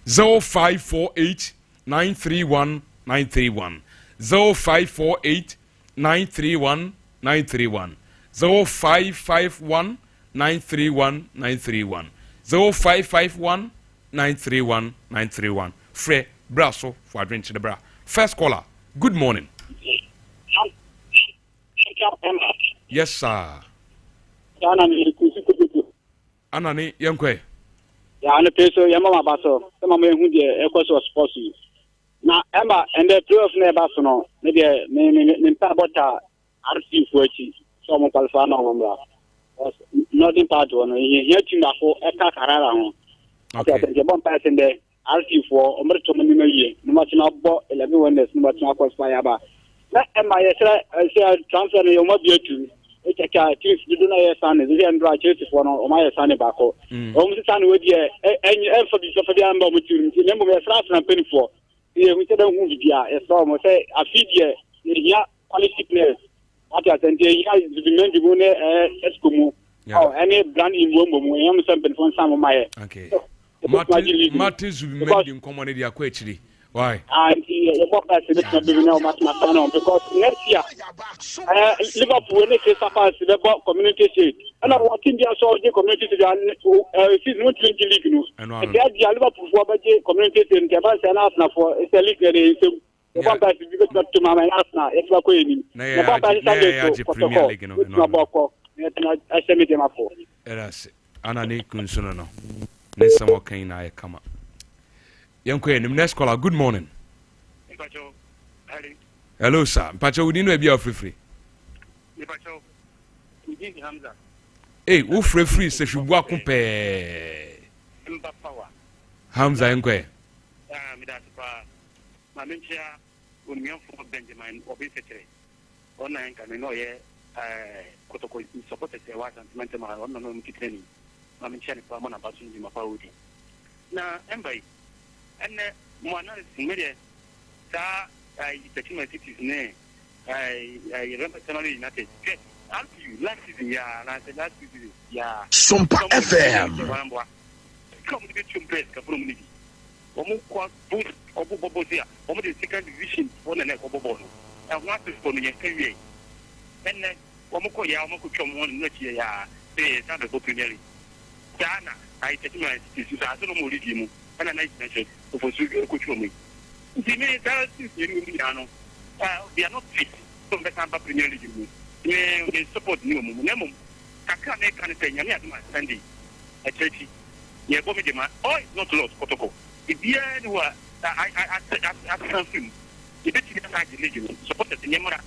0548 931 931 0548 931 931 0551 931 931 0551 931 931 Fre Brasso for adventure the bra. First caller, good morning. Yes, sir. Anani yankwe. Ya no peso yama mabaso. Sama me hu de ekoso sports. Na Ember and the 12 na baso no. Me de me pa bota RC fuachi. So mo qualify na mo Northern part one. Here team da for eka karara ho. Okay. The bomb pass in the RC for omerto mo ni ye. No ma na bo 11 winners no ma na qualify ba. Na Ember say transfer no mo bi atu. Eka teams do na yes and the Andra Chelsea for no o ma yes and ba ko. O mo say we dey for the Ember mo team. Nembo me France na penny for. We say don hu bia. E so mo say afid here quality players. Ati atende ya zibimendi mu ne eskumu. Oh, any brand in Wombo, I am something from some my. Okay. Martin Zubimendi in common area actually. Why? And the book has been doing now because next year Liverpool when they support the community shield. And I want India so the community is not league no. And the Liverpool for the community in Japan and Arsenal for it's a league the one that is because to my Arsenal it's not going. The one that is Premier League no. I send them up for. Eras Anani Kunsuno no. Nessa Mokina I come up. Young Queen, next caller, good morning. Hello, sir. Pacho, we didn't be free. Hey, who free if you walk compare Hamza and Quay. My mentor, when we for Benjamin obesity, online can know ye. Kotoko supported the white and mental on the training. I'm in China for one about in my party. Now, Ember, and one other media, the team of cities name. I remember somebody United. Last season, yeah, and I said last season, yeah. Sompa FM. Come to get your best, Capumini. Omo boost Obobosia, Omo the second division on the neck of Bobo. And what is for the career? And then Omoko ya Omoko Chomon next year, they have a Premier League. Dana, I take my sisters, I don't know Lidimu, and a nice measure for Sugar Kuchumi. The minute that is Yano, we are not fit from the Tampa Premier League. We support Nemo. Kakane can say, Yama Sandy, at 30. Yeah, Bomidima, oh, it's not lost, Kotoko. If the end were, I can't film. The best is the Legion, supported the Yamara.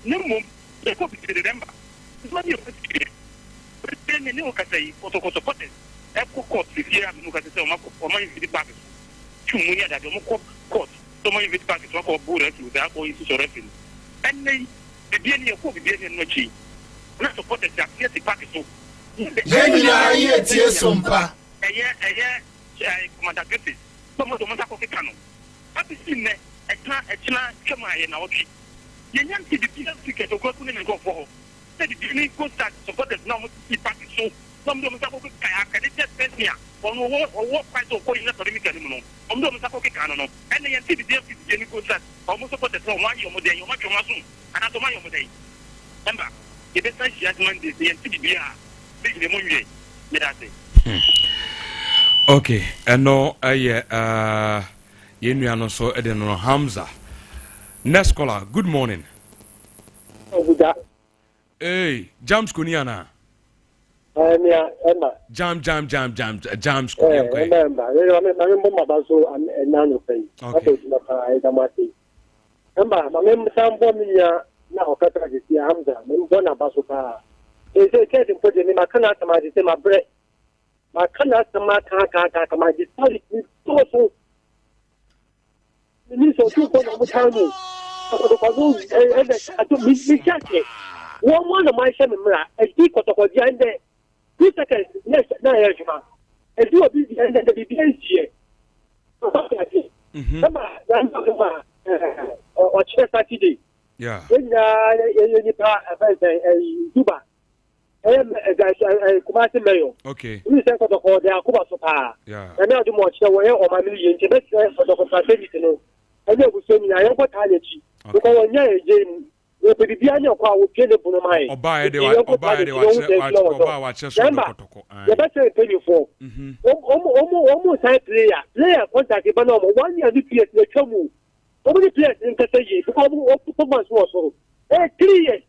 No. The copy to remember. It's not your first year. But then the new Catay, Kotoko supported. Echo court, if you have no Catay or money with the back. Two money that the court, so many with back to walk Buddha to that or into reference. And they, the DNA of the DNA Nochi, not supported that yes, the packet so. Sompa. A year, Commander Griffith, some of the Montako Cano. I've seen a china, come in our tree. You can't see the ticket of Goodwill and go for. Said the beginning goes that supported now to see package so. Some of them can just spend here or what price of going up for the minimum. Some of them can and they see the deal with the goes that almost supported from 1 year more than you much of Masun and at the money of the day. Remember, if it's not judgment, they see the beer, big the money. Let us say. Okay, and no, you so Eden Hamza. Next caller, good morning. Hey, Jams Kuniana. Jam Jams one of my seminary, a deep of the 2 seconds, next, now, and do a busy and then the begins here. Or Saturday. Yeah. When you Duba. I am a Kumasi Mayo. Okay. We send for the call, they are Kuba Sopa. Yeah. And now do much or my million, the best for the compensation. I know we say, I am what I because when you're we be behind your car with the Bunamai. Oba de watch the better penny for almost high player contact Banamo 1 year DPS the Chomu. How many players in Kataji? Because 2 months or so. 3 years.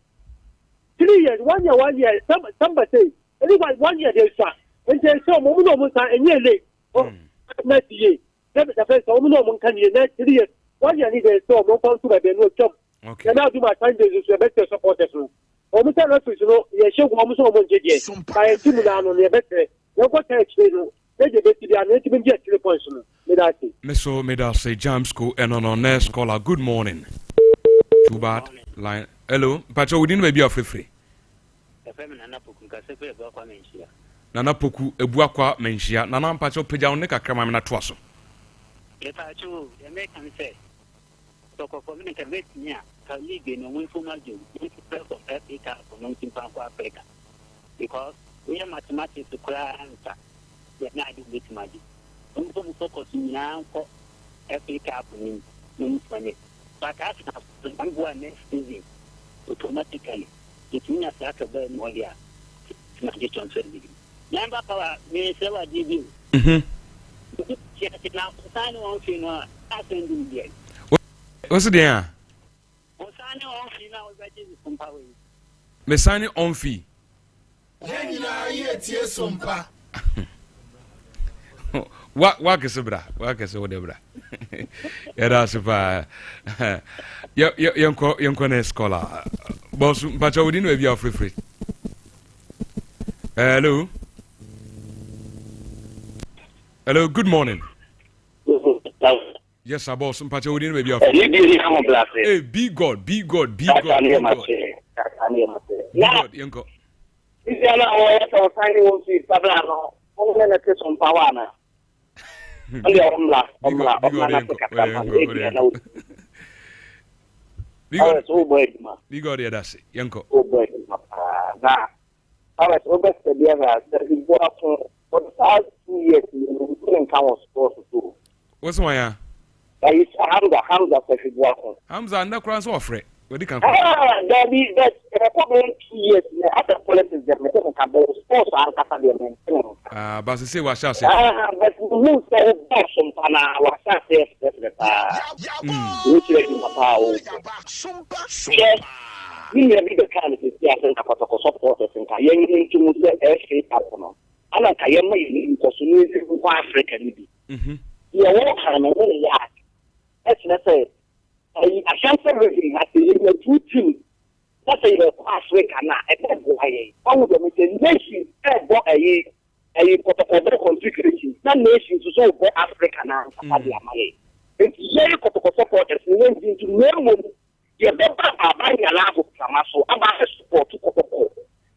3 years, 1 year, 1 year. Somebody say, anyway, 1 year they start. And they say, Momo and year late. Oh, next year. The first Momo can year next 3 years. 1 year need a store, no fun to have no job. Okay. And now do my time days to better support us. Almost a reference, you know, you show almost almost JJ. By a Timulan on the better. No what text, they even get to the point. Meso Medase Jamsko and on our next caller. Good morning. Too bad. Line. Hello, Pacho, we didn't be free. Nana Poku, a Buakwa Menshia, Nana Pacho Pejauneka Kramana Twasso. If I choose, the American say, so communicate with me, can leave in a windful margin, of Africa for 19 pounds for Africa. Because we are mathematics to cry answer, yet not do with magic. Don't focus now for Africa for me, no money. But I have to next season automatically. It means that a better more here. Not just on Sunday. Number power, may say what you do. Now, sign on fee, I send you there. What's it there? On sign on fee now, that is some power. Me sign on fee. Sompa. What is bra? What is whatever? Era super. Young scholar. Boss, but I wouldn't be free. Hello. Hello, good morning. Yes, I boss. But I wouldn't be Hey, be God. Be God, Yanko. If you are not signing on to Sabrano, I'm going to take some power now. Only we got the that's it, Yanko. Now, I was over the other that he worked for the past 2 years in the count sports too. What's my Hamza for his work. Hamza and the cross offer. What do you can there be that probably 2 years after politics, the sports are but say what shall say. But who said that some pana was yes, we may be the kind of supporters and Kayan to move the airship up. And I am because you need to Africa. You are walking that's let's say. I can't say everything has the two teams. That's Africa now. All of them is a nation. A configuration. That nation is so Africa now. It's very supporters. Into no you better buy a lab of Samaso about support to Coco.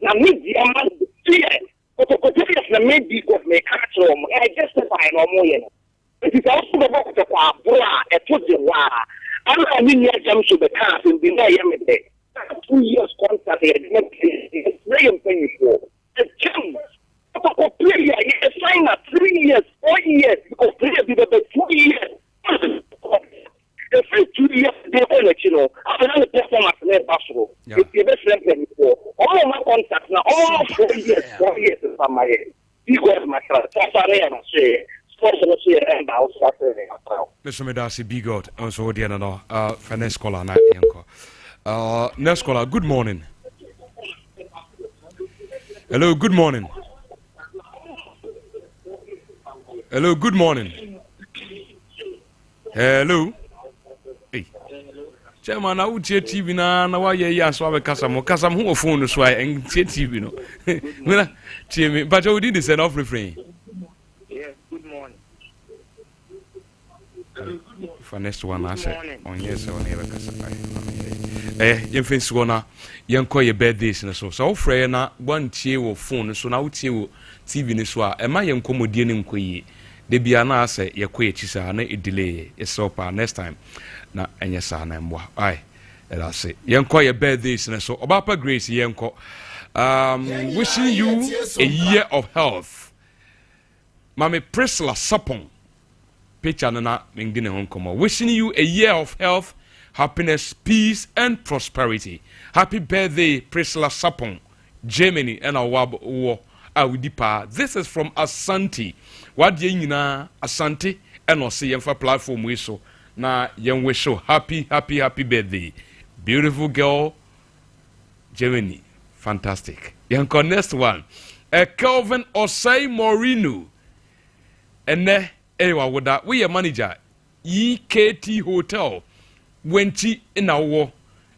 Now, media man, fear. Coco is maybe of me catch room. I justify no more. It is also the work of a put the war. I mean, yes, to the cars and deny him 2 years contract. It's very painful. The chance. Player, you sign up 3 years, 4 years, because player did about 2 years. The first 2 years, they all let you know. After that, the performance is not possible. It's the best friend before. All of my contracts now, all 4 years is from my head. You go to my class. That's what I am saying. Mr. Medasi, be God. Also, the other, finance caller, not Yanko. Next caller, good morning. Hello, good morning. Hello, good morning. Hello. Hey. Chairman, I would say TV now. Why you so have a Casam who phone so I and say TV no. Well, Jimmy, but I did this enough refrain. For next one, I said, on yes, on ever you fancy one, young call your birthdays and so free na one cheer or phone, so now cheer TV Niswa, and my young comedian quay. De biana say ye chisa na e delay e sopa next time na enye sa na mwa ai ela say yen call your birthdays na so obapa grace yen call wishing you a year of health mame Priscilla Sapon picture na ngine honkomo wishing you a year of health, happiness, peace and prosperity. Happy birthday Priscilla Sapon, Germany and awab wo awdipa. This is from Asante. What ye nyina Asante and no see for platform we so na yen wish you happy birthday. Beautiful girl, Germany. Fantastic. Yanko next one. Kelvin Osei Morino. And ne ewa woda we a manager EKT Hotel. Wenti in our war.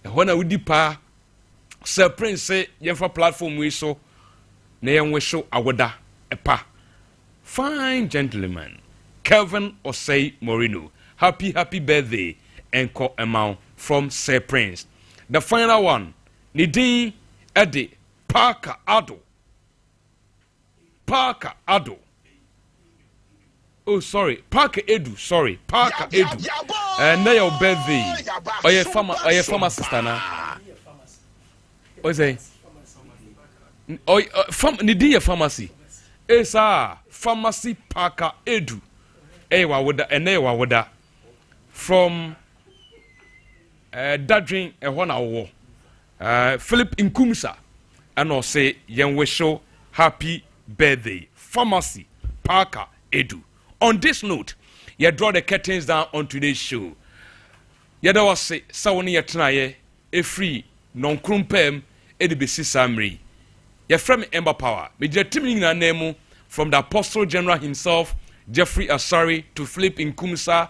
When I would depa Sir Prince say yemfa platform we so na yenwe show awoda epa. Fine gentleman. Kelvin Osei Morino. Happy birthday Enko Emau from Sir Prince. The final one. Nidin Eddie Parker Ado. Oh, sorry. Parker Edu. Sorry. Parker Edu. And now your birthday. Oh, yeah, pharmacist now. What is it? Oh, Nidin pharmacy. It's pharmacy Parker Edu. Ewa woda from Dadrin Ehona Philip Nkumsa and I'll say Yenwesho happy birthday pharmacy Parker Edu. On this note, you draw the curtains down on today's show. Yada was say sawoni yatnaye a free non krumpem edibisi samri. Your friend Ember Power. Me jetiming na name from the Apostle General himself, Jeffrey Asari, to Philip Nkumsa,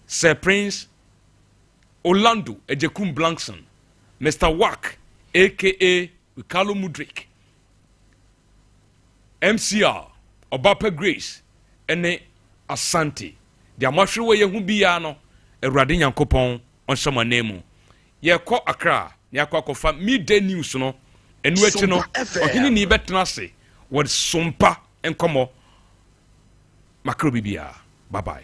Sir Prince, Orlando Ejekum Blankson, Mr. Wack, aka Carlo Mudrik, MCR, Obape Grace, Ene Asante. The Amashwe Yehubiano, a Radin Yankopon, on some name. Ye call Accra, Yakwa Kofa, midday news, no, and wait to know, or he need better say, what Sompa and Como Macrobibia. Bye bye.